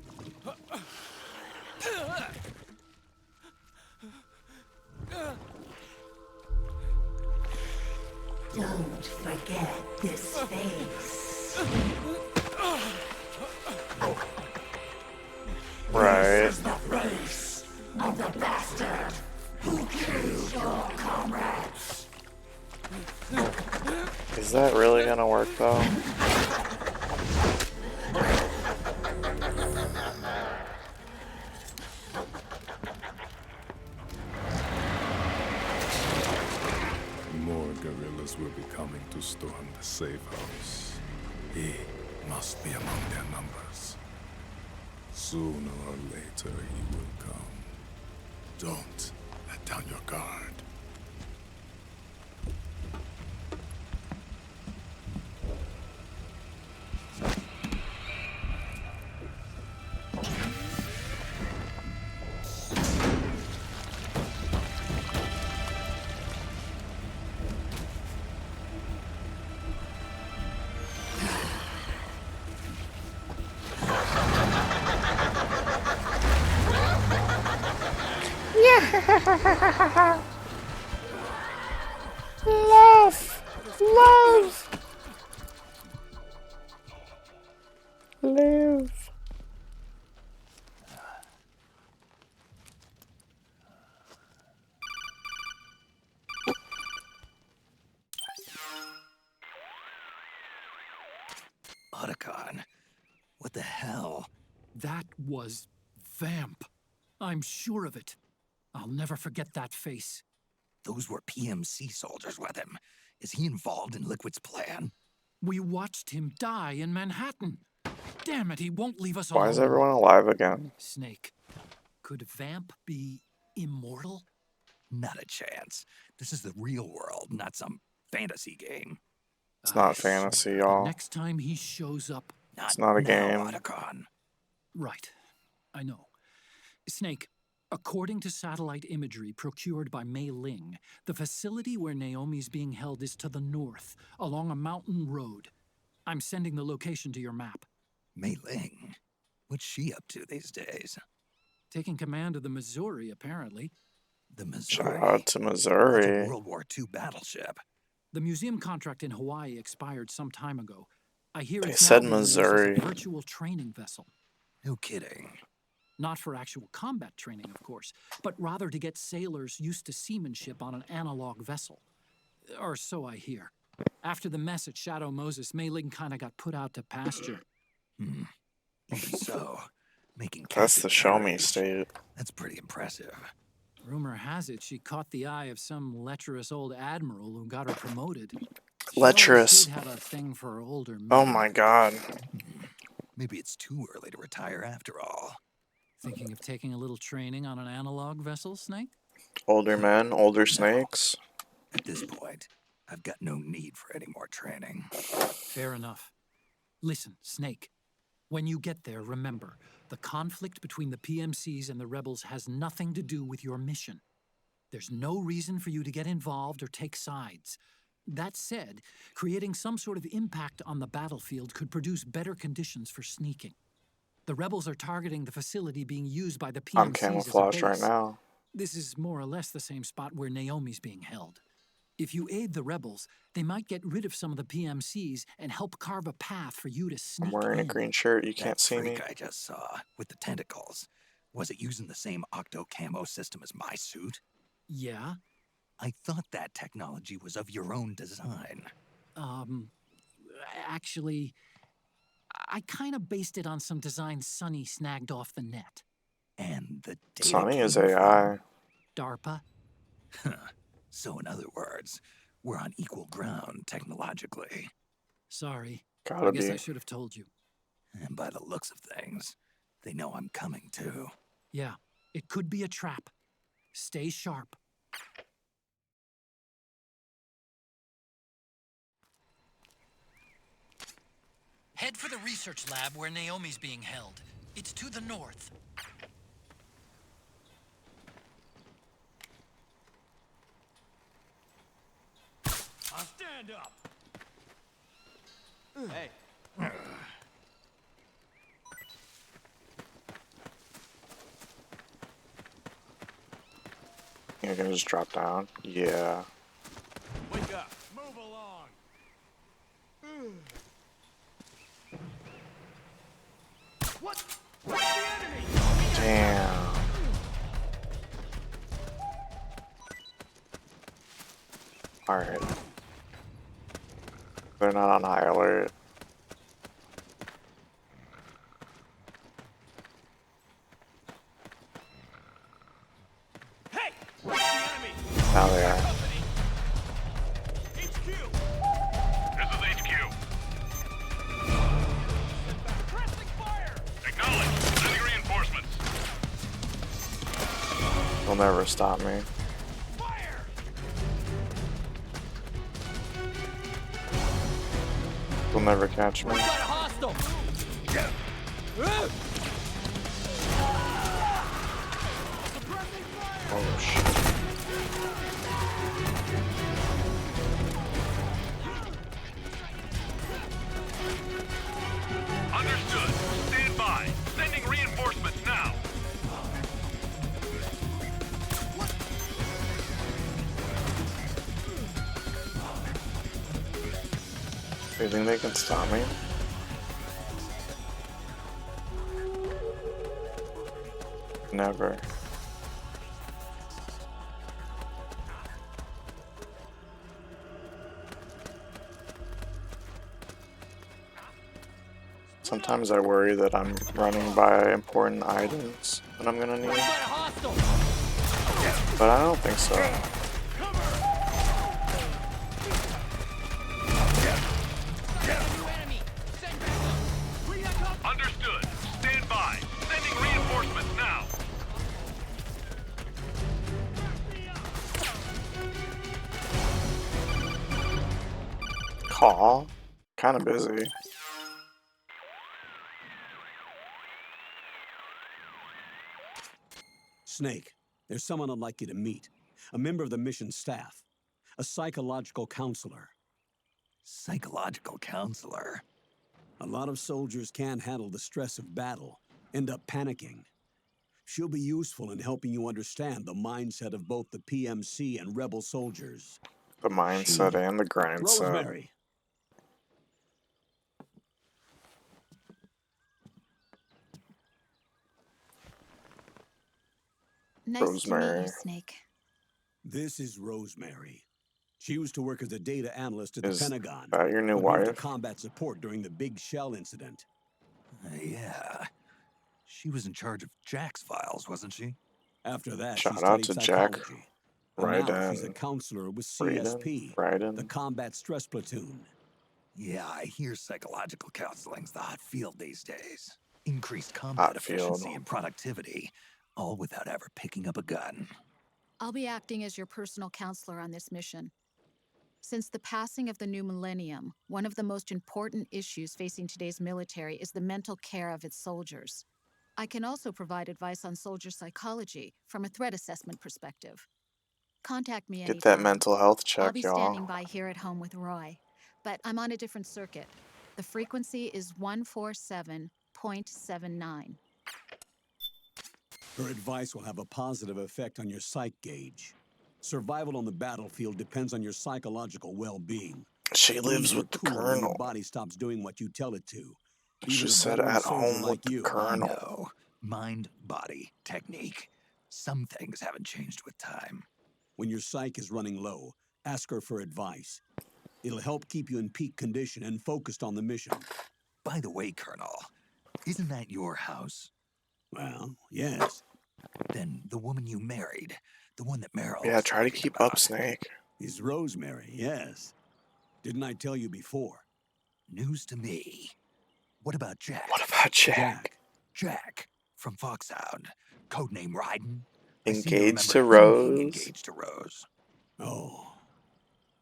Don't forget this face. Right. This is the face of the bastard who killed your comrades. Is that really gonna work though? More guerrillas will be coming to storm the safe house. He must be among their numbers. Sooner or later he will come. Don't let down your guard. Love! Live! Otacon, what the hell? That was Vamp. I'm sure of it. I'll never forget that face. Those were PMC soldiers with him. Is he involved in Liquid's plan? We watched him die in Manhattan. Damn it, he won't leave us Why alone. is everyone alive again? Snake, could Vamp be immortal? Not a chance. This is the real world, not some fantasy game. It's not fantasy, y'all. Next time he shows up... It's not a game. Otacon. Right. I know. Snake, according to satellite imagery procured by Mei Ling, the facility where Naomi's being held is to the north, along a mountain road. I'm sending the location to your map. Mei Ling? What's she up to these days? Taking command of the Missouri, apparently. The Missouri? Shout out to Missouri. That's a World War II battleship. The museum contract in Hawaii expired some time ago. I hear They it's said now being used as Missouri. a virtual training vessel. No kidding. Not for actual combat training, of course, but rather to get sailors used to seamanship on an analog vessel. Or so I hear. After the mess at Shadow Moses, Mei Ling kinda got put out to pasture. Even so, making That's the show me carriage, state. That's pretty impressive. Rumor has it she caught the eye of some lecherous old admiral who got her promoted. She Lecherous. always did have a thing for older men. Oh my god. Maybe it's too early to retire after all. Thinking of taking a little training on an analog vessel, Snake? Older men, older snakes. At this point, I've got no need for any more training. Fair enough. Listen, Snake. When you get there, remember, the conflict between the PMCs and the rebels has nothing to do with your mission. There's no reason for you to get involved or take sides. That said, creating some sort of impact on the battlefield could produce better conditions for sneaking. The rebels are targeting the facility being used by the PMCs I'm camouflaged as a right base. now. This is more or less the same spot where Naomi's being held. If you aid the rebels, they might get rid of some of the PMCs and help carve a path for you to sneak I'm wearing a in. green shirt. You That can't see me. freak I just saw, with the tentacles, was it using the same octo-camo system as my suit? Yeah? I thought that technology was of your own design. Actually, I kind of based it on some design Sonny snagged off the net. And the data Sonny is came AI. DARPA? So in other words, we're on equal ground technologically. Sorry. Gotta I guess be. I should have told you. And by the looks of things, they know I'm coming too. Yeah, it could be a trap. Stay sharp. Head for the research lab where Naomi's being held. It's to the north. I'll stand up. Hey. You're gonna just drop down? Yeah. Wake up. Move along. What? Where's the enemy? Damn. Alright. They're not on high alert. Hey! Where's the enemy? Now they are. HQ! This is HQ. Pressing fire! Acknowledge. Sending reinforcements. They'll never stop me. Fire! They'll never catch me. Got a hostile! Oh shit. Understood. Stand by. Sending reinforcements now. Do you think they can stop me? Never. Sometimes I worry that I'm running by important items that I'm gonna need. But I don't think so. Understood. Stand by. Sending reinforcements now. Call? Kinda busy. Snake, there's someone I'd like you to meet. A member of the mission staff. A psychological counselor. Psychological counselor? A lot of soldiers can't handle the stress of battle, end up panicking. She'll be useful in helping you understand the mindset of both the PMC and rebel soldiers. The mindset and the grind set. Rosemary. Nice to meet you, Snake. This is Rosemary. She used to work as a data analyst at the Is Pentagon. that your new but moved to wife? combat support during the Big Shell incident. Yeah. She was in charge of Jack's files, wasn't she? After that, she Shout out studied to Jack. psychology. And now she's a Raiden. counselor with Raiden. CSP, Raiden. the Combat Stress Platoon. Yeah, I hear psychological counseling's the hot field these days. Increased Hot combat field. efficiency and productivity, all without ever picking up a gun. I'll be acting as your personal counselor on this mission. Since the passing of the new millennium, one of the most important issues facing today's military is the mental care of its soldiers. I can also provide advice on soldier psychology from a threat assessment perspective. Contact me anytime. Get that mental health I'll check, be y'all. standing by here at home with Roy, but I'm on a different circuit. The frequency is 147.79. Her advice will have a positive effect on your psych gauge. Survival on the battlefield depends on your psychological well-being. She lives with the colonel. Your body stops doing what you tell it to. She Even a said veteran at soldier home like with the you. colonel. No. Mind, body, technique. Some things haven't changed with time. When your psyche is running low, ask her for advice. It'll help keep you in peak condition and focused on the mission. By the way, Colonel, isn't that your house? Well, yes. Then the woman you married, the one that Meryl Yeah, was try to talking keep about, up, Snake. Is Rosemary, yes. Didn't I tell you before? News to me. What about Jack? What about Jack? Jack from Foxhound, codename Raiden. Engaged to Him Rose? being engaged to Rose. Oh,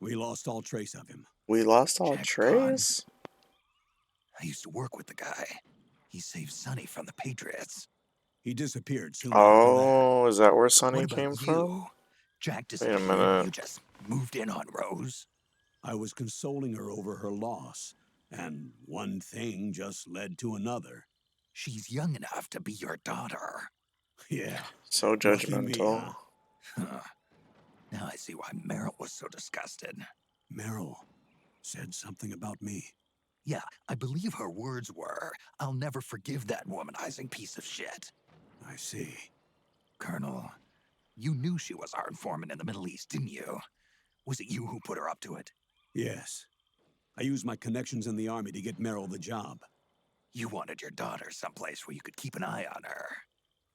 we lost all trace of him. We lost all Jack's trace? I used to work with the guy. He saved Sonny from the Patriots. He disappeared soon Oh, is that where Sonny What about came you? from? Jack Wait a disappeared. minute. You just moved in on Rose. I was consoling her over her loss, and one thing just led to another. She's young enough to be your daughter. Yeah. So Lucky me, judgmental. Huh. Now I see why Meryl was so disgusted. Meryl said something about me. Yeah, I believe her words were, "I'll never forgive that womanizing piece of shit." I see. Colonel, you knew she was our informant in the Middle East, didn't you? Was it you who put her up to it? Yes. I used my connections in the army to get Meryl the job. You wanted your daughter someplace where you could keep an eye on her.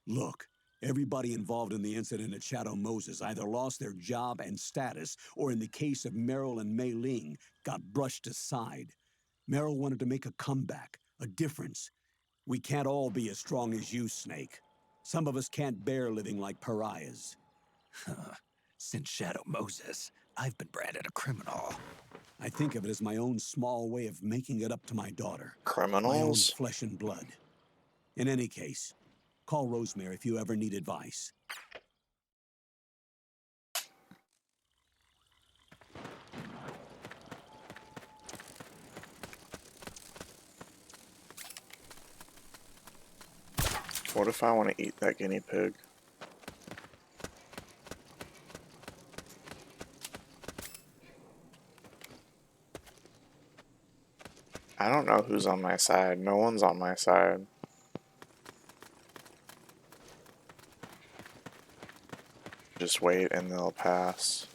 Look, everybody involved in the incident at Shadow Moses either lost their job and status, or in the case of Meryl and Mei Ling, got brushed aside. Meryl wanted to make a comeback, a difference. We can't all be as strong as you, Snake. Some of us can't bear living like pariahs. Since Shadow Moses, I've been branded a criminal. I think of it as my own small way of making it up to my daughter. My own Criminals? flesh and blood. In any case, call Rosemary if you ever need advice. What if I want to eat that guinea pig? I don't know who's on my side. No one's on my side. Just wait and they'll pass.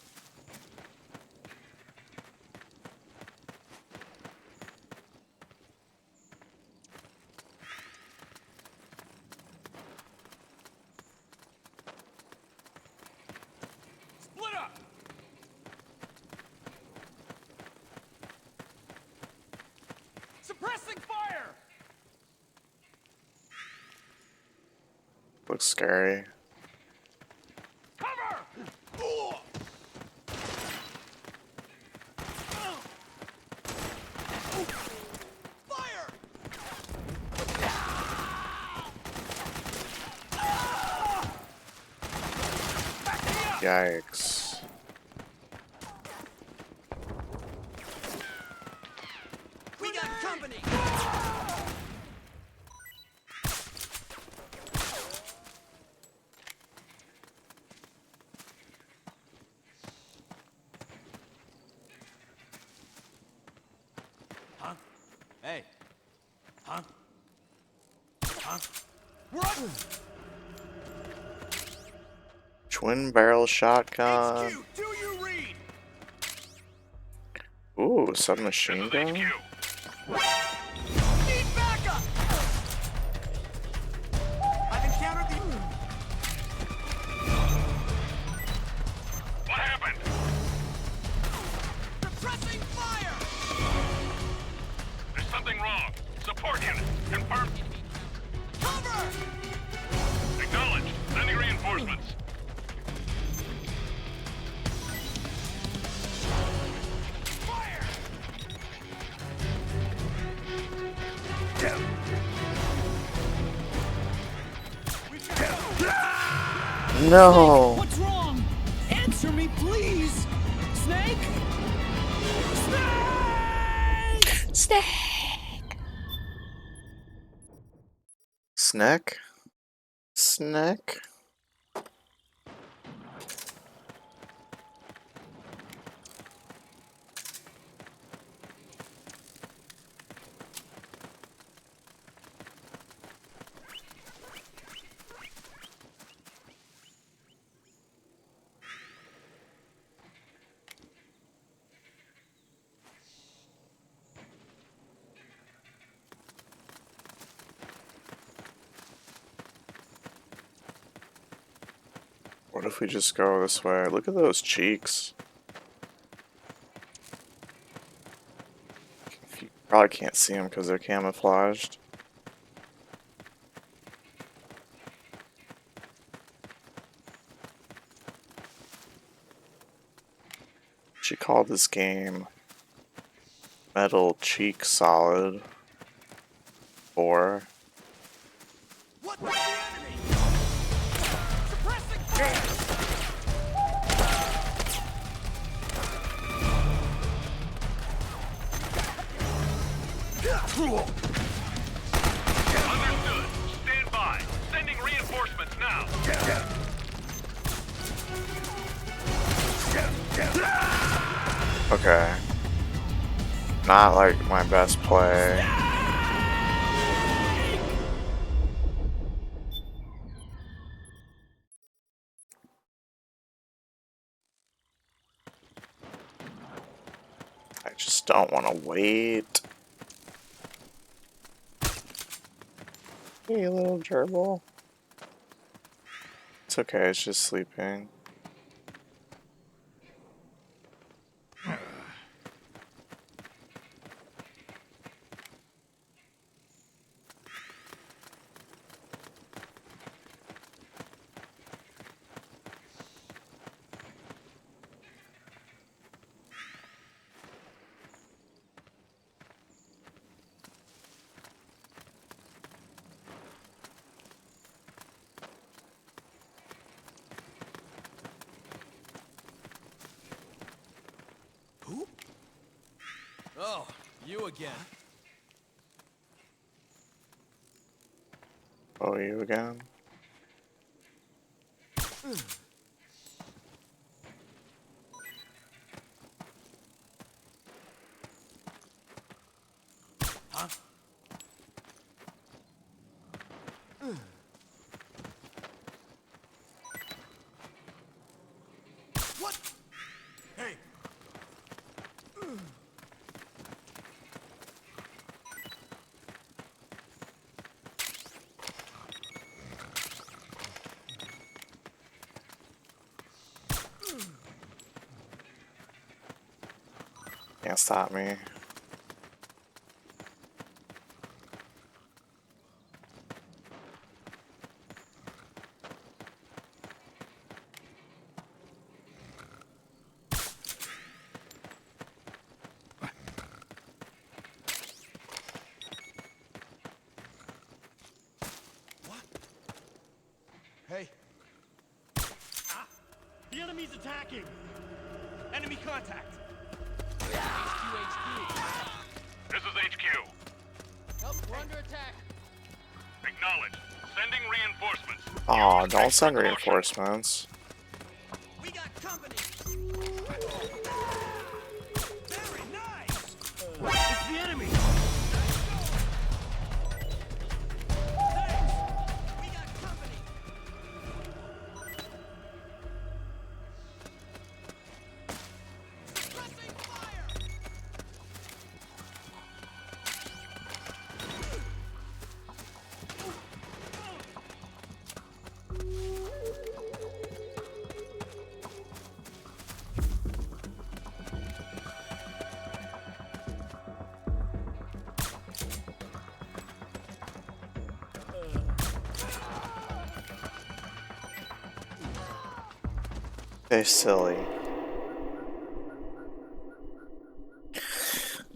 Split up! Suppressing fire! Looks scary. Cover! Fire! Yikes. We got company! Huh? Hey. Huh? Huh? We're up! Twin barrel shotgun. HQ, do you read? Ooh, submachine gun? Need backup! I've encountered the... What happened? Suppressing fire! There's something wrong. Support unit. Confirm. Cover! Acknowledged. Sending reinforcements. Fire! No! What's wrong? Answer me, please! Snake? Snake! Snack? Snack? What if we just go this way? Look at those cheeks. You probably can't see them because they're camouflaged. She called this game Metal Cheek Solid 4. What was the enemy? Suppressing fire! Understood. Stand by. Sending reinforcements now. Okay. Not like my best play. I just don't want to wait. Hey, little gerbil. It's okay, it's just sleeping. Who? Oh, you again. Oh, you again? Can't stop me. Hey. Ah! The enemy's attacking! Enemy contact! This is HQ. Help, we're under attack. Acknowledged. Sending reinforcements. Aw, don't send reinforcements. We got company! Very nice! It's the enemy! They're silly.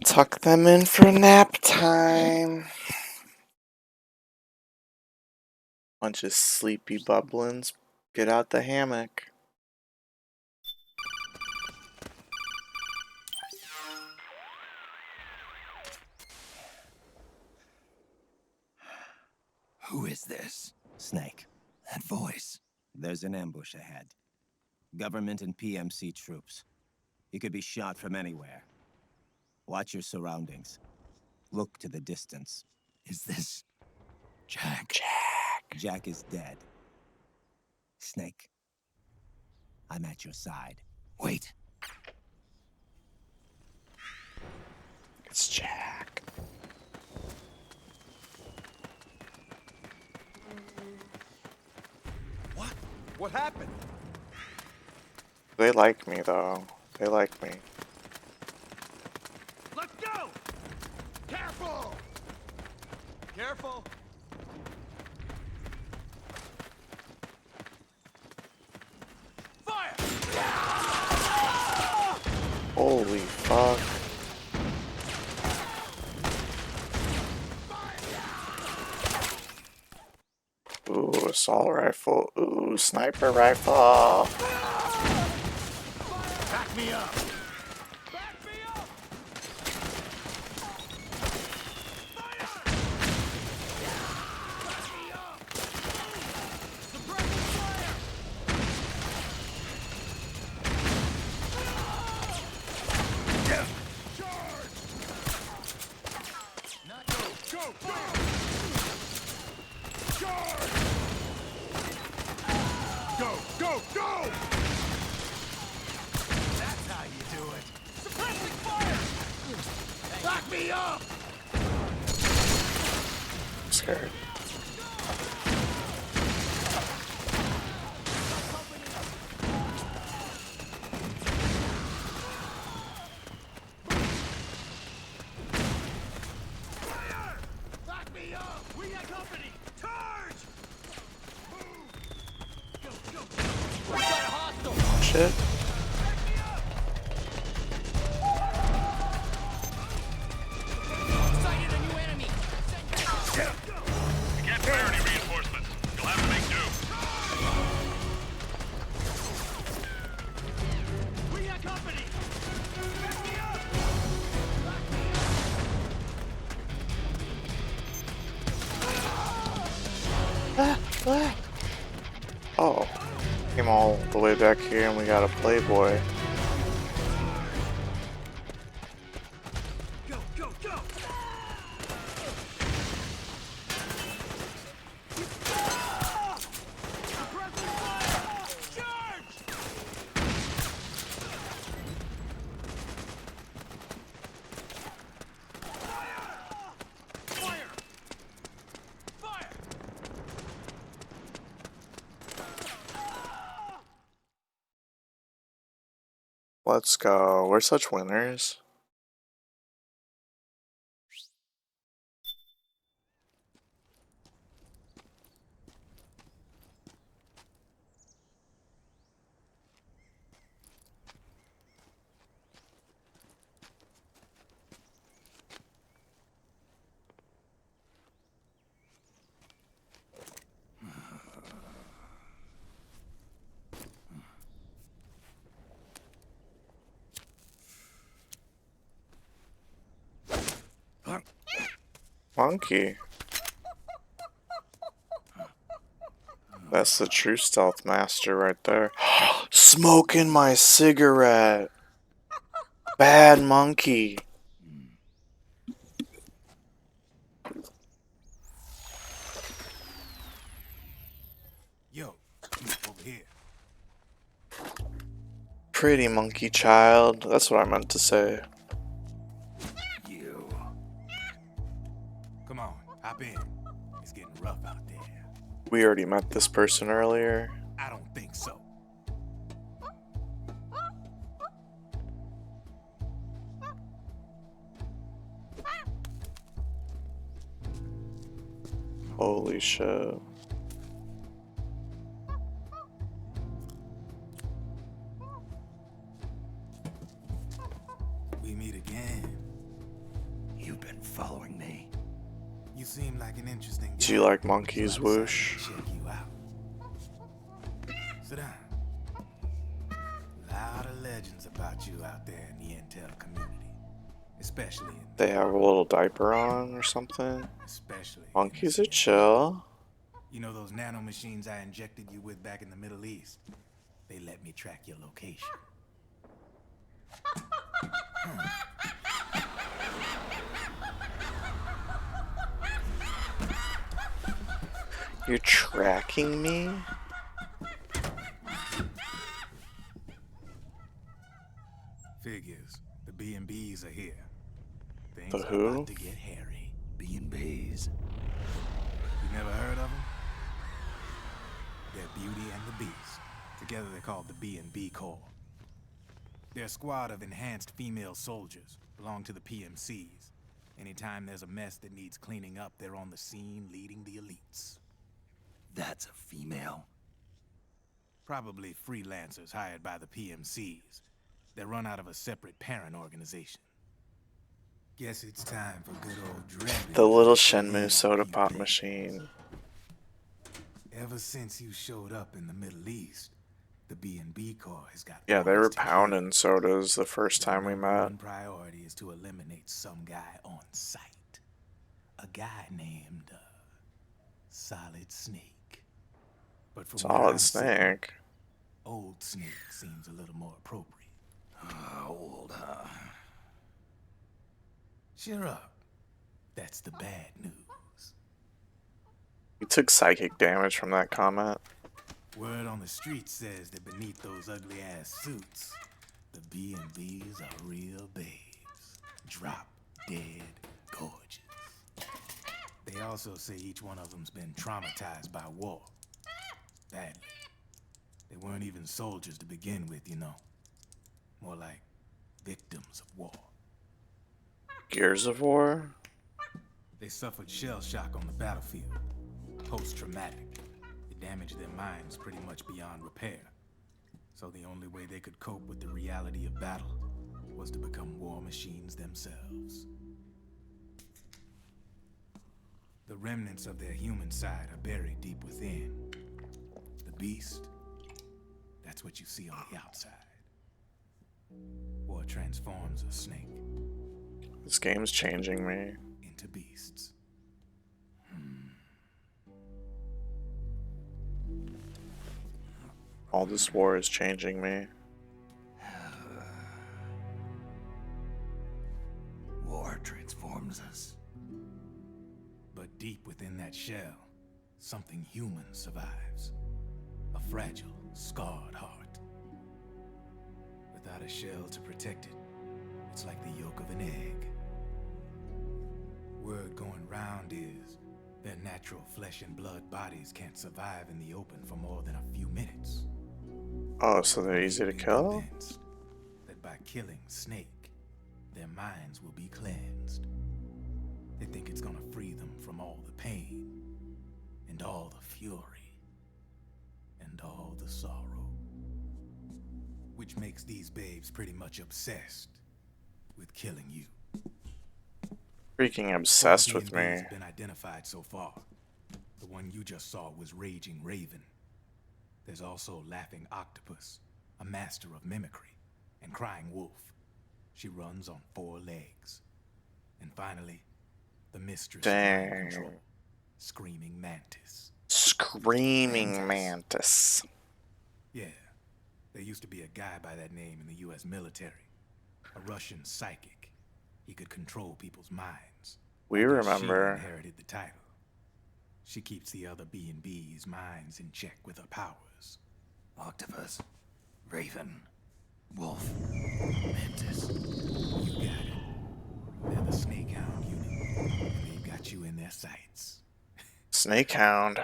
Tuck them in for nap time. Bunch of sleepy bubblins. Get out the hammock. Who is this? Snake. That voice. There's an ambush ahead. Government and PMC troops. You could be shot from anywhere. Watch your surroundings. Look to the distance. Is this Jack? Jack is dead. Snake. I'm at your side. Wait. It's Jack. What? What happened? They like me though. They like me. Let's go! Careful! Careful! Fire! Holy fuck. Ooh, assault rifle. Ooh, sniper rifle. Back me up! Back me up! Fire! Back me up! Suppressing fire! Charge! Not go! Go! Go! Charge! Go! Go! Go! That's how you do it. Suppressing fire! Back me up! I'm scared. Back me up! We got company! Charge! Move! Go, go, go! We got a hostile! Shit. Sighted a new enemy! We can't fire any reinforcements. You'll have to make do. We got company! Back me up! Oh. Came all the way back here and we got a Playboy. Go, go, go! Suppressing fire! Charge! Fire! Fire! Let's go. We're such winners. Monkey. That's the true stealth master right there. Smoking my cigarette. Bad monkey. Yo, over here. Pretty monkey child. That's what I meant to say. You. Come on, hop in. It's getting rough out there. We already met this person earlier. I don't think so. Holy shit. We meet again. You've been following me. You seem like an interesting guy. Do you like monkeys, So I Whoosh? decided to check you out. Sit down. Lot of legends about you out there in the intel community. Especially in They have a little diaper on or something. Monkeys are chill. You know those nanomachines I injected you with back in the Middle East? They let me track your location. You're tracking me? Figures. The B&Bs are here. Things The are who? about to get hairy. B&Bs. You never heard of them? They're Beauty and the Beast. Together they're called the B&B Corps. They're a squad of enhanced female soldiers, belong to the PMCs. Anytime there's a mess that needs cleaning up, they're on the scene leading the elites. That's a female. Probably freelancers hired by the PMCs. They're run out of a separate parent organization. Guess it's time for good old Drebin. The little Shenmue soda pop machine. Ever since you showed up in the Middle East, the B&B Corps has got Yeah, they were pounding sodas the first time we met. one priority is to eliminate some guy on site. A guy named Solid Snake. But from where Solid I'm sitting, Snake. Old Snake seems a little more appropriate. Old, huh? Cheer up. That's the bad news. You took psychic damage from that comment. Word on the street says that beneath those ugly-ass suits, the B&Bs are real babes. Drop dead gorgeous. They also say each one of them's been traumatized by war. Badly. They weren't even soldiers to begin with, you know. More like victims of war. Gears of War? They suffered shell shock on the battlefield. Post-traumatic. It damaged their minds pretty much beyond repair. So the only way they could cope with the reality of battle was to become war machines themselves. The remnants of their human side are buried deep within. The beast, that's what you see on the outside. War transforms a snake This game's changing me. into beasts. All this war is changing me. War transforms us. But deep within that shell, something human survives. A fragile, scarred heart. Without a shell to protect it, it's like the yolk of an egg. Word going round is their natural flesh and blood bodies can't survive in the open for more than a few minutes. Oh, so they're easy to kill? Convinced that by killing Snake, their minds will be cleansed. They think it's gonna free them from all the pain, and all the fury, and all the sorrow. Which makes these babes pretty much obsessed with killing you. Freaking obsessed Four with B&Bs me. have been identified so far. The one you just saw was Raging Raven. There's also Laughing Octopus, a master of mimicry, and Crying Wolf. She runs on 4 legs. And finally, The mistress of mind Dang. control. Screaming Mantis. Screaming Mantis. Yeah. There used to be a guy by that name in the US military. A Russian psychic. He could control people's minds. We I guess remember. She inherited the title. She keeps the other B&B's minds in check with her powers. Octopus, Raven, Wolf, Mantis. You got it. They're the Snake Hound unit. And they've got you in their sights. Snake Hound.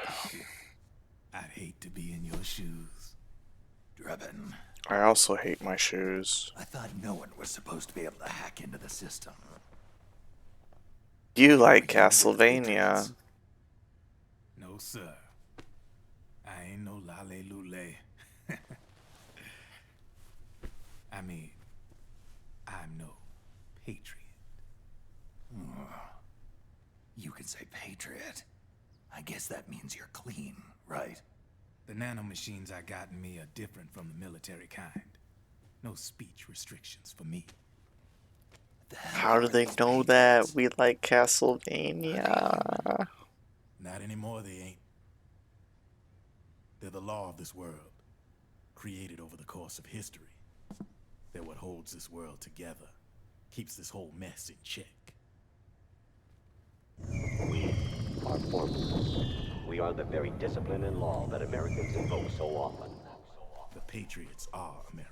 I'd hate to be in your shoes. Drebin. I also hate my shoes. I thought no one was supposed to be able to hack into the system. You like Castlevania. No, sir. I ain't no lale-lule. I mean, I'm no patriot. You can say patriot. I guess that means you're clean, right? The nanomachines I got in me are different from the military kind. No speech restrictions for me. How do they know that we like Castlevania? Not anymore, they ain't. They're the law of this world, created over the course of history. They're what holds this world together, keeps this whole mess in check. We are formless. We are the very discipline and law that Americans invoke so often. The Patriots are America,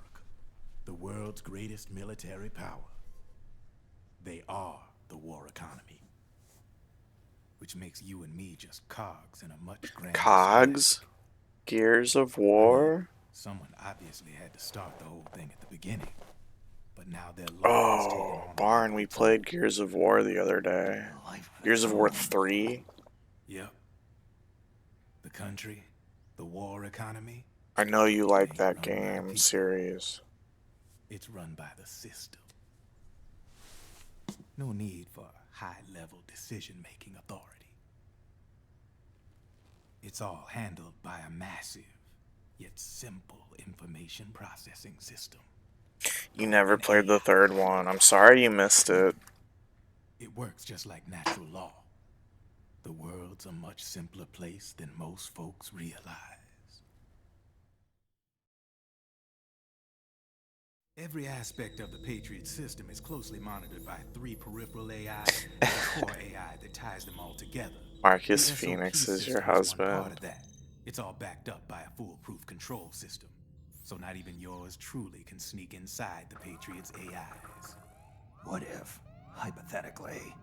the world's greatest military power. They are the war economy, which makes you and me just cogs in a much grander Cogs? Gears of War? Someone obviously had to start the whole thing at the beginning. But now they're Oh, Barn, we played Gears of War the other day. Gears of War 3? Yep. The country, the war economy. I know you like that game series. It's run by the system. No need for high-level decision-making authority. It's all handled by a massive, yet simple information processing system. You never played the third one. I'm sorry you missed it. It works just like natural law. The world's a much simpler place than most folks realize. Every aspect of the Patriot system is closely monitored by 3 peripheral AI and a core AI that ties them all together. Marcus The SOP Phoenix is your system is one husband. part of that. It's all backed up by a foolproof control system. So not even yours truly can sneak inside the Patriots' AIs. What if, hypothetically,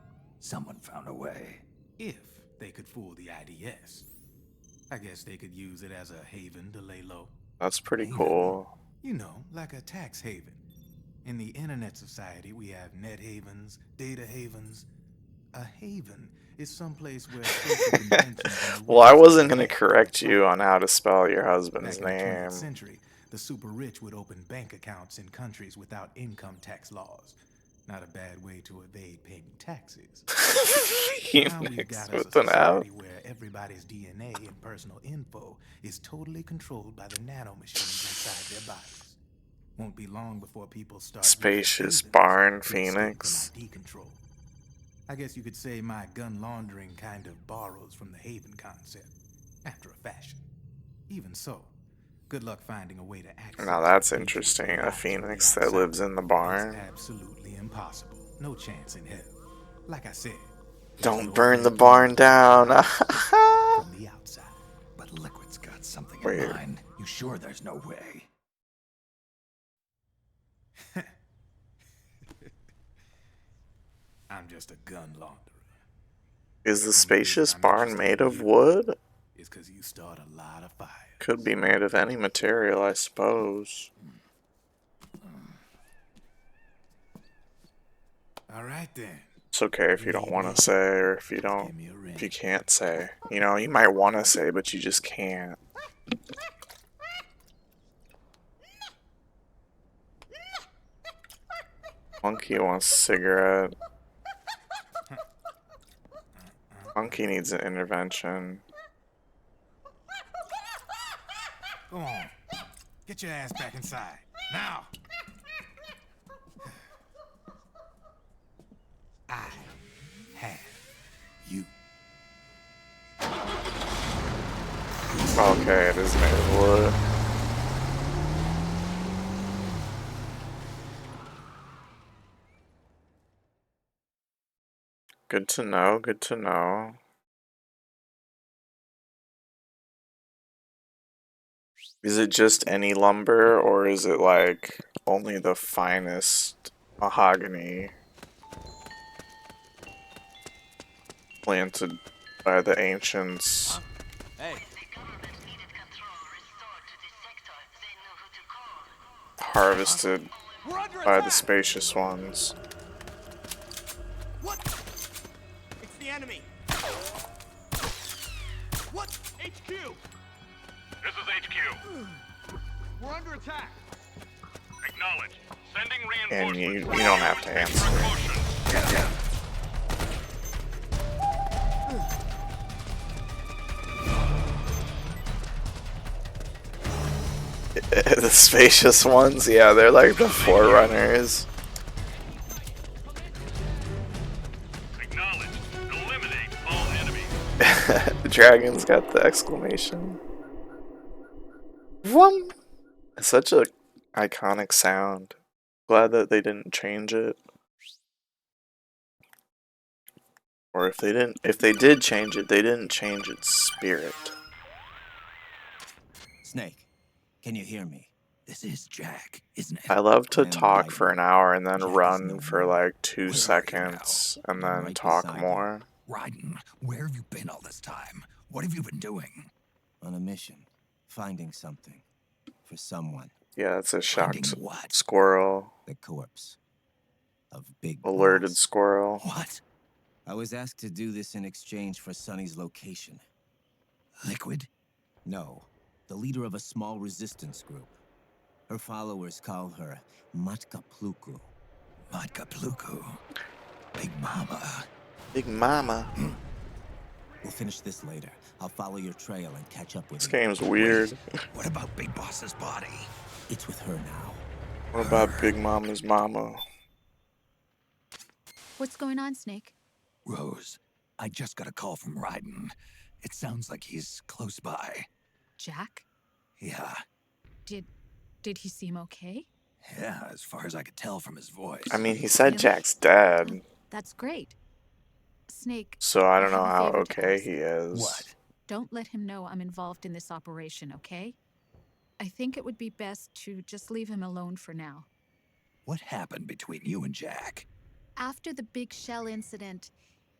someone found a way? If they could fool the IDS. I guess they could use it as a haven to lay low. That's pretty cool. You know, like a tax haven. In the internet society, we have net havens, data havens. A haven is someplace where social conventions and the Well, I rules wasn't of going to the correct you on how to spell your husband's Back in the 20th name. century, the super rich would open bank accounts in countries without income tax laws. Not a bad way to evade paying taxes. Now we've got us a with an F. society where everybody's DNA and personal info is totally controlled by the nanomachines inside their bodies. Won't be long before people start Spacious Barn Phoenix. ID control. I guess you could say my gun laundering kind of borrows from the Haven concept, after a fashion. Even so, good luck finding a way to access. Now that's interesting. A phoenix that lives in the barn. It's absolutely impossible. No chance in hell. Like I said. Don't burn the barn down. From the outside. But Liquid's got something Wait. in mind. You sure there's no way? I'm just a gun launderer. Is the spacious barn made of wood? It's 'cause you start a lot of fires. Could be made of any material, I suppose. All right then. It's okay if you don't want to say, or if you can't say. You know, you might want to say, but you just can't. Monkey wants a cigarette. Monkey needs an intervention. Go on. Get your ass back inside. Now. I have Okay, it is made of wood. Good to know, good to know. Is it just any lumber, or is it like only the finest mahogany planted by the ancients, Hey. harvested by the spacious ones? What? It's the enemy. What? HQ. This is HQ. We're under attack. Acknowledged. Sending And reinforcements. you don't have to answer. The spacious ones, yeah, they're like the forerunners. Acknowledged. Eliminate all enemies. The dragon's got the exclamation. Vroom. It's such a iconic sound. Glad that they didn't change it. Or if they did change it, they didn't change its spirit. Snake, can you hear me? This is Jack, isn't it? I love to I am talk Raiden. for an hour and then Jack is run no for more. like 2 Where are you seconds and then right talk beside more. Raiden, where have you been all this time? What have you been doing? On a mission, finding something for someone. Yeah, it's a shocked Finding what? squirrel. The corpse of Big Alerted Boss. squirrel. What? I was asked to do this in exchange for Sonny's location. Liquid? No, the leader of a small resistance group. Her followers call her Matka Pluku. Matka Pluku. Big Mama. Big Mama. We'll finish this later. I'll follow your trail and catch up with This you. game's weird. What about Big Boss's body? It's with her now. What about Big Mama's mama? What's going on, Snake? Rose, I just got a call from Raiden. It sounds like he's close by. Jack? Yeah, Did he seem okay? yeah, as far as I could tell from his voice. I mean, he said Him? Jack's dead, That's great. Snake, so I don't know have a how favor to okay ask. he is. What? Don't let him know I'm involved in this operation, okay? I think it would be best to just leave him alone for now. What happened between you and Jack? After the big shell incident,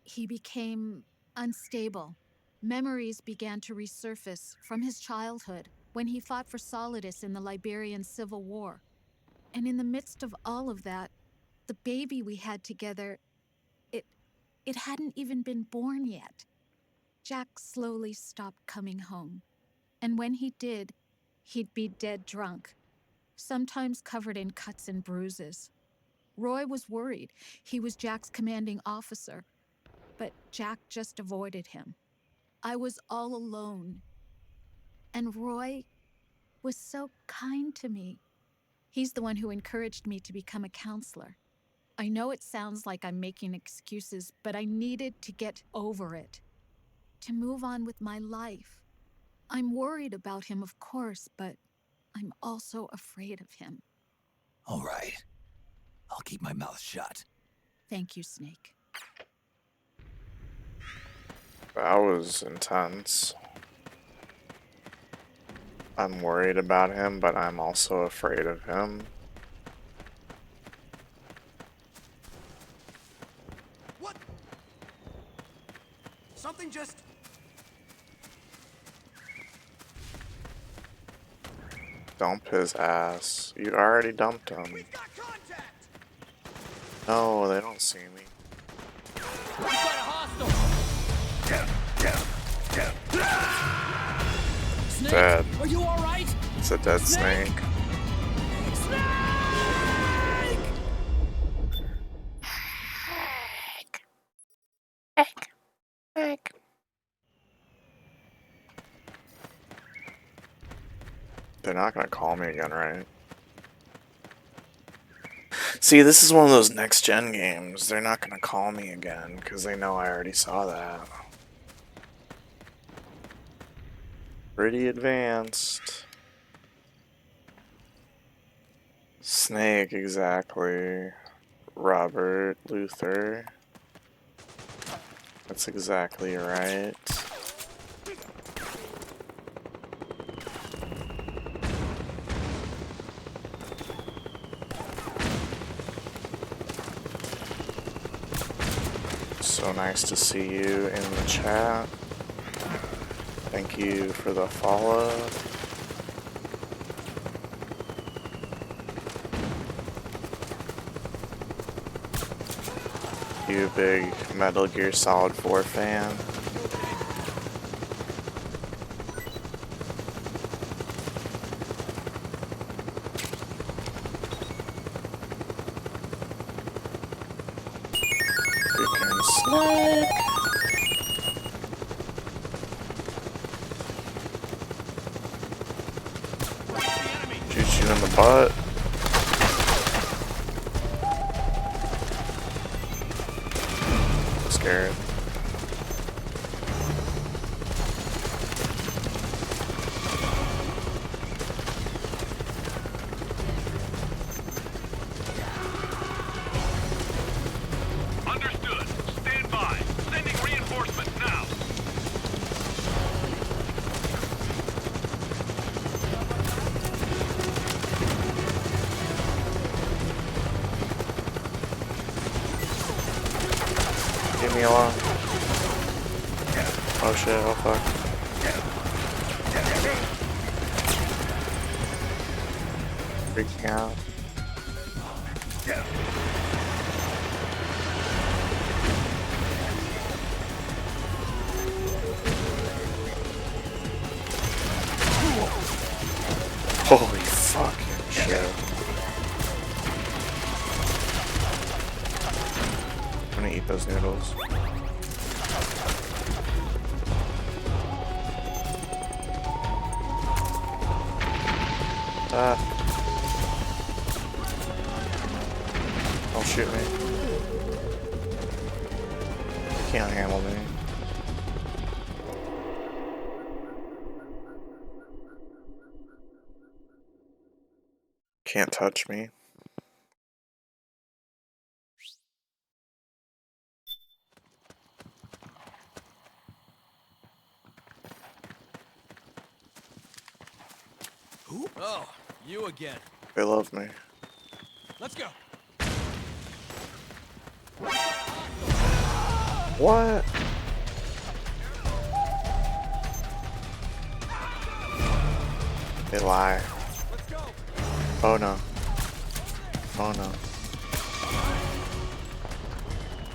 he became unstable. Memories began to resurface from his childhood when he fought for Solidus in the Liberian Civil War. And in the midst of all of that, the baby we had together, it hadn't even been born yet. Jack slowly stopped coming home. And when he did, he'd be dead drunk, sometimes covered in cuts and bruises. Roy was worried. He was Jack's commanding officer. But Jack just avoided him. I was all alone. And Roy was so kind to me. He's the one who encouraged me to become a counselor. I know it sounds like I'm making excuses, but I needed to get over it. To move on with my life. I'm worried about him, of course, but I'm also afraid of him. All right. I'll keep my mouth shut. Thank you, Snake. That was intense. I'm worried about him, but I'm also afraid of him. What? Something just... Dump his ass. You already dumped him. We've got contact! No, they don't see me. We've got a hostile! Snake, Dead. are you all right? It's a dead snake. They're not gonna call me again, right? See, this is one of those next-gen games. They're not gonna call me again, because they know I already saw that. Pretty advanced. Snake, exactly. Robert Luther. That's exactly right. So nice to see you in the chat. Thank you for the follow. You a big Metal Gear Solid 4 fan? Freaking Snake! Shoot you in the butt. Scared. Understood. Stand by. Sending reinforcements now. Leave me alone. Oh shit, oh fuck. Freaking out. Holy fucking shit. I'm gonna eat those noodles. Don't shoot me. You can't handle me. Can't touch me. Oh, you again. They love me. Let's go. What? They lie. Oh no. Oh no.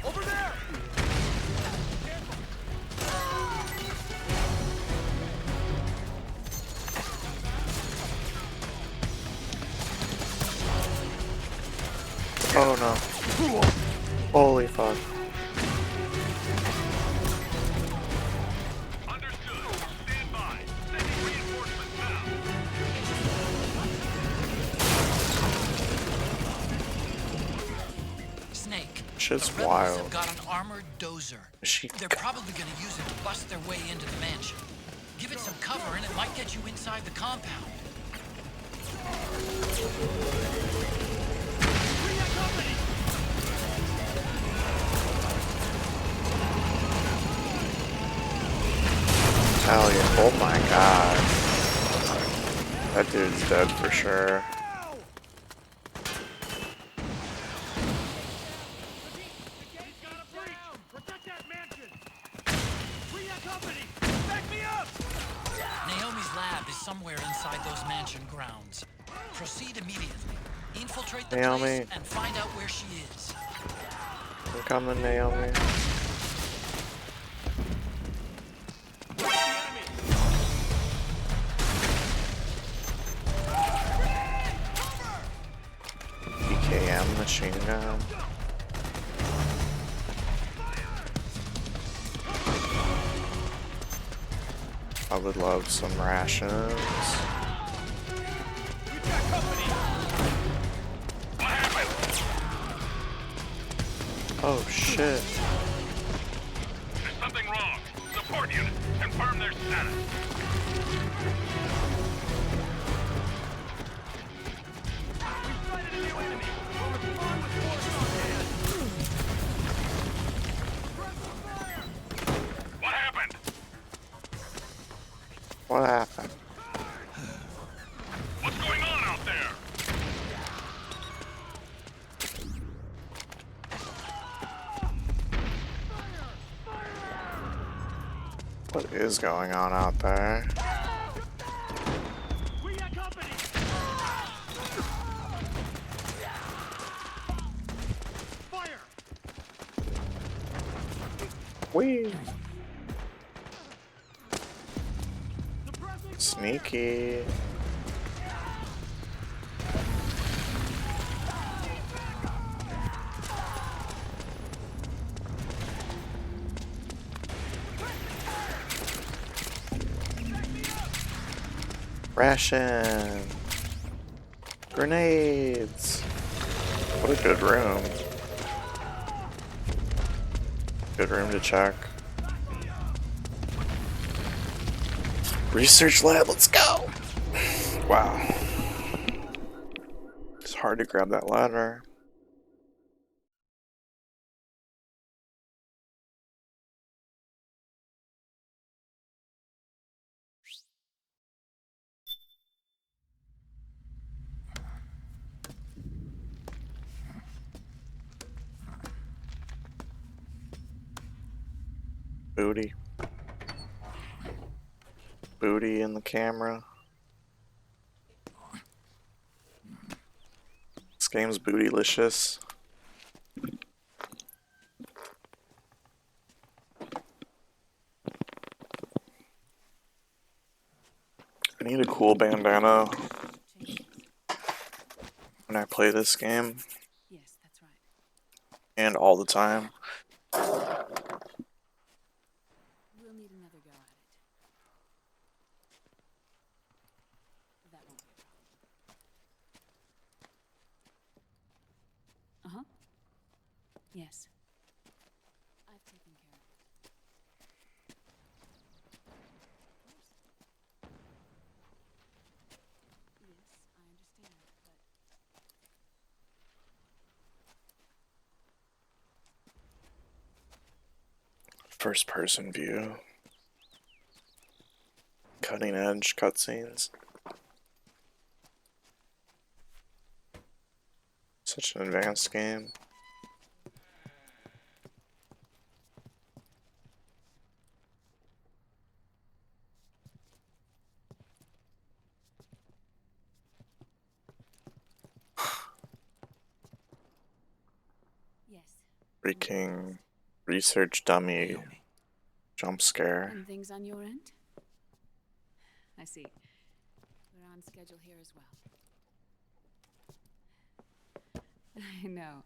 Over there. Oh no. Holy fuck. Snake. Shit's the rebels wild. have got an armored dozer. They're probably gonna use it to bust their way into the mansion. Give it some cover and it might get you inside the compound. Hell yeah. Oh my god. That dude's dead for sure. Naomi's lab is somewhere inside those mansion grounds. Proceed immediately. Infiltrate the Naomi. place and find out where she is. I'm coming, Naomi. PKM machine gun. I would love some rations. Oh shit. There's something wrong. Support unit, confirm their status. What happened? What happened? What's going on out there? What is going on out there? We got company! Fire! Whee! Sneaky. Ration. Grenades. What a good room. Good room to check. Research lab, let's go! Wow. It's hard to grab that ladder. Booty. Booty in the camera. This game's bootylicious. I need a cool bandana when I play this game. Yes, that's right. And all the time. We'll need another go at it. That won't be a problem. Uh-huh. Yes. I've taken care of it. Yes, I understand, but... First person view. Cutting edge cutscenes. Such an advanced game. Yes. Freaking research dummy jump scare. And things on your end? I see. We're on schedule here as well. I know.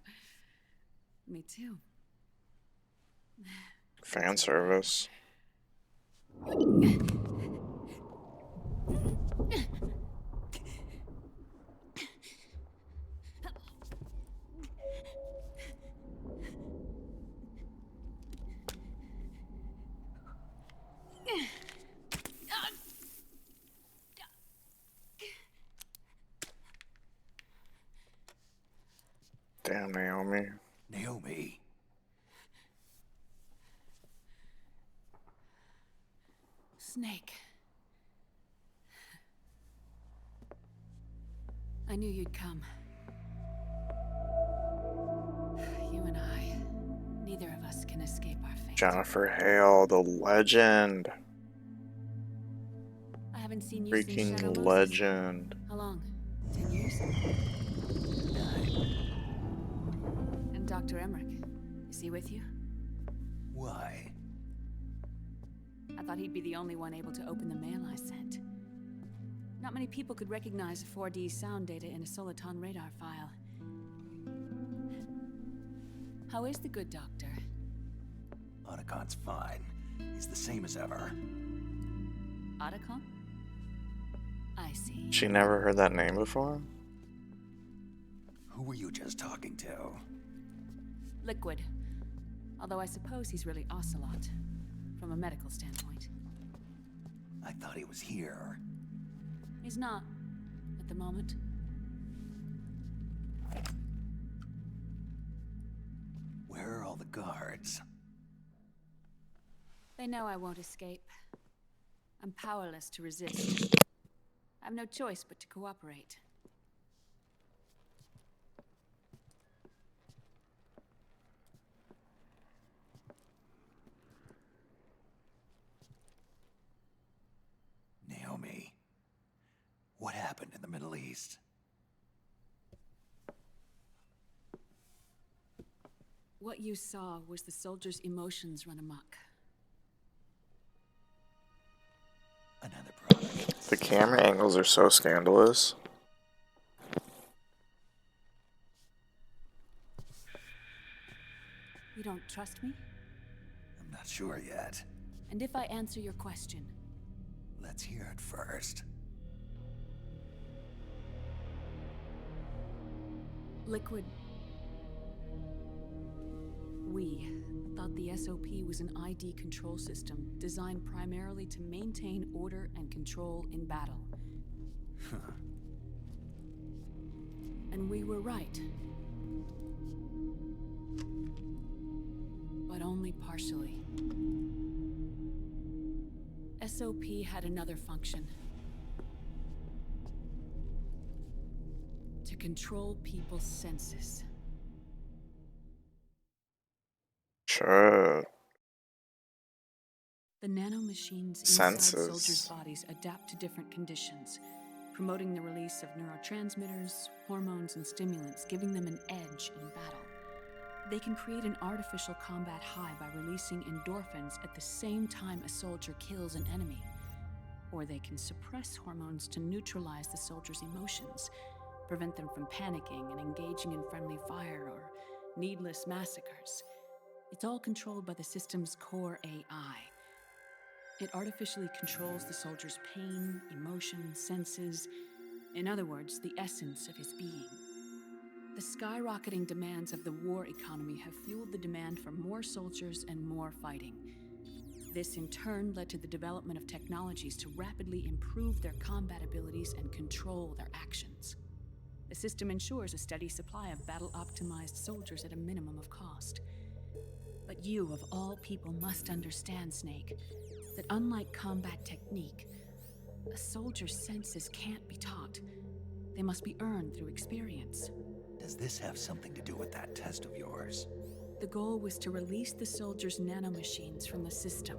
Me too. Fan service. Damn, Naomi. Naomi. Snake. I knew you'd come. You and I, neither of us can escape our fate. Jennifer Hale, the legend. I haven't seen you since Freaking Shadow Moses. legend. How long? 10 years? 9. And Dr. Emmerich, is he with you? Why? I thought he'd be the only one able to open the mail I sent. Not many people could recognize 4D sound data in a Soliton radar file. How is the good doctor? Otacon's fine. He's the same as ever. Otacon? I see. She never heard that name before? Who were you just talking to? Liquid. Although I suppose he's really Ocelot, from a medical standpoint. I thought he was here. He's not, at the moment. Where are all the guards? They know I won't escape. I'm powerless to resist. I have no choice but to cooperate. Naomi, what happened in the Middle East? What you saw was the soldiers' emotions run amok. Another product. The camera angles are so scandalous. You don't trust me? I'm not sure yet. And if I answer your question? Let's hear it first. Liquid. We thought the SOP was an ID control system designed primarily to maintain order and control in battle. And we were right. But only partially. SOP had another function. To control people's senses. Sure. The nanomachines inside Senses. soldiers' bodies adapt to different conditions, promoting the release of neurotransmitters, hormones, and stimulants, giving them an edge in battle. They can create an artificial combat high by releasing endorphins at the same time a soldier kills an enemy. Or they can suppress hormones to neutralize the soldier's emotions, prevent them from panicking and engaging in friendly fire or needless massacres. It's all controlled by the system's core AI. It artificially controls the soldier's pain, emotion, senses, in other words, the essence of his being. The skyrocketing demands of the war economy have fueled the demand for more soldiers and more fighting. This in turn led to the development of technologies to rapidly improve their combat abilities and control their actions. The system ensures a steady supply of battle-optimized soldiers at a minimum of cost. But you, of all people, must understand, Snake, that unlike combat technique, a soldier's senses can't be taught. They must be earned through experience. Does this have something to do with that test of yours? The goal was to release the soldiers' nanomachines from the system,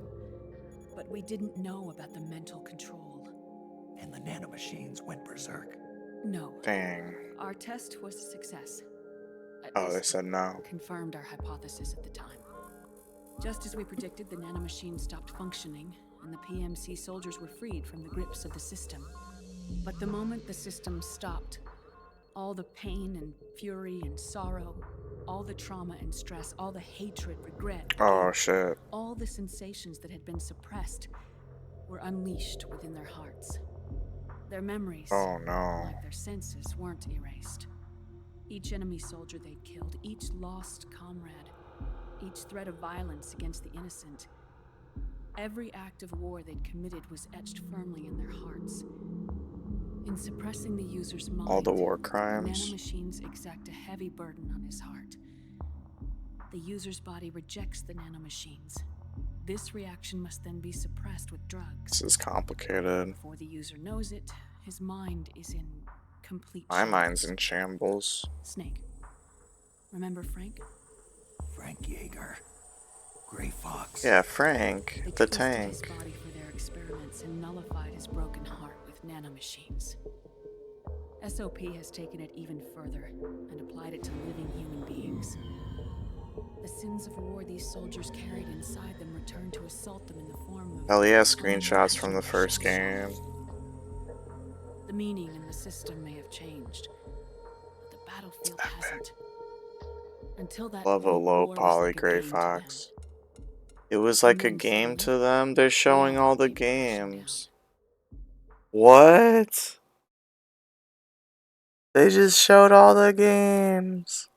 but we didn't know about the mental control. And the nanomachines went berserk? No. Dang. Our test was a success. At Oh, they least said no. confirmed our hypothesis at the time. Just as we predicted, the nanomachine stopped functioning, and the PMC soldiers were freed from the grips of the system. But the moment the system stopped, all the pain and fury and sorrow, all the trauma and stress, all the hatred, regret, Oh shit. all the sensations that had been suppressed were unleashed within their hearts. Their memories, Oh no. like their senses, weren't erased. Each enemy soldier they'd killed, each lost comrade, each threat of violence against the innocent, every act of war they'd committed was etched firmly in their hearts. In suppressing the user's mind, All the war the crimes. nanomachines exact a heavy burden on his heart. The user's body rejects the nanomachines. This reaction must then be suppressed with drugs. This is complicated. Before the user knows it, his mind is in complete My shambles. mind's in shambles. Snake. Remember Frank? Frank Yeager. Gray Fox. Yeah, Frank, They the twisted tank. his body for their experiments and nullified his broken heart with nanomachines. SOP has taken it even further and applied it to living human beings. The sins of war these soldiers carried inside them returned to assault them in the form of... Hell yeah, screenshots from the first game. The meaning in the system may have changed, but the battlefield hasn't. Until that Love a great low war was poly like a Gray game to Fox. them. It was And like a then game slowly, to them. They're showing all the reality came crashing games. What? They just showed all the games.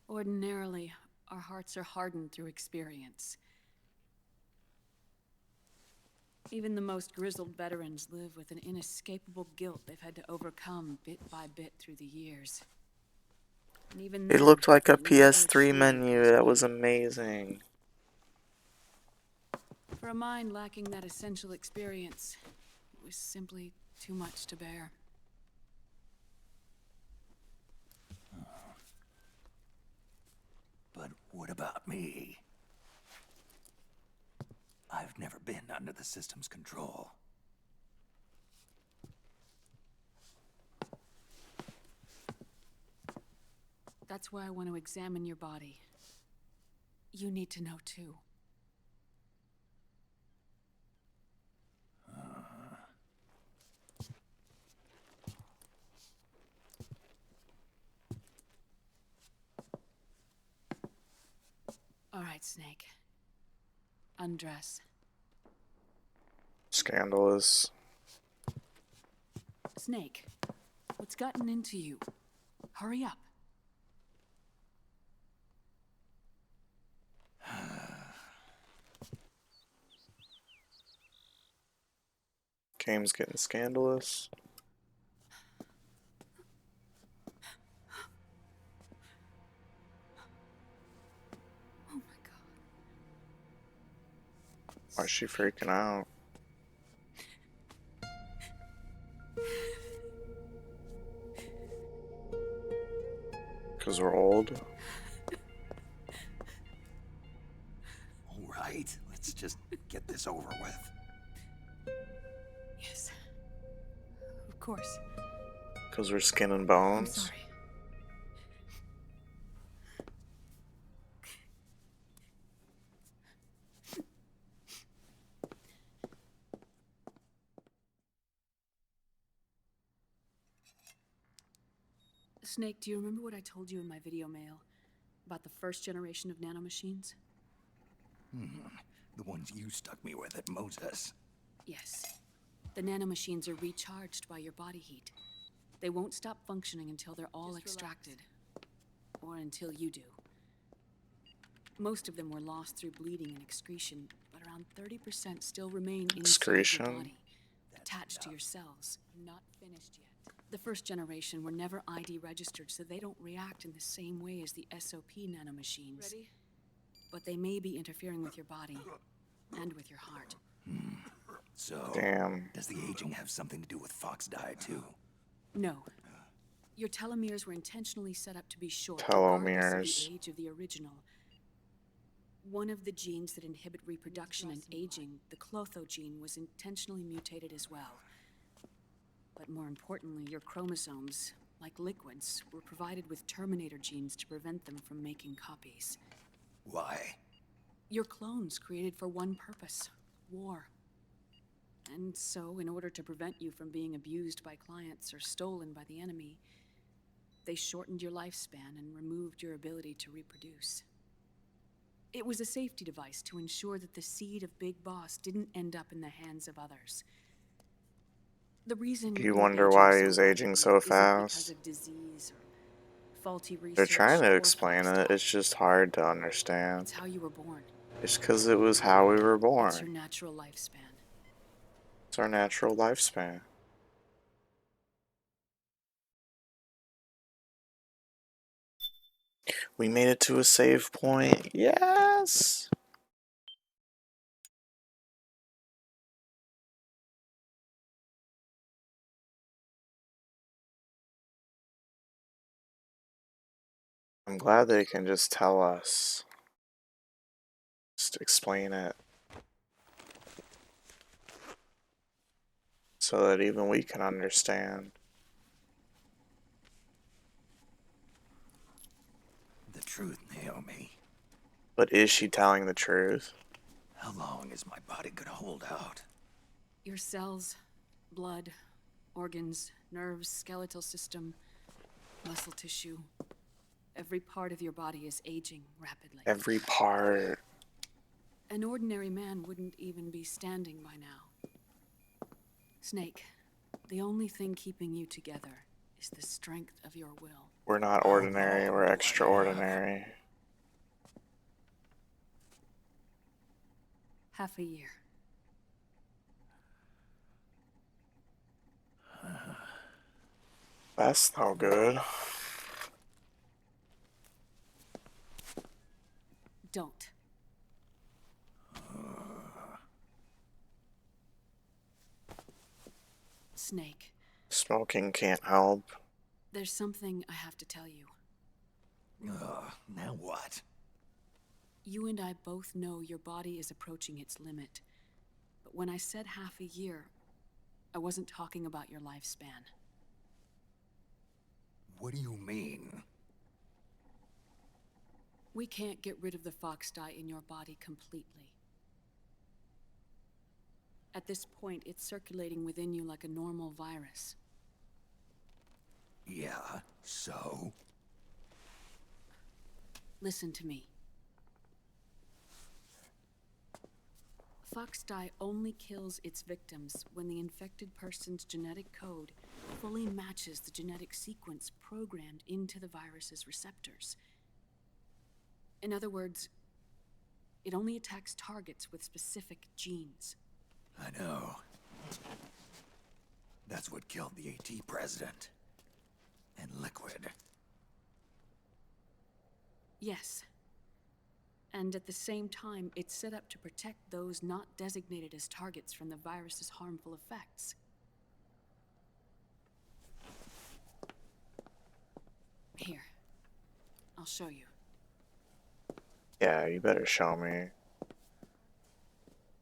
Ordinarily, our hearts are hardened through experience. Even the most grizzled veterans live with an inescapable guilt they've had to overcome bit by bit through the years. And even It then, looked like a they never get PS3 truly menu. That was amazing. For a mind lacking that essential experience, it was simply too much to bear. But what about me? I've never been under the system's control. That's why I want to examine your body. You need to know too. All right, Snake. Undress. Scandalous. Snake, what's gotten into you? Hurry up. Game's getting scandalous. Oh my god. Why is she freaking out? Because we're old? All right, let's just get this over with. Yes. Of course. Because we're skin and I'm bones? sorry. Snake, do you remember what I told you in my video mail about the first generation of nanomachines? The ones you stuck me with at Moses. Yes. The nanomachines are recharged by your body heat. They won't stop functioning until they're all extracted. Or until you do. Most of them were lost through bleeding and excretion, but around 30% still remain inside your body, attached to your cells, not finished yet. The first generation were never ID registered, so they don't react in the same way as the SOP nanomachines. Ready? But they may be interfering with your body and with your heart. So, Damn. does the aging have something to do with Fox die too? No. Your telomeres were intentionally set up to be short, regardless of Telomeres. the age of the original. One of the genes that inhibit reproduction and aging, the Clotho gene, was intentionally mutated as well. But more importantly, your chromosomes, like liquids, were provided with terminator genes to prevent them from making copies. Why? Your clones created for one purpose: war. And so, in order to prevent you from being abused by clients or stolen by the enemy, they shortened your lifespan and removed your ability to reproduce. It was a safety device to ensure that the seed of Big Boss didn't end up in the hands of others. The reason Do you you're wonder aging why so he's aging rapidly so isn't because fast? of disease or faulty research. They're trying to or explain Fox it, die. it's just hard to understand. It's how you were born. It's because it was how we were It's your born. natural lifespan. It's our natural lifespan. We made it to a save point. Yes! I'm glad they can just tell us. Just explain it. So that even we can understand. The truth, Naomi. But is she telling the truth? How long is my body gonna hold out? Your cells, blood, organs, nerves, skeletal system, muscle tissue. Every part of your body is aging rapidly. Every part. An ordinary man wouldn't even be standing by now. Snake, the only thing keeping you together is the strength of your will. We're not ordinary, we're extraordinary. Half a year. That's no good. Don't. Snake, Smoking can't help. there's something I have to tell you. Now what? You and I both know your body is approaching its limit. But when I said half a year, I wasn't talking about your lifespan. What do you mean? We can't get rid of the fox dye in your body completely. At this point, it's circulating within you like a normal virus. Yeah, so? Listen to me. Fox dye only kills its victims when the infected person's genetic code fully matches the genetic sequence programmed into the virus's receptors. In other words, it only attacks targets with specific genes. I know. That's what killed the AT president. And Liquid. Yes. And at the same time, it's set up to protect those not designated as targets from the virus's harmful effects. Here, I'll show you. Yeah, you better show me.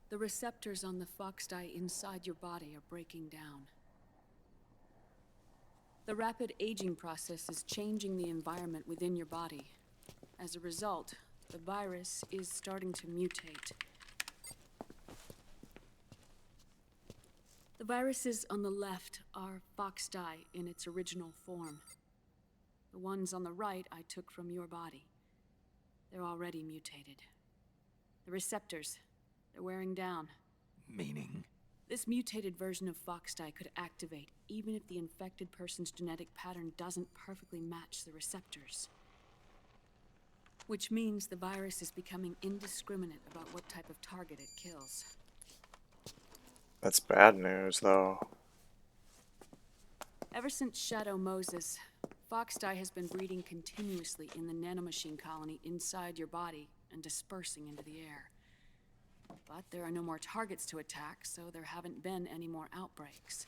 The receptors on the fox dye inside your body are breaking down. The rapid aging process is changing the environment within your body. As a result, the virus is starting to mutate. The viruses on the left are fox dye in its original form. The ones on the right I took from your body. They're already mutated. The receptors, they're wearing down. Meaning? This mutated version of fox dye could activate even if the infected person's genetic pattern doesn't perfectly match the receptors. Which means the virus is becoming indiscriminate about what type of target it kills. That's bad news, though. Ever since Shadow Moses, fox dye has been breeding continuously in the nanomachine colony inside your body and dispersing into the air. But there are no more targets to attack, so there haven't been any more outbreaks.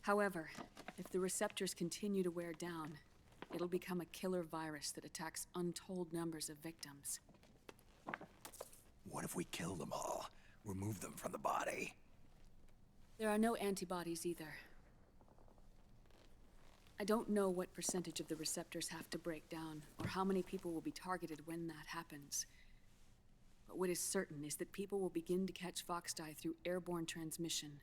However, if the receptors continue to wear down, it'll become a killer virus that attacks untold numbers of victims. What if we kill them all? Remove them from the body? There are no antibodies either. I don't know what percentage of the receptors have to break down, or how many people will be targeted when that happens. But what is certain is that people will begin to catch fox dye through airborne transmission.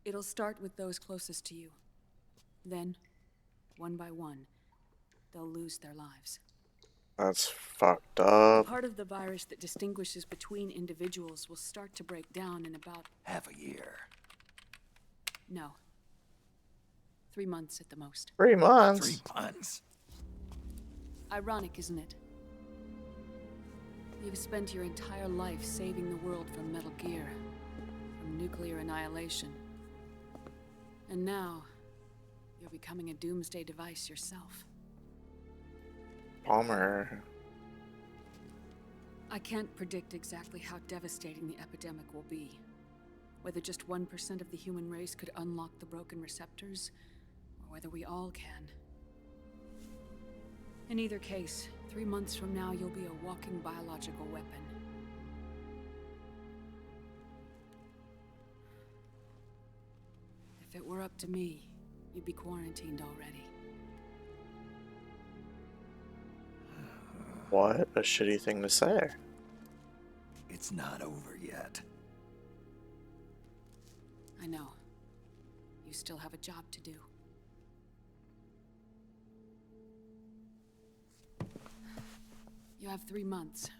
It'll start with those closest to you. Then, one by one, they'll lose their lives. That's fucked The up. part of the virus that distinguishes between individuals will start to break down in about... half a year. No. 3 months at the most. 3 months? 3 months? Ironic, isn't it? You've spent your entire life saving the world from Metal Gear, from nuclear annihilation. And now, you're becoming a doomsday device yourself. Bummer. I can't predict exactly how devastating the epidemic will be. Whether just 1% of the human race could unlock the broken receptors, or whether we all can. In either case, 3 months from now, you'll be a walking biological weapon. If it were up to me, you'd be quarantined already. What a shitty thing to say. It's not over yet. I know. You still have a job to do. You have 3 months.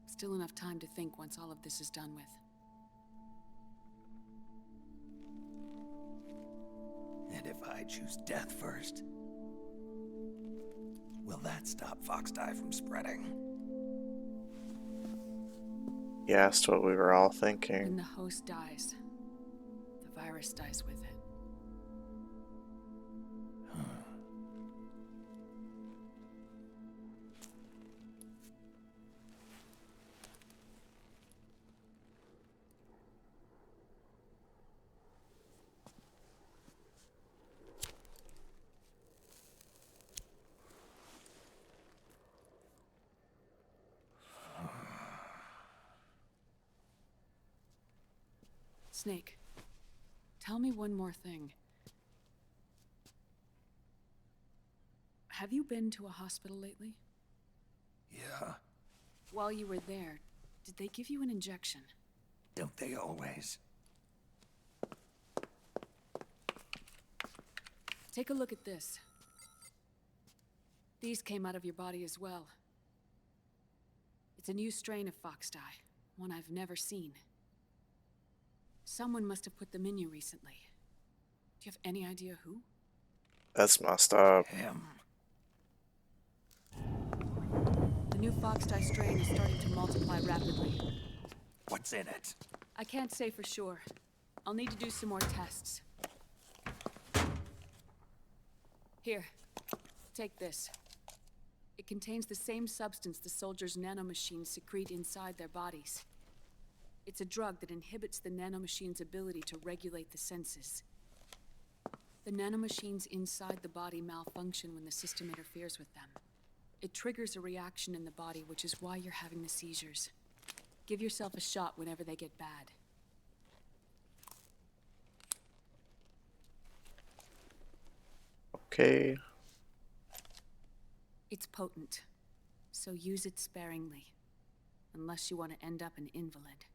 Still enough time to think once all of this is done with. And if I choose death first, will that stop fox dye from spreading? He asked what we were all When thinking. the host dies, the virus dies with it. Snake, tell me one more thing. Have you been to a hospital lately? Yeah, While you were there, did they give you an injection? don't they always? Take a look at this. These came out of your body as well. It's a new strain of foxdie, one I've never seen. Someone must have put them in you recently. Do you have any idea who? That's messed up. Him. The new foxdie strain is starting to multiply rapidly. What's in it? I can't say for sure. I'll need to do some more tests. Here, take this. It contains the same substance the soldiers' nanomachines secrete inside their bodies. It's a drug that inhibits the nanomachine's ability to regulate the senses. The nanomachines inside the body malfunction when the system interferes with them. It triggers a reaction in the body, which is why you're having the seizures. Give yourself a shot whenever they get bad. Okay. It's potent, so use it sparingly, unless you want to end up an invalid.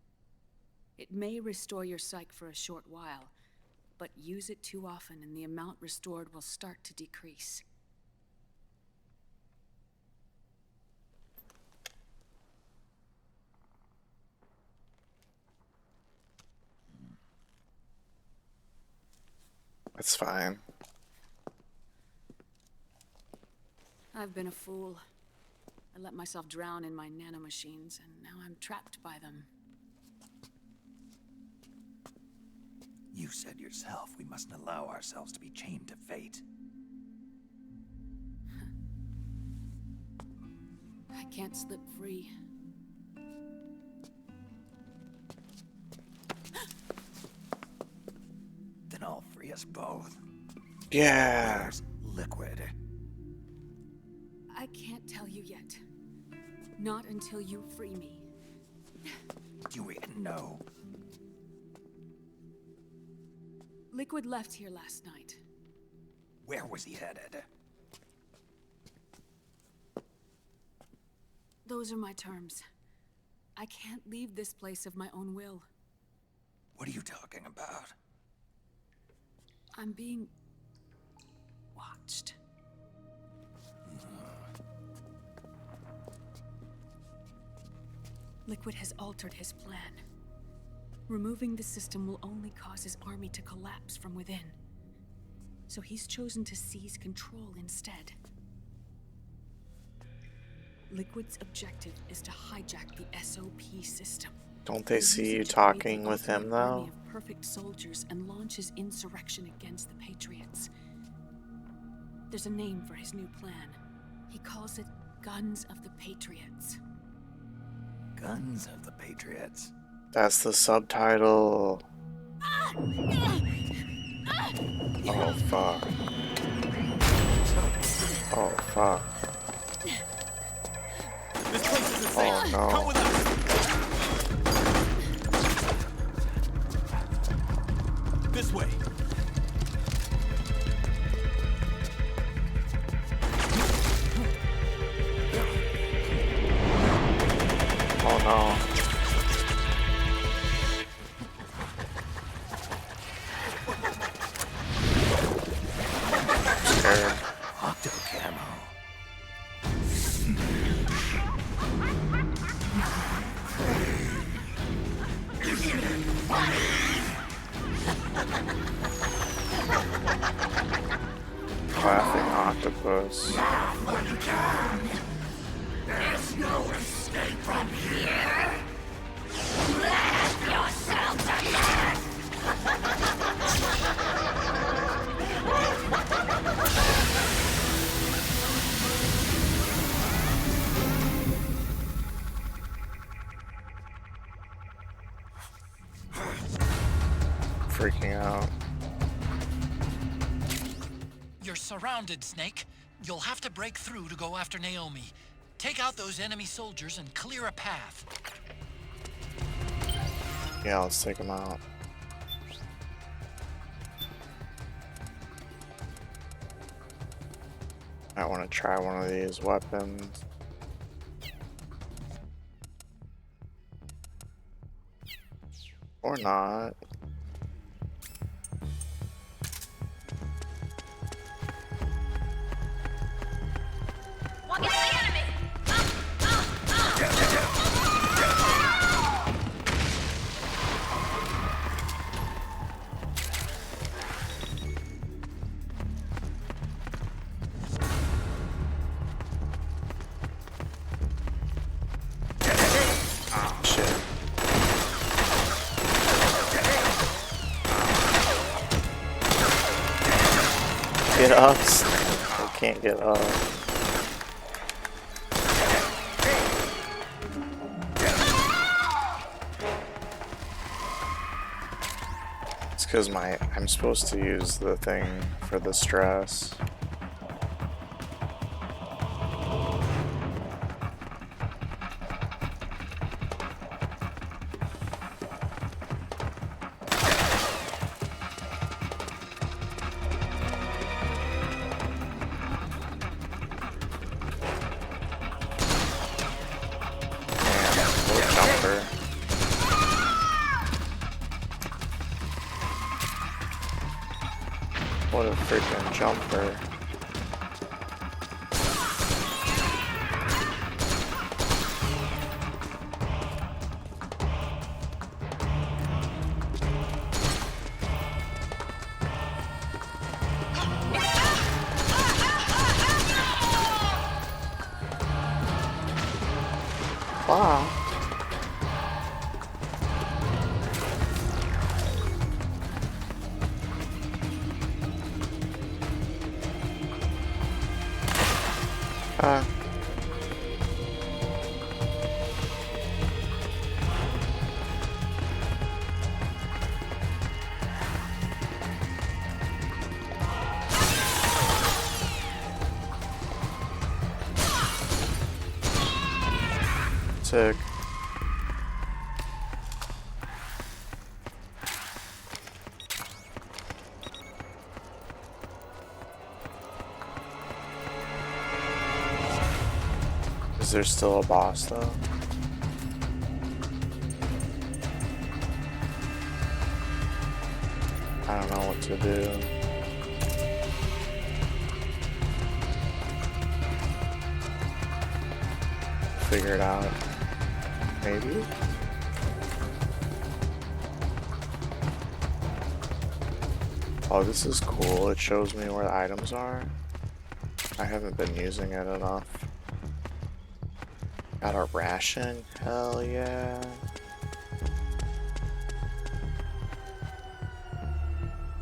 It may restore your psyche for a short while, but use it too often and the amount restored will start to decrease. That's fine. I've been a fool. I let myself drown in my nanomachines, and now I'm trapped by them. You said yourself we mustn't allow ourselves to be chained to fate. I can't slip free. Then I'll free us both. Yeah. Where's Liquid? I can't tell you yet. Not until you free me. Do we know? Liquid left here last night. Where was he headed? Those are my terms. I can't leave this place of my own will. What are you talking about? I'm being watched. Liquid has altered his plan. Removing the system will only cause his army to collapse from within. So he's chosen to seize control instead. Liquid's objective is to hijack the SOP system. Don't they see you talking with him though? Army of perfect soldiers and launch his insurrection against the Patriots. There's a name for his new plan. He calls it Guns of the Patriots. Guns of the Patriots. That's the subtitle. Oh fuck. Oh fuck. This place isn't safe. Oh no. Come with us. This way. Oh no. I'm scared. Octo camo. Laughing octopus. There's no escape from here. Blast yourself to death! Freaking out. You're surrounded, Snake. You'll have to break through to go after Naomi. Take out those enemy soldiers and clear a path. Yeah, let's take him out. I want to try one of these weapons. Or not. Walk into the enemy! Oh, shit. Get up. I can't get up. It's because I'm supposed to use the thing for the stress. What a freaking jumper. Wow. Sick. Is there still a boss though? I don't know what to do. Figure it out. Maybe? Oh, this is cool. It shows me where the items are. I haven't been using it enough. Got a ration? Hell yeah.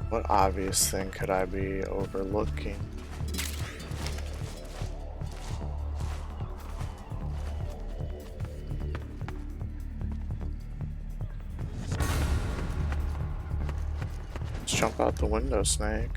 What obvious thing could I be overlooking? Let's jump out the window, Snake.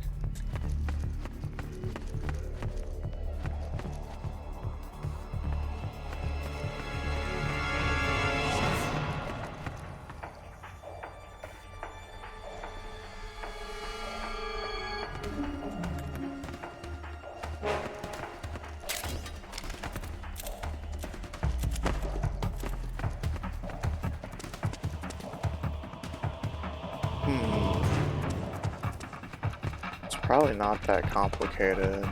It's probably not that complicated.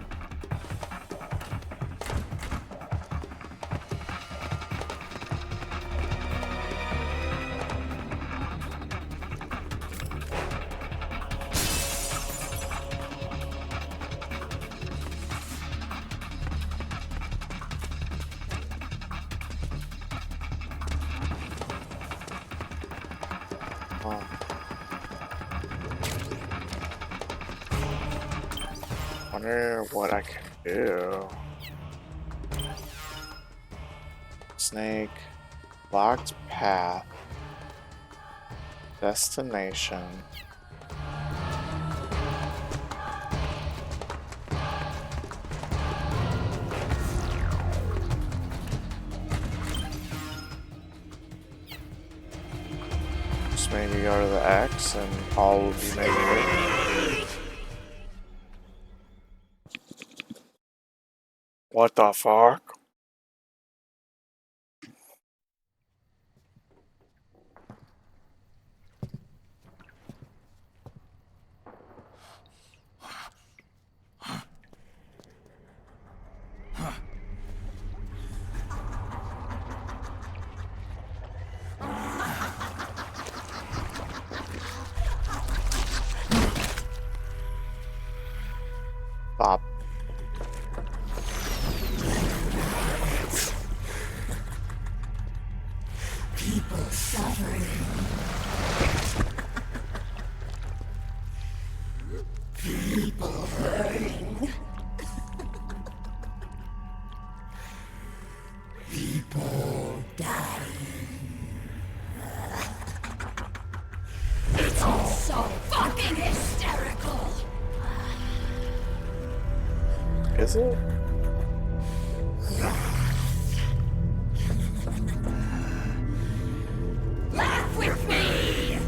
Wonder what I can do. Snake. Locked path. Destination. Just maybe go to the X and all will be made clear. What the fuck? Stop. People suffering. People hurting. People dying. It's all so fucking hysterical. Is it? Laugh with me!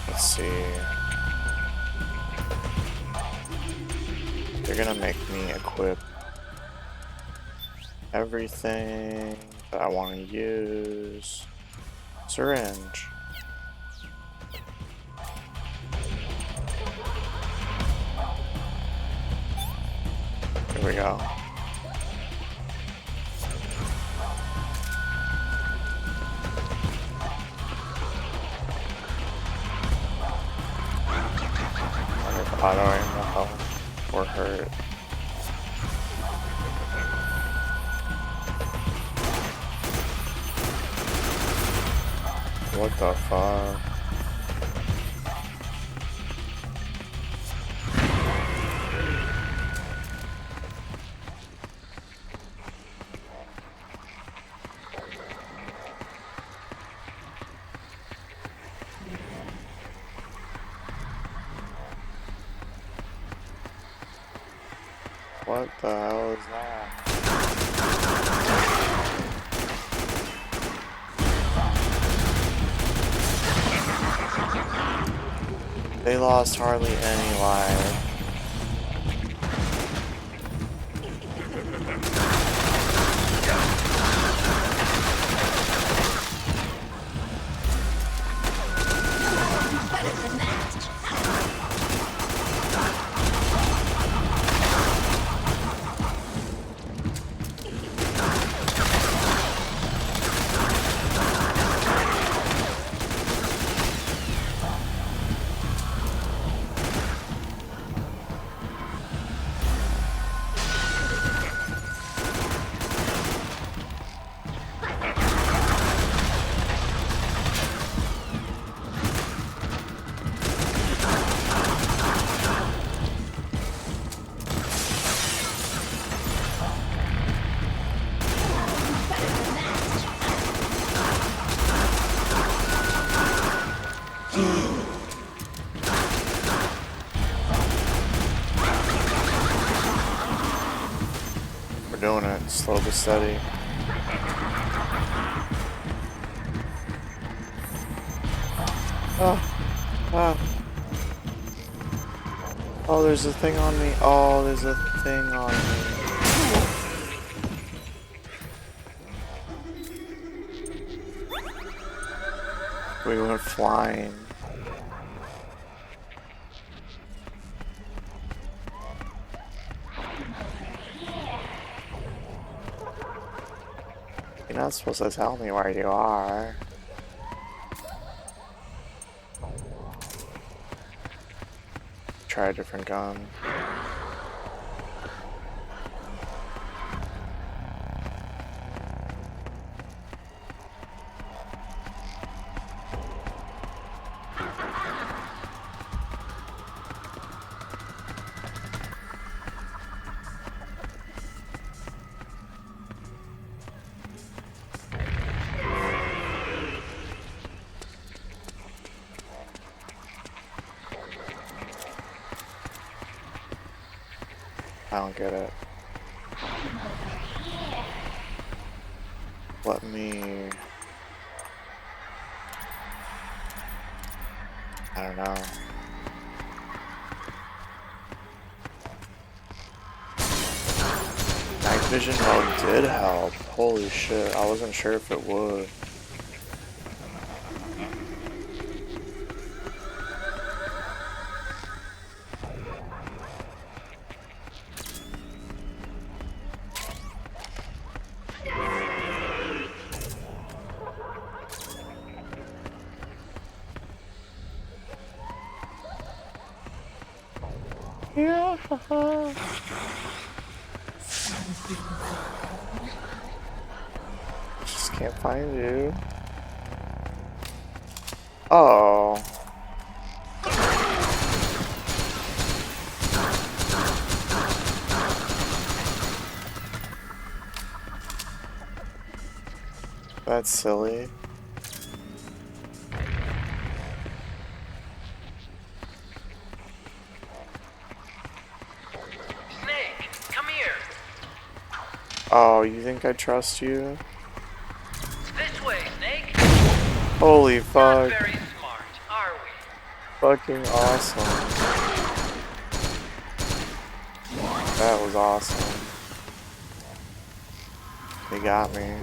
Let's see. They're gonna make me equip everything that I want to use. Syringe. Here we go. Auto ammo or hurt. What the fuck? What the hell is that? They lost hardly any life. We're doing it slow but steady. Oh, there's a thing on me. Oh, there's a thing on me. We went flying. You're not supposed to tell me where you are. try a different gun. I don't get it. Let me... I don't know. Night vision mode did help. Holy shit, I wasn't sure if it would. Yeah. Just can't find you. Oh. That's silly. Oh, you think I trust you? This way, Snake. Holy fuck. Not very smart, are we? Fucking awesome. That was awesome. They got me.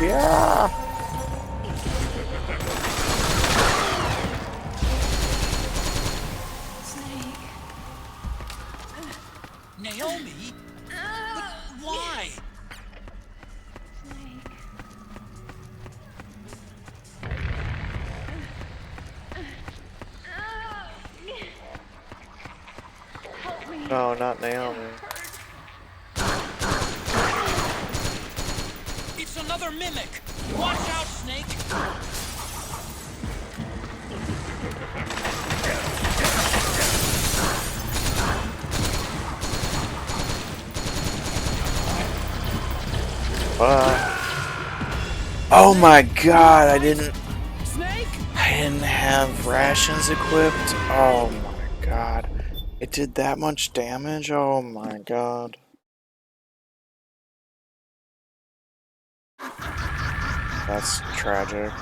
Yeah. Naomi? But why? No, not Naomi. It's another mimic! Watch out, Snake! Oh my god, I didn't have rations equipped. Oh my god. It did that much damage? Oh my god. That's tragic.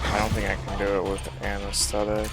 I don't think I can do it with anesthetic.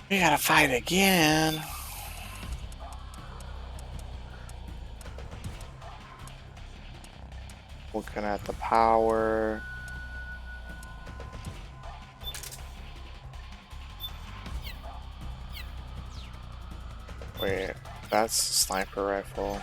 We gotta fight again. Looking at the power. Wait, that's a sniper rifle.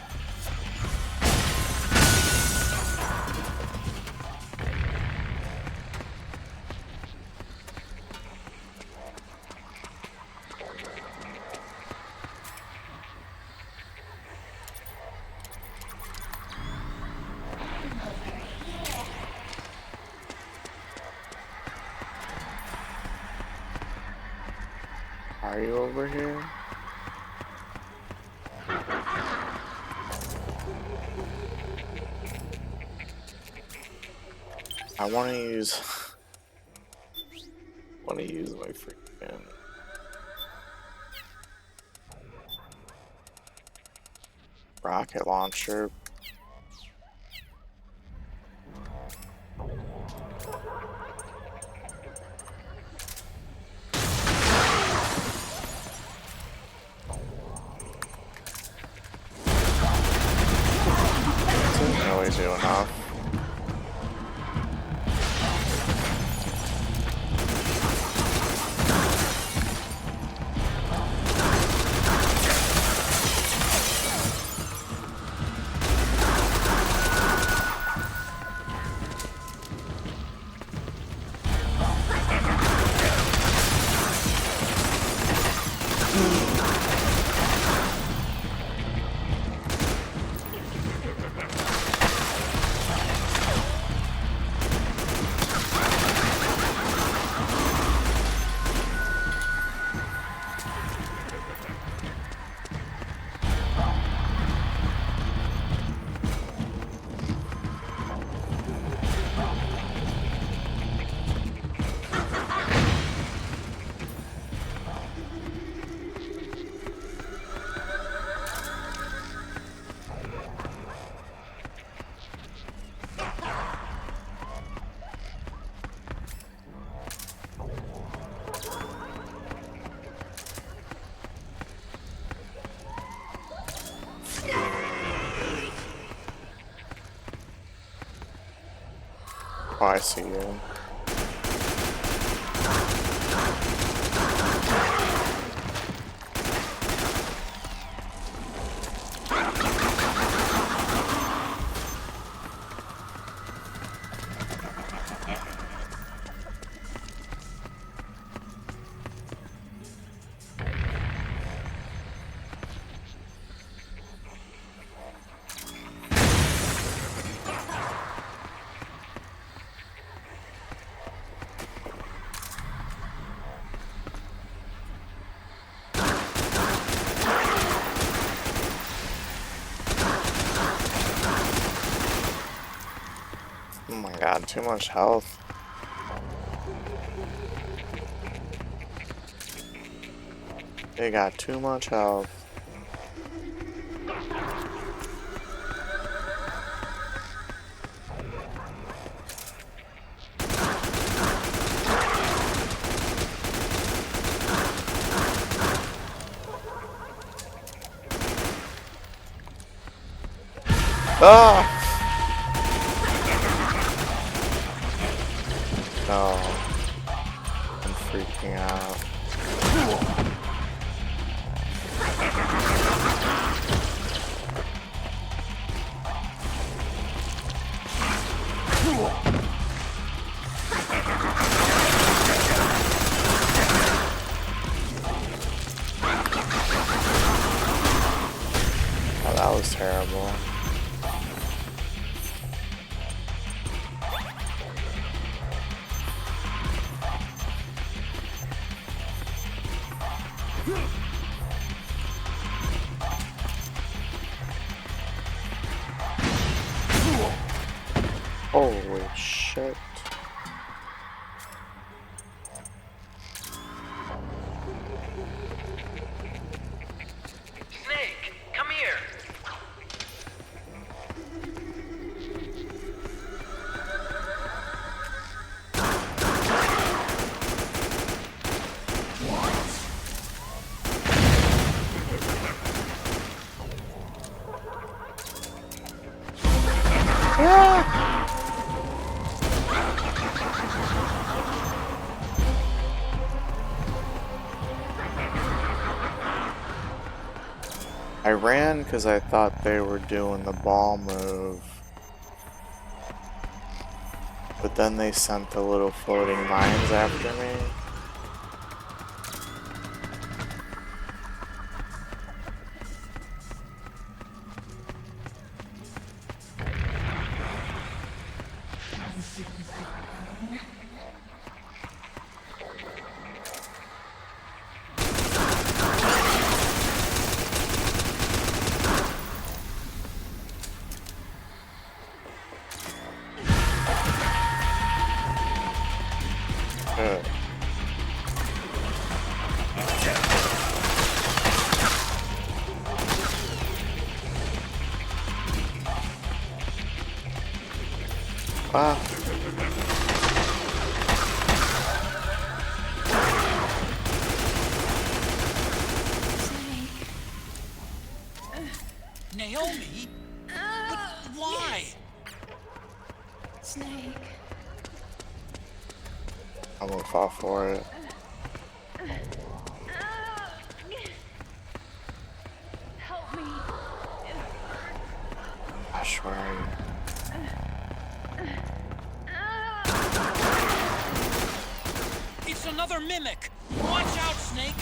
Are you over here? I want to use my freaking rocket launcher. Didn't really do enough. Oh, I see you. Oh my god, too much health. They got too much health. Ah! No. I'm freaking out. Oh, that was terrible. Holy shit. Snake, come here. I ran because I thought they were doing the ball move. But then they sent the little floating mines after me. Ah. Naomi? But why? Snake. I won't fall for it. Help me. Gosh, where are you? It's another mimic! Watch out, Snake!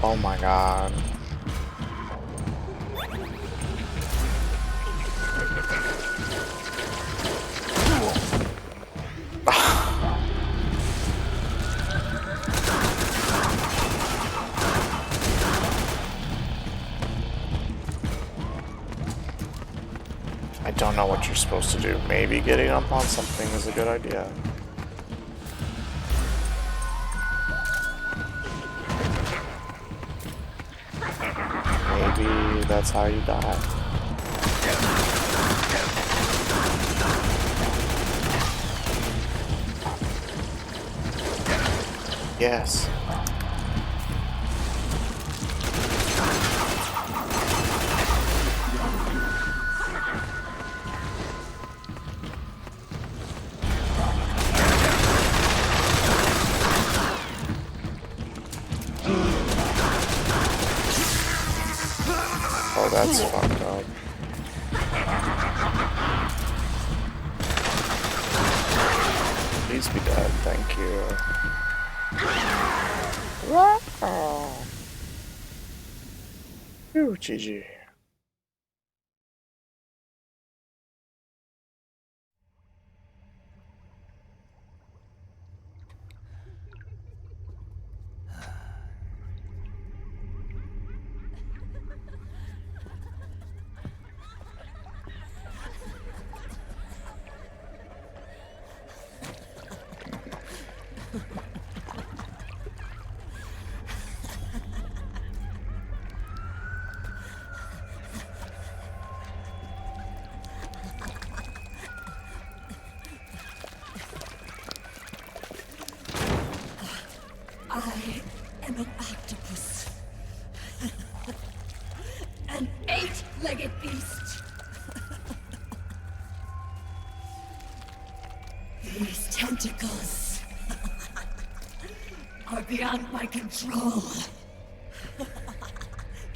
Oh my god. I don't know what you're supposed to do. Maybe getting up on something is a good idea. Maybe that's how you die. Yes. Oh, that's fucked up. Please be dead, thank you. Wow. Ooh, GG. I am an octopus. An 8-legged beast. These tentacles are beyond my control.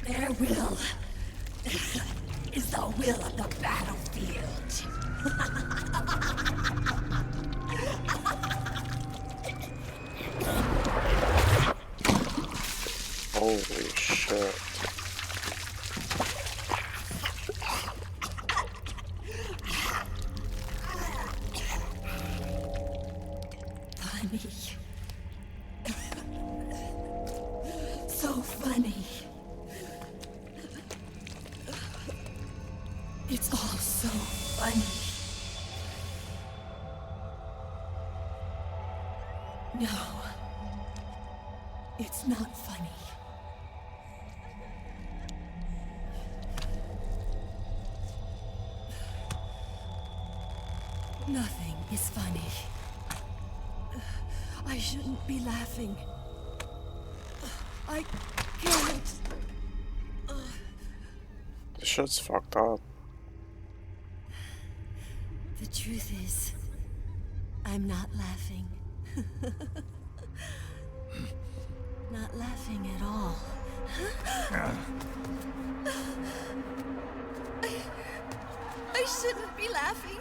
Their will is the will of the battlefield. Holy shit. Funny. So funny. It's all so funny. No. It's not funny. Nothing is funny. I shouldn't be laughing. I can't. This shit's fucked up. The truth is, I'm not laughing. Not laughing at all. I shouldn't be laughing.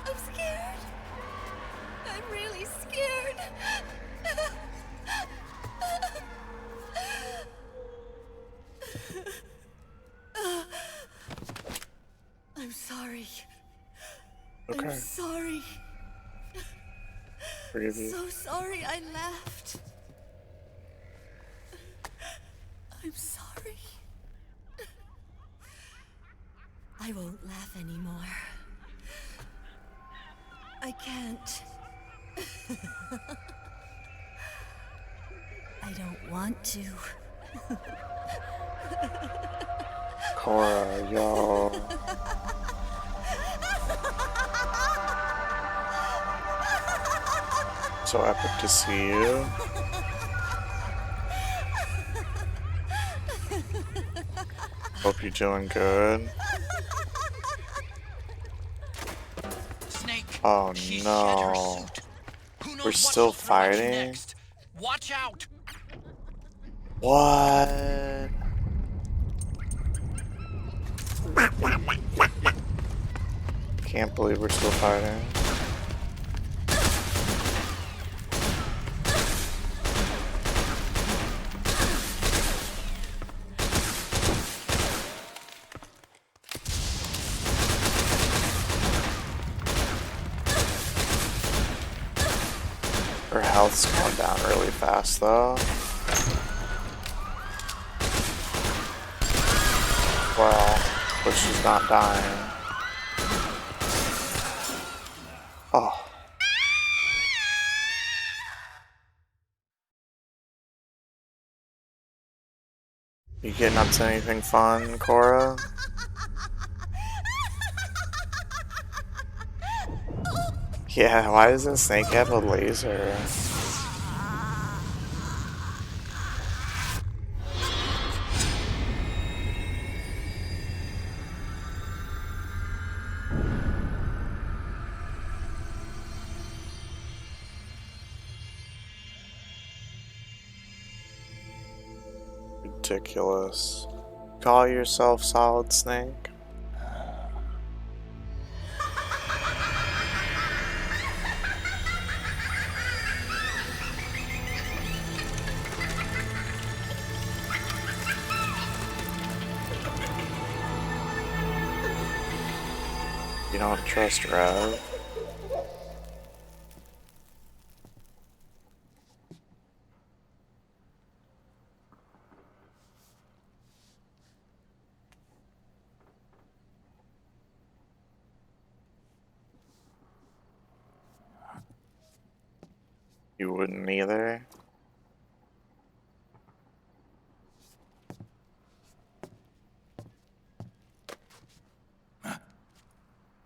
I'm scared. I'm really scared. Okay. I'm sorry. Forgive you. So sorry I left. I'm sorry. I won't laugh anymore. I can't. I don't want to. Cora, yo. So epic to see you. Hope you're doing good. Snake, Oh she shed her no. suit. Who knows We're what still she'll throw at you fighting? next. Watch out. What? Can't believe we're still fighting. Her health's going down really fast though. Well, but she's not dying. Oh. You getting up to anything fun, Cora? Yeah, why doesn't Snake have a laser? Ridiculous. Call yourself Solid Snake? You don't trust Rev? You wouldn't either?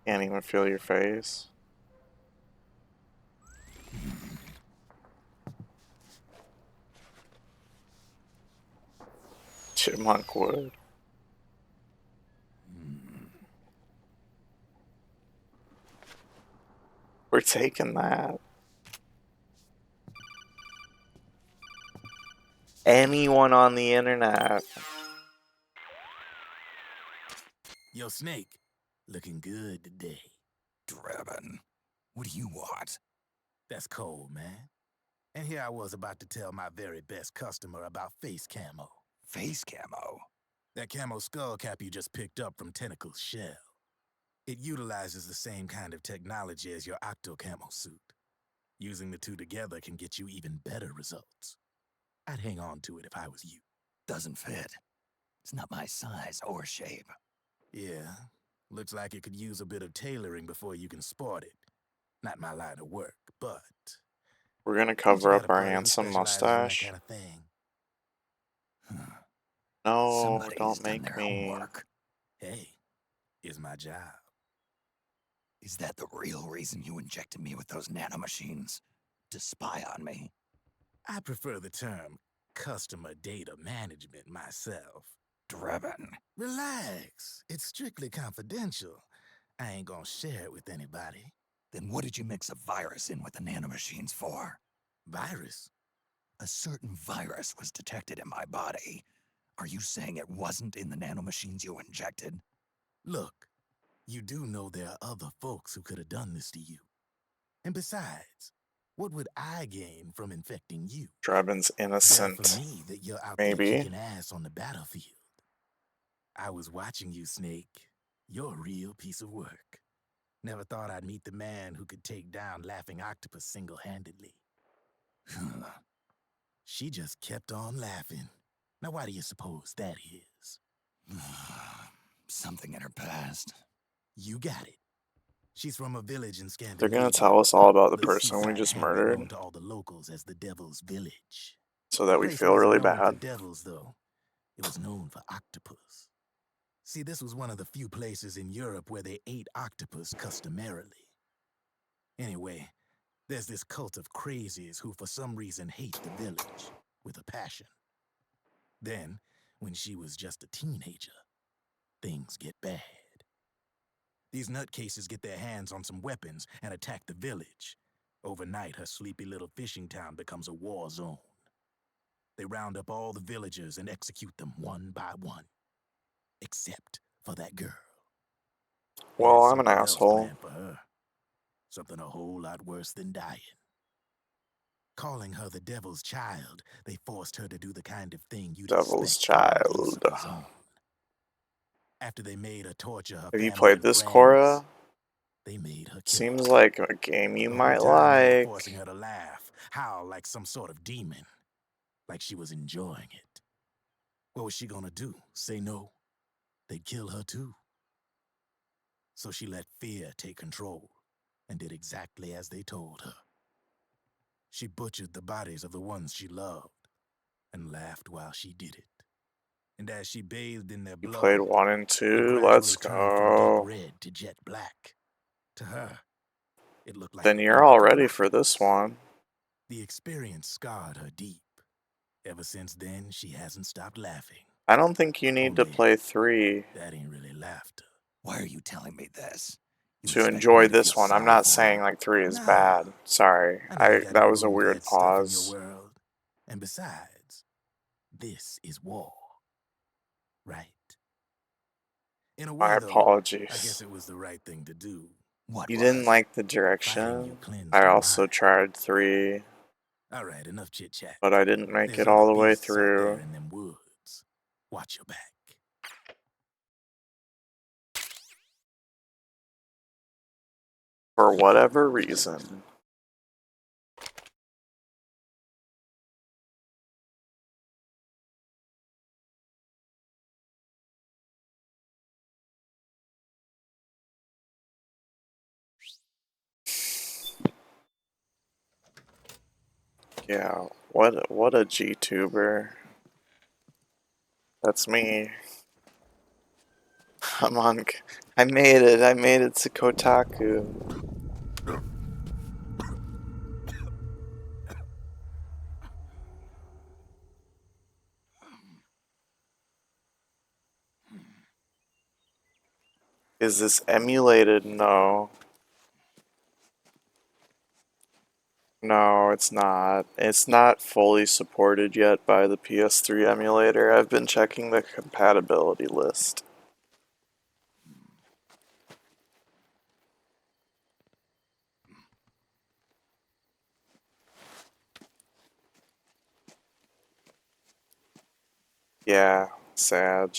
Can't even feel your face? Chipmunk would. We're taking that. Anyone on the internet. Yo, Snake, looking good today. Drebin, what do you want? That's cold, man. And here I was about to tell my very best customer about face camo. Face camo? That camo skull cap you just picked up from Tentacle's shell. It utilizes the same kind of technology as your Octo camo suit. Using the two together can get you even better results. I'd hang on to it if I was you. Doesn't fit. It's not my size or shape. Yeah, looks like it could use a bit of tailoring before you can sport it. Not my line of work, but... We're gonna Ain't you cover got up a our buddy who handsome specializes in that mustache. kind of thing? No, Somebody's don't done make their me. homework. Hey, it's my job. Is that the real reason you injected me with those nanomachines? To spy on me? I prefer the term customer data management myself. Drebin. Relax. It's strictly confidential. I ain't gonna share it with anybody. Then what did you mix a virus in with the nanomachines for? Virus? A certain virus was detected in my body. Are you saying it wasn't in the nanomachines you injected? Look, you do know there are other folks who could have done this to you. And besides, what would I gain from infecting you? Drebin's Better innocent. for me that you're out there Maybe. kicking ass on the battlefield. I was watching you, Snake. You're a real piece of work. Never thought I'd meet the man who could take down Laughing Octopus single-handedly. She just kept on laughing. Now why do you suppose that is? Something in her past. You got it. She's from a village in They're Scandinavia. gonna tell us all about the Little person we seaside just hamlet murdered, known to all the locals as the Devil's Village. so that we Place feel wasn't really known for bad. devils, though. It was known for octopus. See, this was one of the few places in Europe where they ate octopus customarily. Anyway, there's this cult of crazies who for some reason hate the village with a passion. Then, when she was just a teenager, things get bad. These nutcases get their hands on some weapons and attack the village. Overnight, her sleepy little fishing town becomes a war zone. They round up all the villagers and execute them one by one. Except for that girl. Well, I'm an Something else asshole. planned for her. Something a whole lot worse than dying. Calling her the Devil's Child, they forced her to do the kind of thing you'd Devil's expect from one of Child. Lucifer's own. After they made her torture her Have you family played and this, friends, Cora? they made her kill Seems her. like a game you The whole might time they were like. forcing her to laugh, howl like some sort of demon. Like she was enjoying it. What was she gonna do? Say no? They'd kill her too. So she let fear take control and did exactly as they told her. She butchered the bodies of the ones she loved and laughed while she did it. And as she bathed in their You blood, played 1 and it 2? Let's gradually turned from deep go. red to jet black. To her, it looked like Then the you're end all of ready life. for this one. The experience scarred her deep. Ever since then, she hasn't stopped laughing. I don't think you need to Only play 3 that ain't really laughter. Why are you telling me this? You to expect enjoy me to this feel one. I'm sorry not for saying her? like 3 is Nah, bad. Sorry. I know you got That no was a room for weird that stuff in your pause. world. And besides, this is war. Right? In a My way, though, I guess apologies. it was the right thing to do. What You didn't was? like the Fighting you direction. cleansed I her also mind. tried 3, All right, enough chit-chat. but I didn't make There's it other all the way beasts out there through. in them woods. Watch your back. For whatever reason. Yeah, what a GTuber. That's me. I'm on. I made it. I made it to Kotaku. Is this emulated? No. No, it's not. It's not fully supported yet by the PS3 emulator. I've been checking the compatibility list. Yeah, Sag.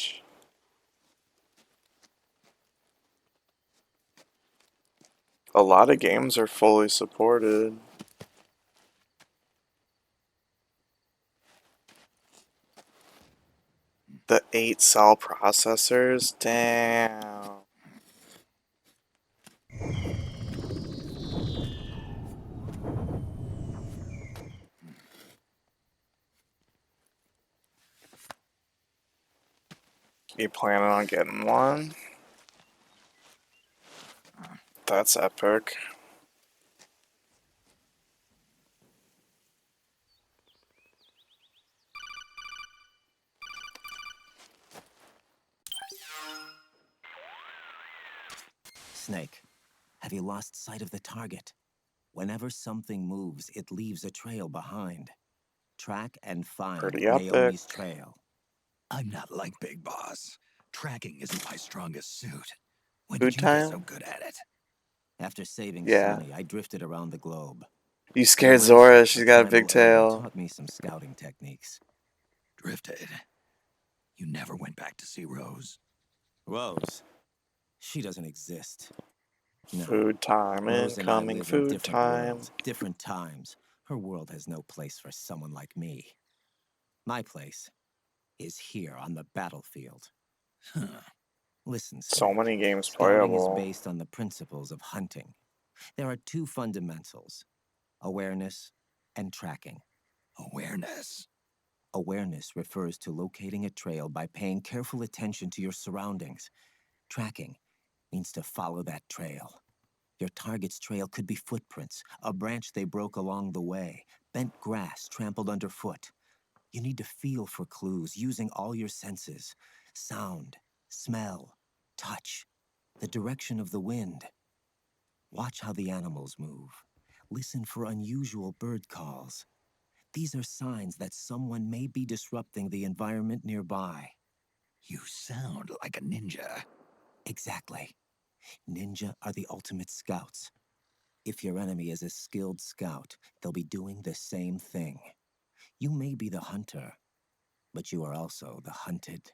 A lot of games are fully supported. The 8-cell processors? Damn. You planning on getting one? That's epic. Snake, have you lost sight of the target? Whenever something moves, it leaves a trail behind. Track and find Pretty epic. Naomi's trail. I'm not like Big Boss. Tracking isn't my strongest suit. When Food did you get so time? good at it? After saving Yeah. Sonny, I drifted around the globe. You In scared my Zora, search she's for got a primal big urine tail. taught me some scouting techniques. Drifted. You never went back to see Rose? Rose. She doesn't exist. No. Food time, Rose and I incoming live in food different time. worlds, different times. Her world has no place for someone like me. My place is here on the battlefield. Listen, So Snake. many games Scouting is playable. based on the principles of hunting. There are two fundamentals: awareness and tracking. Awareness? Awareness refers to locating a trail by paying careful attention to your surroundings. Tracking means to follow that trail. Your target's trail could be footprints, a branch they broke along the way, bent grass trampled underfoot. You need to feel for clues using all your senses: sound, smell, touch, the direction of the wind. Watch how the animals move. Listen for unusual bird calls. These are signs that someone may be disrupting the environment nearby. You sound like a ninja. Exactly. Ninja are the ultimate scouts. If your enemy is a skilled scout, they'll be doing the same thing. You may be the hunter, but you are also the hunted.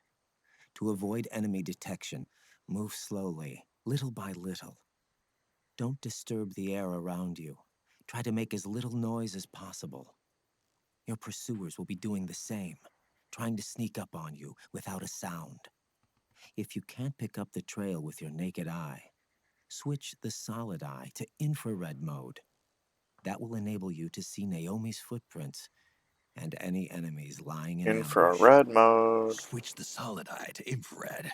To avoid enemy detection, move slowly, little by little. Don't disturb the air around you. Try to make as little noise as possible. Your pursuers will be doing the same, trying to sneak up on you without a sound. If you can't pick up the trail with your naked eye, switch the solid eye to infrared mode. That will enable you to see Naomi's footprints and any enemies lying in ambush. Infrared mode. Switch the solid eye to infrared.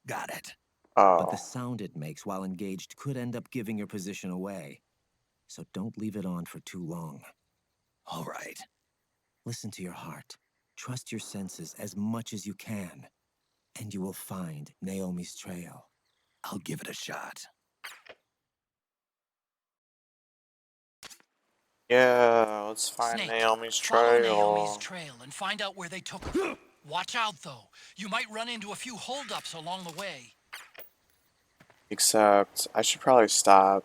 Got it. But the Oh. sound it makes while engaged could end up giving your position away. So don't leave it on for too long. All right. Listen to your heart. Trust your senses as much as you can. And you will find Naomi's trail. I'll give it a shot. Yeah, let's find Snake, Naomi's follow trail. Naomi's trail and find out where they took her. Watch out, though. You might run into a few holdups along the way. Except, I should probably stop.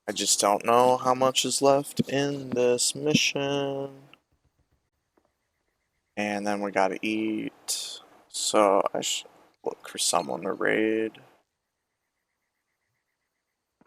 I just don't know how much is left in this mission. And then we gotta eat. So I should look for someone to raid.